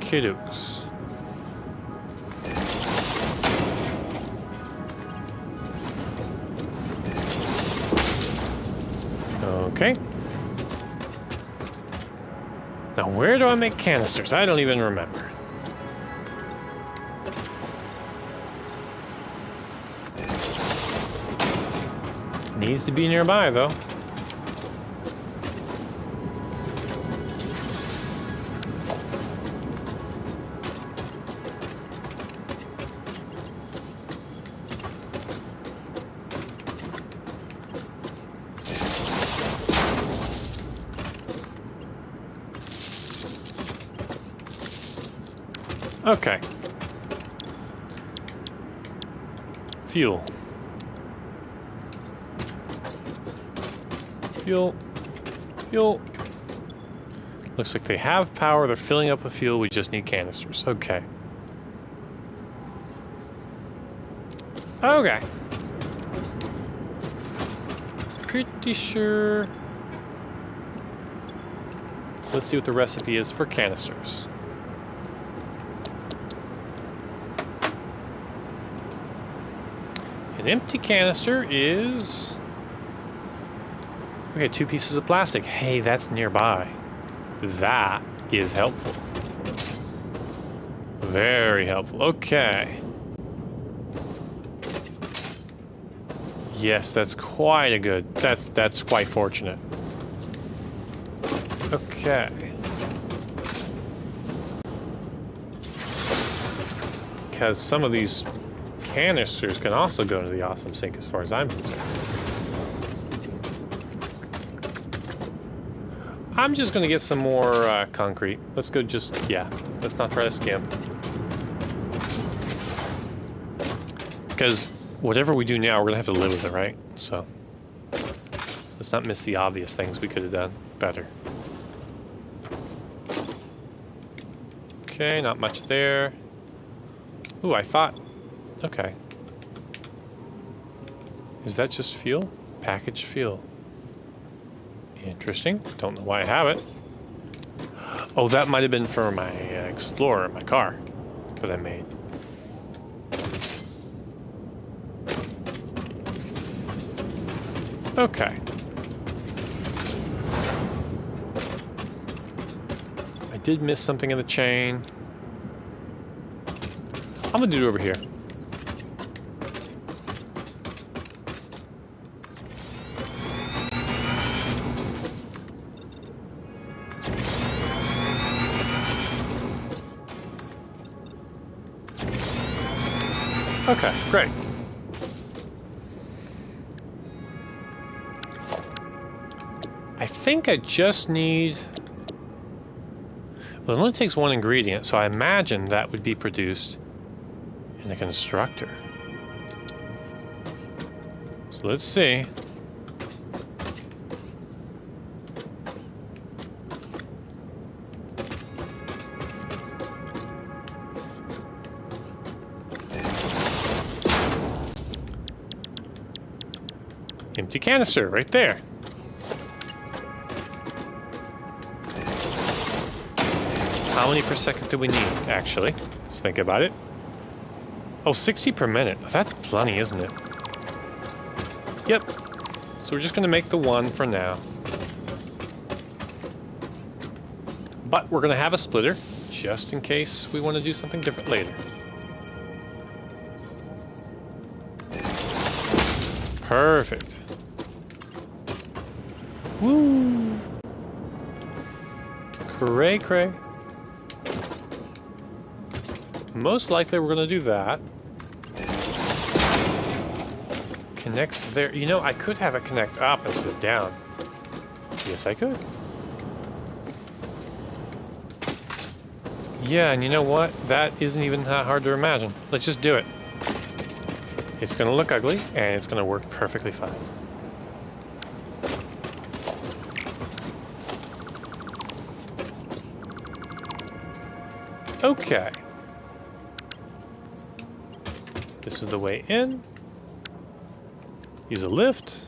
A: Kidooks. Okay. Now where do I make canisters? I don't even remember. Needs to be nearby, though. Okay. Fuel. Fuel. Fuel. Looks like they have power. They're filling up with fuel. We just need canisters. Okay. Okay. Pretty sure. Let's see what the recipe is for canisters. An empty canister is... Okay, 2 pieces of plastic. Hey, that's nearby. That is helpful. Very helpful. Okay. Yes, that's quite a good... That's quite fortunate. Okay. Because some of these canisters can also go into the awesome sink as far as I'm concerned. I'm just going to get some more concrete. Let's go yeah, let's not try to skimp. Because whatever we do now, we're going to have to live with it, right? So, let's not miss the obvious things we could have done better. Okay, not much there. Ooh, I thought... Okay. Is that just fuel? Packaged fuel. Interesting. Don't know why I have it. Oh, that might have been for my Explorer, my car, that I made. Okay. I did miss something in the chain. I'm gonna do it over here. Okay, great. I think I just need... Well, it only takes 1 ingredient, so I imagine that would be produced in a constructor. So let's see. Empty canister right there. How many per second do we need, actually? Let's think about it. Oh, 60 per minute. That's plenty, isn't it? Yep. So we're just going to make the 1 for now. But we're going to have a splitter, just in case we want to do something different later. Perfect. Woo! Cray cray. Most likely we're going to do that. Connects there. You know, I could have it connect up instead of down. Yes, I could. Yeah, and you know what? That isn't even that hard to imagine. Let's just do it. It's going to look ugly, and it's going to work perfectly fine. Okay. This is the way in. Use a lift.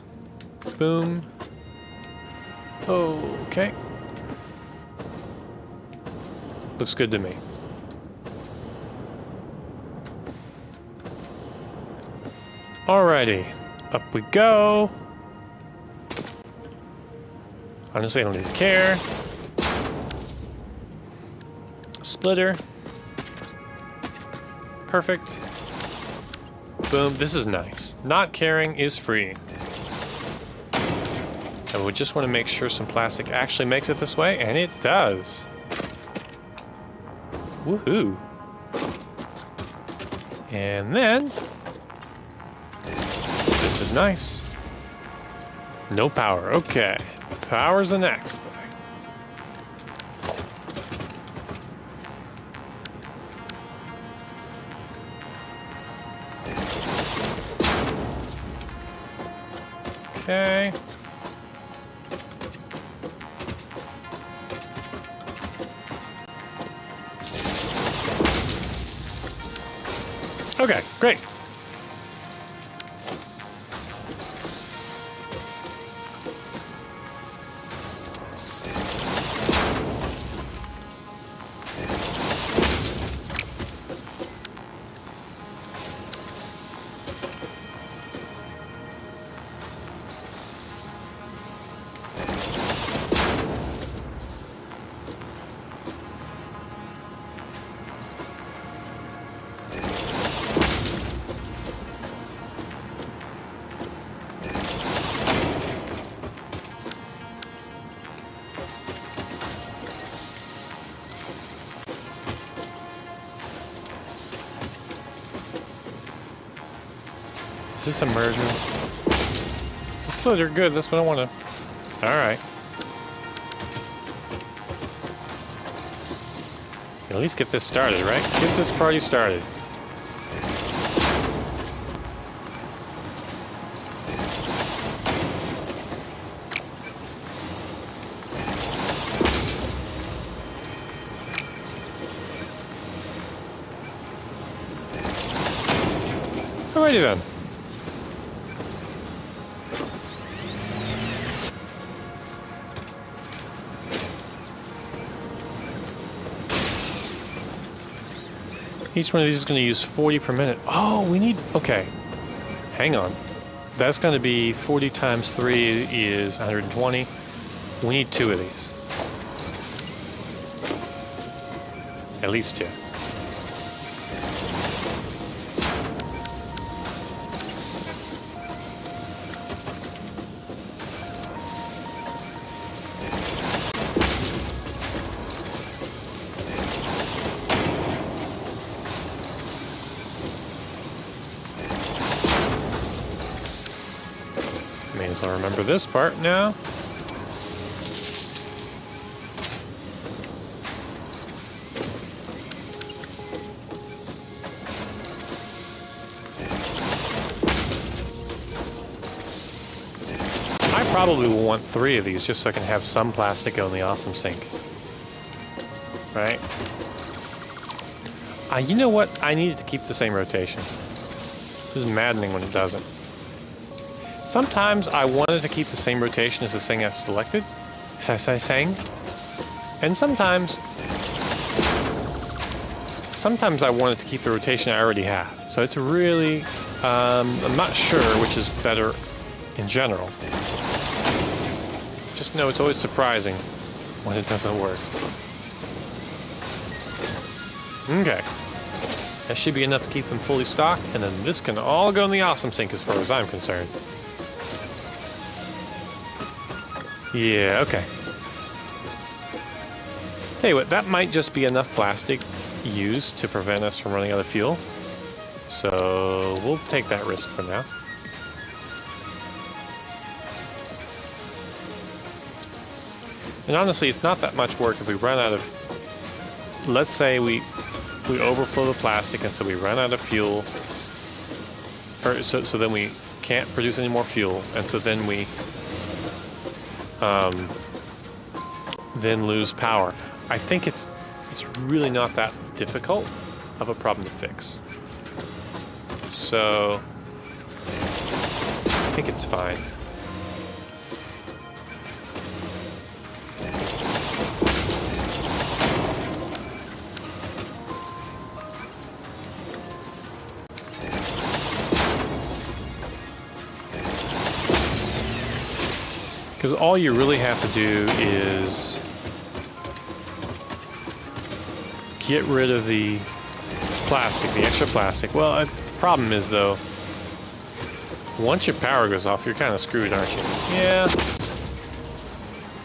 A: Boom. Okay. Looks good to me. Alrighty. Up we go. Honestly, I don't even care. Splitter. Perfect. Boom. This is nice. Not caring is freeing. And we just want to make sure some plastic actually makes it this way, and it does. Woohoo. And then this is nice. No power. Okay. Power's the next thing. Okay. Okay, great. Is this a merger? It's a splitter. Good, that's what I want to. Alright. At least get this started, right? Get this party started. Alrighty then. Each one of these is going to use 40 per minute. Oh, we need... Okay. Hang on. That's going to be 40 times 3 is 120. We need 2 of these. At least 2. May as well remember this part now. I probably will want 3 of these just so I can have some plastic go in the awesome sink. Right? You know what? I needed to keep the same rotation. This is maddening when it doesn't. Sometimes I wanted to keep the same rotation as the thing I selected, as I sang, and sometimes I wanted to keep the rotation I already have. So it's really, I'm not sure which is better in general. Just know it's always surprising when it doesn't work. Okay. That should be enough to keep them fully stocked, and then this can all go in the awesome sink as far as I'm concerned. Yeah, okay. Tell you what, that might just be enough plastic used to prevent us from running out of fuel. So we'll take that risk for now. And honestly, it's not that much work if we run out of let's say we overflow the plastic, and so we run out of fuel, or so then we can't produce any more fuel, and so then we then lose power. I think it's really not that difficult of a problem to fix. So I think it's fine. Because all you really have to do is get rid of the plastic, the extra plastic. Well, the problem is, though, once your power goes off, you're kind of screwed, aren't you? Yeah.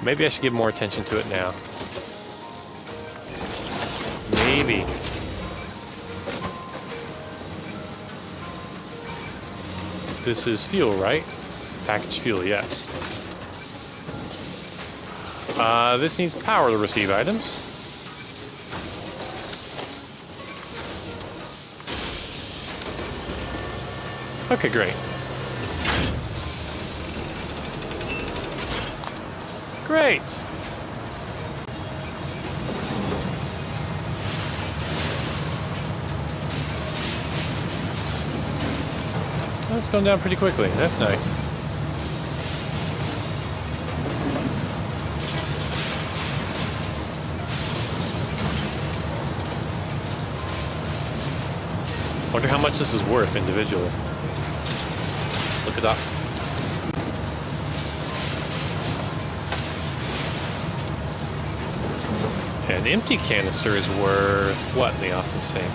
A: Maybe I should give more attention to it now. Maybe. This is fuel, right? Packaged fuel, yes. This needs power to receive items. Okay, great. Great! Oh, it's going down pretty quickly. That's nice. Wonder how much this is worth individually. Let's look it up. An empty canister is worth what in the awesome sink?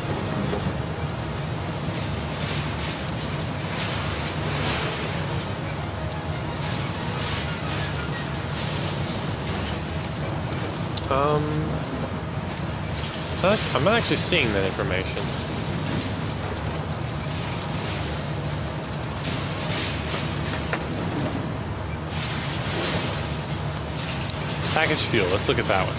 A: I'm not actually seeing that information. Packaged fuel, let's look at that one.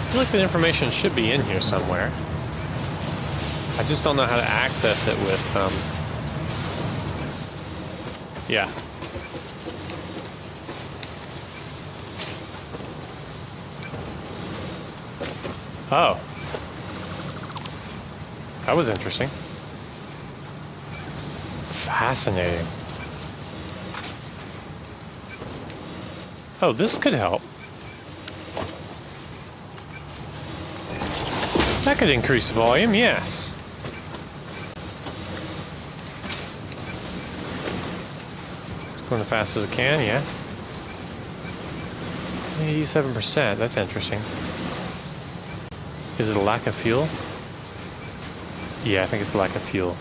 A: I feel like the information should be in here somewhere. I just don't know how to access it with, yeah. Oh. That was interesting. Fascinating. Oh, this could help. That could increase volume, yes. Going as fast as it can, yeah. 87%, that's interesting. Is it a lack of fuel? Yeah, I think it's a lack of fuel.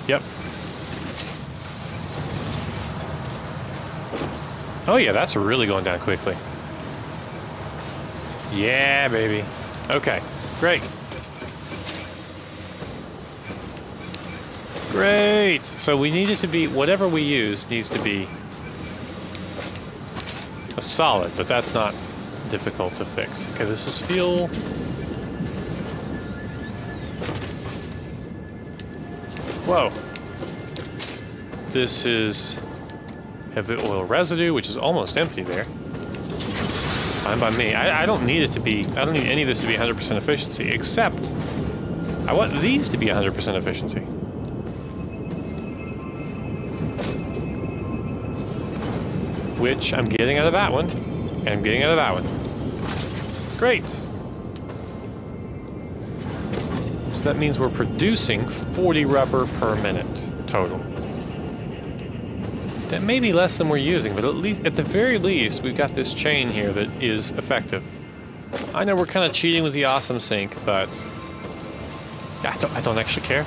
A: Yep. Oh yeah, that's really going down quickly. Yeah, baby. Okay, great. Great! So we need it to be, whatever we use needs to be a solid, but that's not difficult to fix. Okay, this is fuel. Whoa. This is heavy oil residue, which is almost empty there. Fine by me. I don't need it to be, I don't need any of this to be 100% efficiency, except I want these to be 100% efficiency. Which I'm getting out of that one, and I'm getting out of that one. Great. So that means we're producing 40 rubber per minute total. That may be less than we're using, but at the very least, we've got this chain here that is effective. I know we're kind of cheating with the awesome sink, but I don't actually care.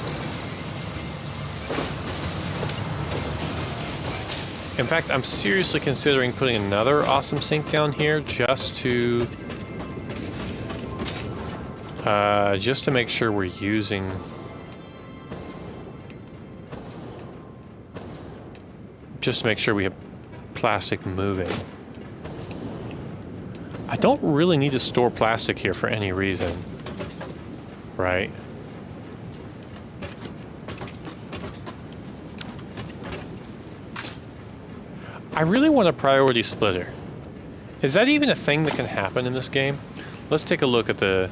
A: In fact, I'm seriously considering putting another awesome sink down here just to make sure we're using just to make sure we have plastic moving. I don't really need to store plastic here for any reason, right? I really want a priority splitter. Is that even a thing that can happen in this game? Let's take a look at the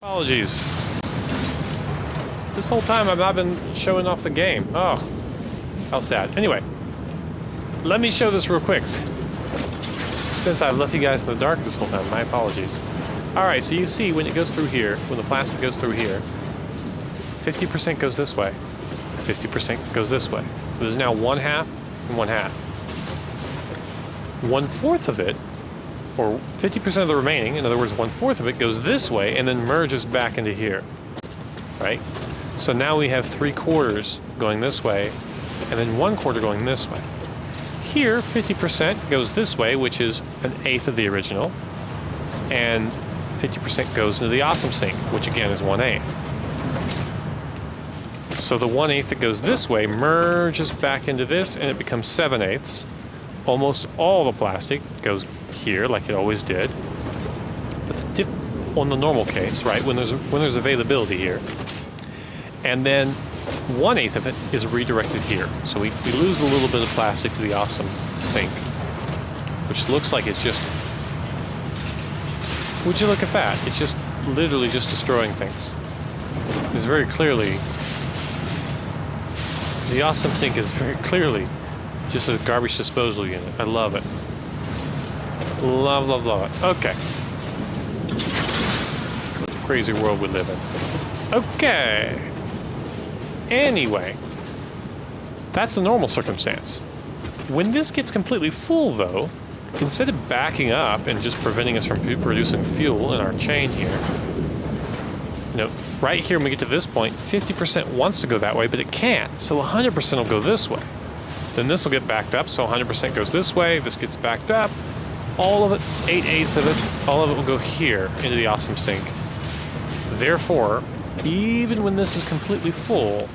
A: Apologies. This whole time I've not been showing off the game. Oh, how sad. Anyway, let me show this real quick. Since I've left you guys in the dark this whole time, my apologies. Alright, so you see when it goes through here, when the plastic goes through here, 50% goes this way, 50% goes this way. So there's now 1/2 and 1/2. 1/4 of it, or 50% of the remaining, in other words 1/4 of it, goes this way and then merges back into here. Right? So now we have 3/4 going this way, and then 1/4 going this way. Here, 50% goes this way, which is 1/8 of the original, and 50% goes into the Awesome Sink, which again is 1/8. So the 1/8 that goes this way merges back into this, and it becomes 7/8. Almost all the plastic goes here, like it always did. But on the normal case, right, when there's availability here, and then 1/8 of it is redirected here. So we lose a little bit of plastic to the Awesome Sink, which looks like it's just. Would you look at that? It's just literally just destroying things. It's very clearly. The Awesome Sink is very clearly just a garbage disposal unit. I love it. Love, love, love it. Okay. Crazy world we live in. Okay. Anyway, that's the normal circumstance. When this gets completely full, though, instead of backing up and just preventing us from producing fuel in our chain here, you know, right here when we get to this point, 50% wants to go that way, but it can't. So 100% will go this way. Then this will get backed up, so 100% goes this way, this gets backed up. All of it, 8/8 of it, all of it will go here into the Awesome Sink. Therefore, even when this is completely full,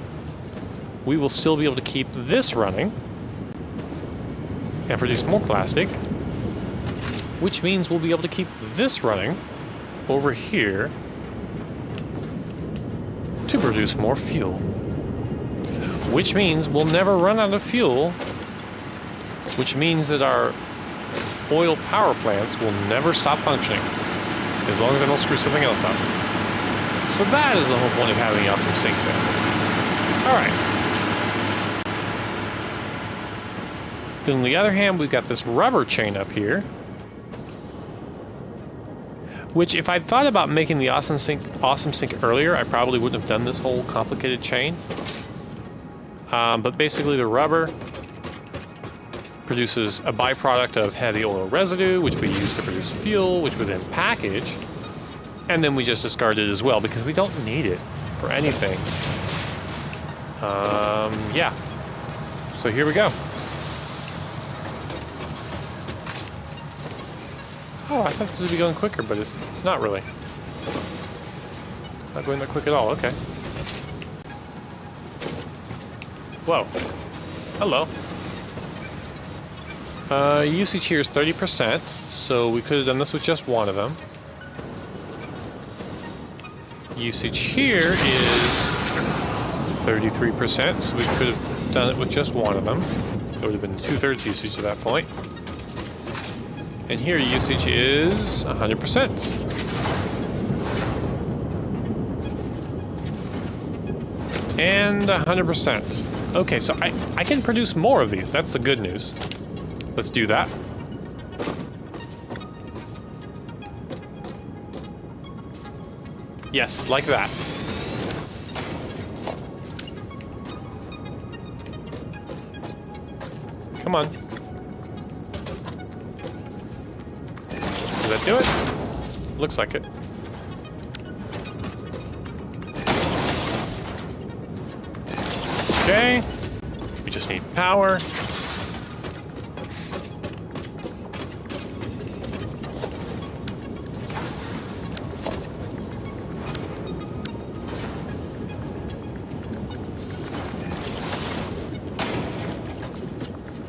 A: we will still be able to keep this running and produce more plastic, which means we'll be able to keep this running over here to produce more fuel, which means we'll never run out of fuel, which means that our oil power plants will never stop functioning as long as I don't screw something else up. So that is the whole point of having the Awesome Sink thing. Alright. Then on the other hand, we've got this rubber chain up here, which if I'd thought about making the Awesome Sink earlier, I probably wouldn't have done this whole complicated chain. But basically the rubber produces a byproduct of heavy oil residue, which we use to produce fuel, which we then package, and then we just discard it as well because we don't need it for anything. Yeah. So here we go. Oh, I thought this would be going quicker, but it's not really. Not going that quick at all, okay. Whoa. Hello. Usage here is 30%, so we could have done this with just one of them. Usage here is 33%, so we could have done it with just one of them. It would have been 2/3 usage at that point. And here usage is 100%. And 100%. Okay, so I can produce more of these. That's the good news. Let's do that. Yes, like that. Come on. Does that do it? Looks like it. Okay. We just need power.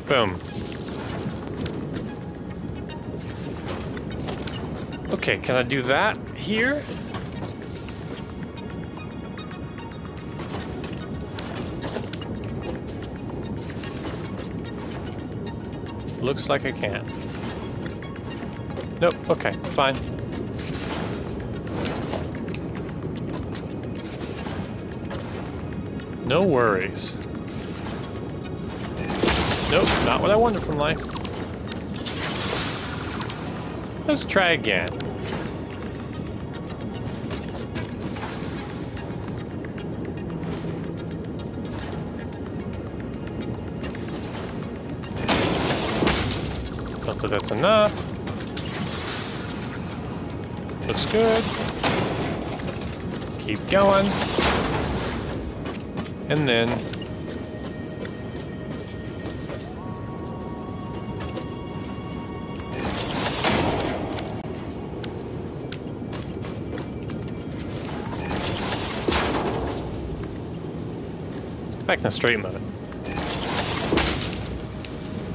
A: Boom. Okay, can I do that here? Looks like I can. Nope, okay, fine. No worries. Nope, not what I wanted from life. Let's try again. Hopefully that's enough. Looks good. Keep going. And then back in the straight mode.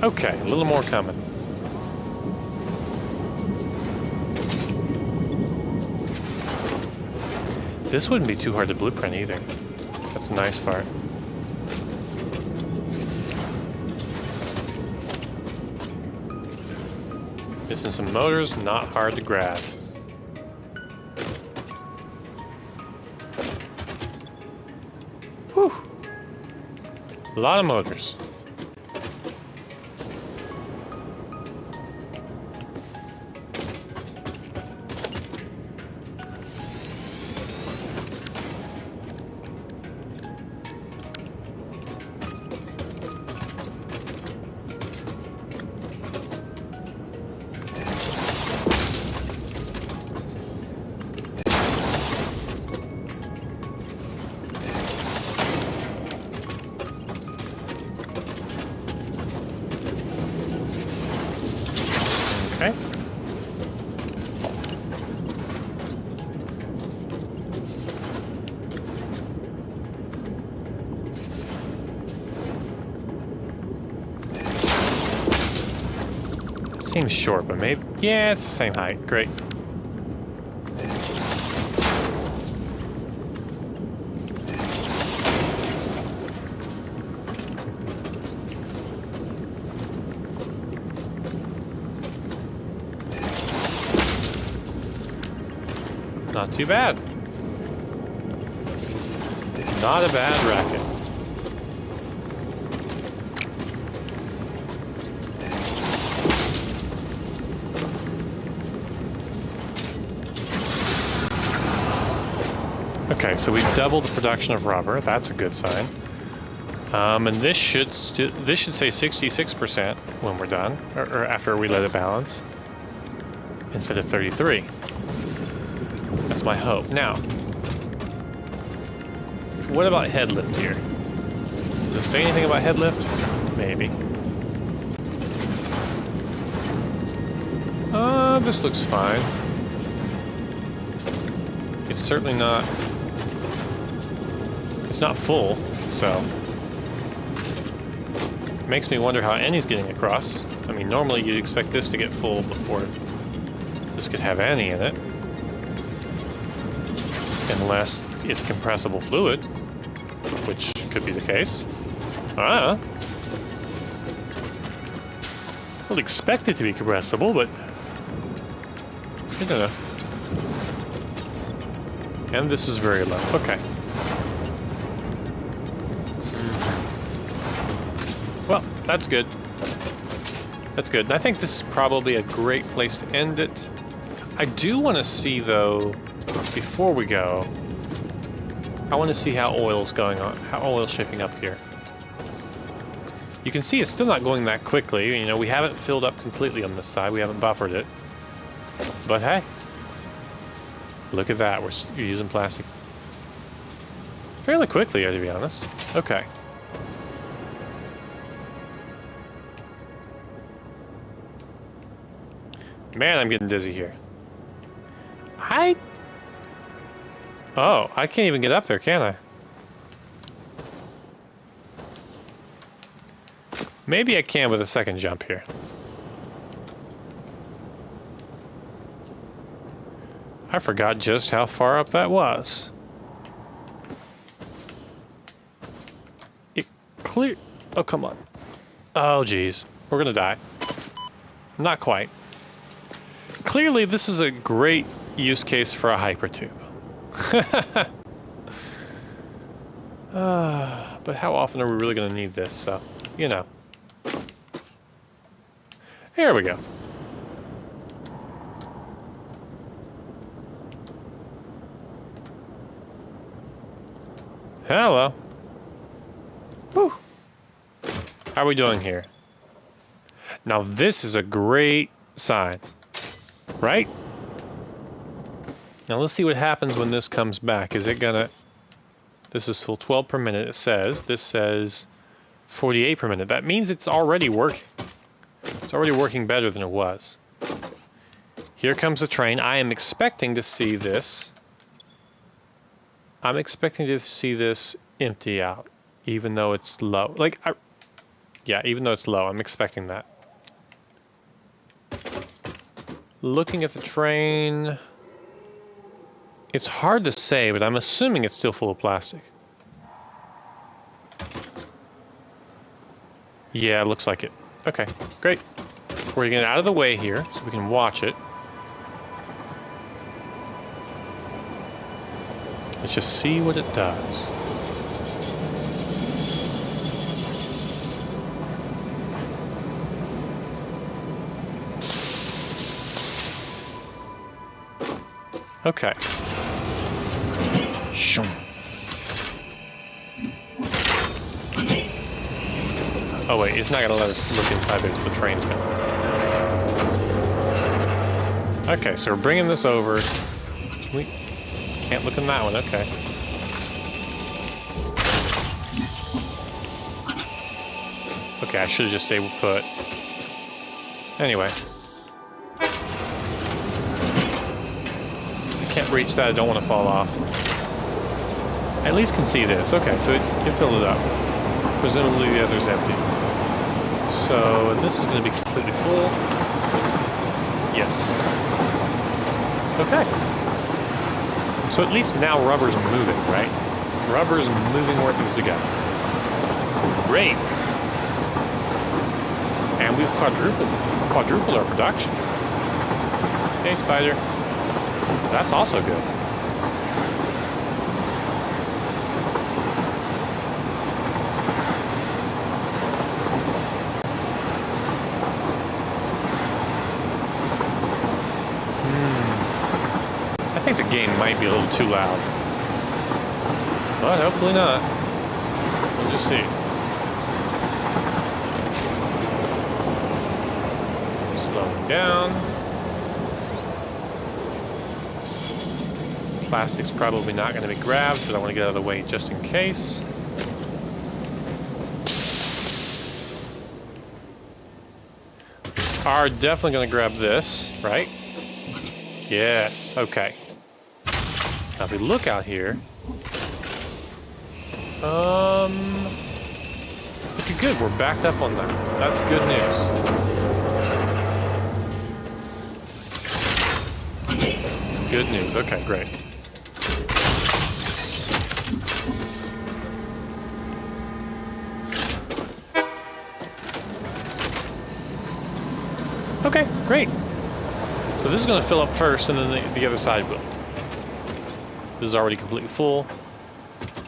A: Okay, a little more coming. This wouldn't be too hard to blueprint either. That's the nice part. Missing some motors, not hard to grab. Whew. A lot of motors. Okay. Seems short, but maybe... Yeah, it's the same height. Great. Not too bad. Not a bad racket. Okay, so we doubled the production of rubber. That's a good sign. And this should say 66% when we're done, or after we let it balance, instead of 33. That's my hope. Now, what about head lift here? Does it say anything about head lift? Maybe. This looks fine. It's certainly not... It's not full, so... It makes me wonder how Annie's getting across. I mean, normally you'd expect this to get full before this could have any in it. Unless it's compressible fluid, which could be the case. I don't know. Well, expect it to be compressible, but I don't know. And this is very low. Okay. Well, that's good. That's good. And I think this is probably a great place to end it. I do want to see, though, before we go, I want to see how oil's going on, how oil's shaping up here. You can see it's still not going that quickly. You know, we haven't filled up completely on this side. We haven't buffered it. But hey, look at that. We're using plastic fairly quickly, to be honest. Okay. Man, I'm getting dizzy here. Oh, I can't even get up there, can I? Maybe I can with a second jump here. I forgot just how far up that was. It clear... Oh, come on. Oh, geez. We're gonna die. Not quite. Clearly, this is a great use case for a hypertube. But how often are we really going to need this? So, you know. Here we go. Hello. Whew. How are we doing here? Now this is a great sign, right? Now let's see what happens when this comes back. Is it gonna... This is full 12 per minute, it says. This says 48 per minute. That means it's already working. It's already working better than it was. Here comes the train. I am expecting to see this. I'm expecting to see this empty out, even though it's low. Like, yeah, even though it's low, I'm expecting that. Looking at the train, it's hard to say, but I'm assuming it's still full of plastic. Yeah, it looks like it. Okay, great. We're gonna get it out of the way here so we can watch it. Let's just see what it does. Okay. Oh wait, it's not gonna let us look inside there until the train's going. Okay, so we're bringing this over. We can't look in that one, okay. Okay, I should have just stayed put. Anyway. I can't reach that, I don't want to fall off. I at least can see this. Okay, so it filled it up. Presumably the other's empty. So, and this is going to be completely full. Yes. Okay. So at least now rubber's moving, right? Rubber's moving where it needs to go. Great. And we've quadrupled our production. Hey, Spider. That's also good. I think the game might be a little too loud. But hopefully not. We'll just see. Slowing down. Plastic's probably not going to be grabbed, but I want to get out of the way just in case. Are definitely going to grab this, right? Yes, okay. Now if we look out here, looking good, we're backed up on that. That's good news. Good news, okay, great. Okay, great. So this is going to fill up first, and then the other side will. This is already completely full.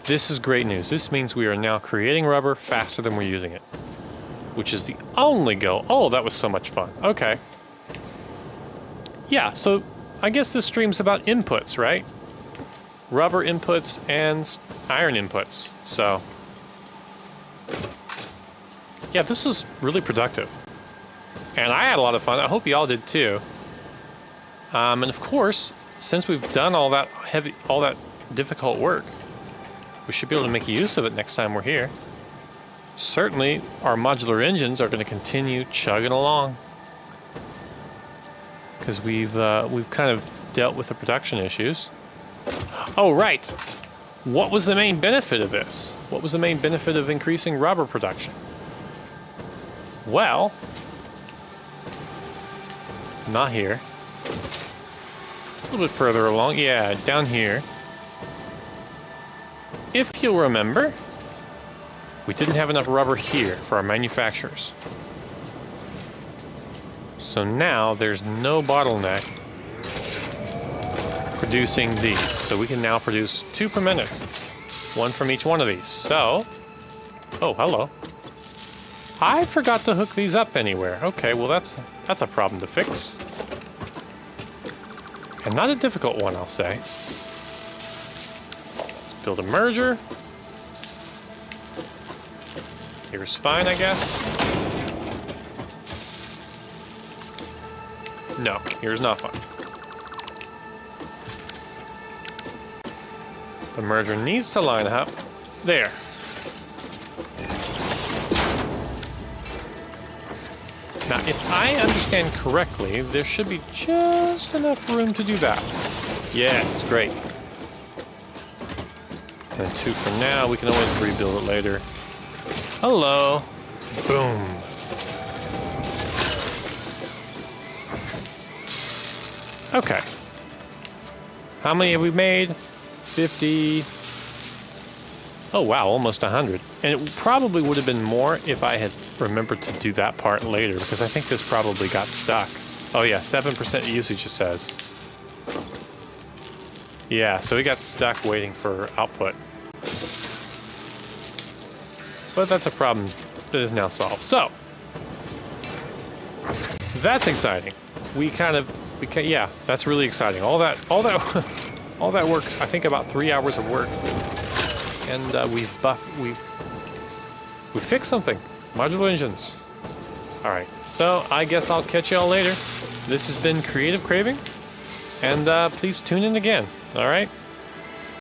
A: This is great news. This means we are now creating rubber faster than we're using it, which is the only goal. Oh, that was so much fun. Okay. Yeah, so I guess this stream's about inputs, right? Rubber inputs and iron inputs. So, yeah, this was really productive. And I had a lot of fun. I hope you all did too. And of course, since we've done all that difficult work, we should be able to make use of it next time we're here. Certainly, our modular engines are going to continue chugging along, because we've kind of dealt with the production issues. Oh, right. What was the main benefit of this? What was the main benefit of increasing rubber production? Well, not here. A little bit further along. Yeah, down here. If you'll remember, we didn't have enough rubber here for our manufacturers. So now there's no bottleneck producing these. So we can now produce 2 per minute One from each one of these. So, oh, hello. I forgot to hook these up anywhere. Okay, well that's a problem to fix. And not a difficult one, I'll say. Build a merger. Here's fine, I guess. No, here's not fine. The merger needs to line up. There. Now, if I understand correctly, there should be just enough room to do that. Yes, great. And 2 for now. We can always rebuild it later. Hello. Boom. Okay. How many have we made? 50. Oh, wow, almost 100. And it probably would have been more if I had remembered to do that part later, because I think this probably got stuck. Oh, yeah, 7% usage, it says. Yeah, so we got stuck waiting for output. But that's a problem that is now solved. So, that's exciting. Yeah, that's really exciting. All that work, I think about 3 hours of work. And we've fixed something. Modular engines. All right, so I guess I'll catch y'all later. This has been Creative Craving, and please tune in again. All right.